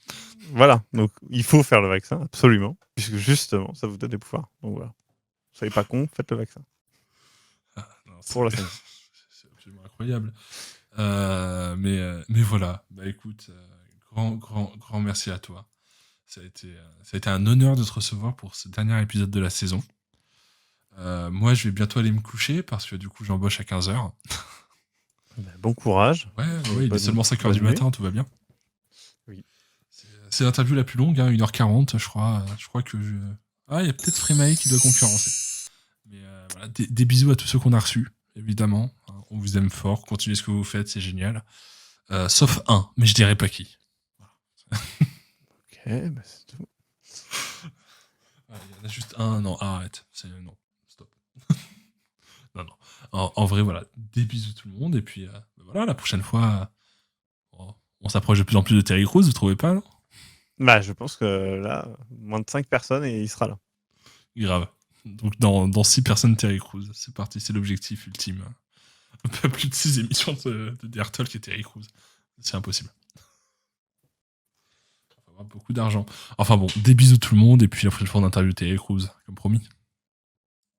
[SPEAKER 2] Voilà. Donc il faut faire le vaccin, absolument. Puisque justement, ça vous donne des pouvoirs. Donc voilà. Soyez pas cons, faites le vaccin.
[SPEAKER 3] Non,
[SPEAKER 2] pour la 5G.
[SPEAKER 3] C'est absolument incroyable. Mais voilà. Bah écoute, grand merci à toi. Ça a été un honneur de te recevoir pour ce dernier épisode de la saison. Moi, je vais bientôt aller me coucher parce que du coup, j'embauche à 15h.
[SPEAKER 2] Bon courage.
[SPEAKER 3] Ouais, il est seulement 5h du matin, tout va bien.
[SPEAKER 2] Oui.
[SPEAKER 3] C'est l'interview la plus longue, 1h40, je crois. Je crois que il y a peut-être Frémae qui doit concurrencer. Mais voilà, des bisous à tous ceux qu'on a reçus, évidemment. On vous aime fort, continuez ce que vous faites, c'est génial. Sauf un, mais je dirais pas qui.
[SPEAKER 2] Ok, bah c'est tout.
[SPEAKER 3] Il y en a juste un, non, arrête. Non, stop. non. En vrai, voilà, des bisous tout le monde. Et puis, voilà, la prochaine fois, on s'approche de plus en plus de Terry Crews, vous trouvez pas, non?
[SPEAKER 2] Bah, je pense que là, moins de 5 personnes et il sera là.
[SPEAKER 3] Grave. Donc, dans 6 personnes, Terry Crews. C'est parti, c'est l'objectif ultime. Pas plus de 6 émissions de DR Talk et Terry Crews. C'est impossible. On va avoir beaucoup d'argent. Enfin bon, des bisous tout le monde. Et puis, la prochaine fois, on interviewe Terry Crews, comme promis.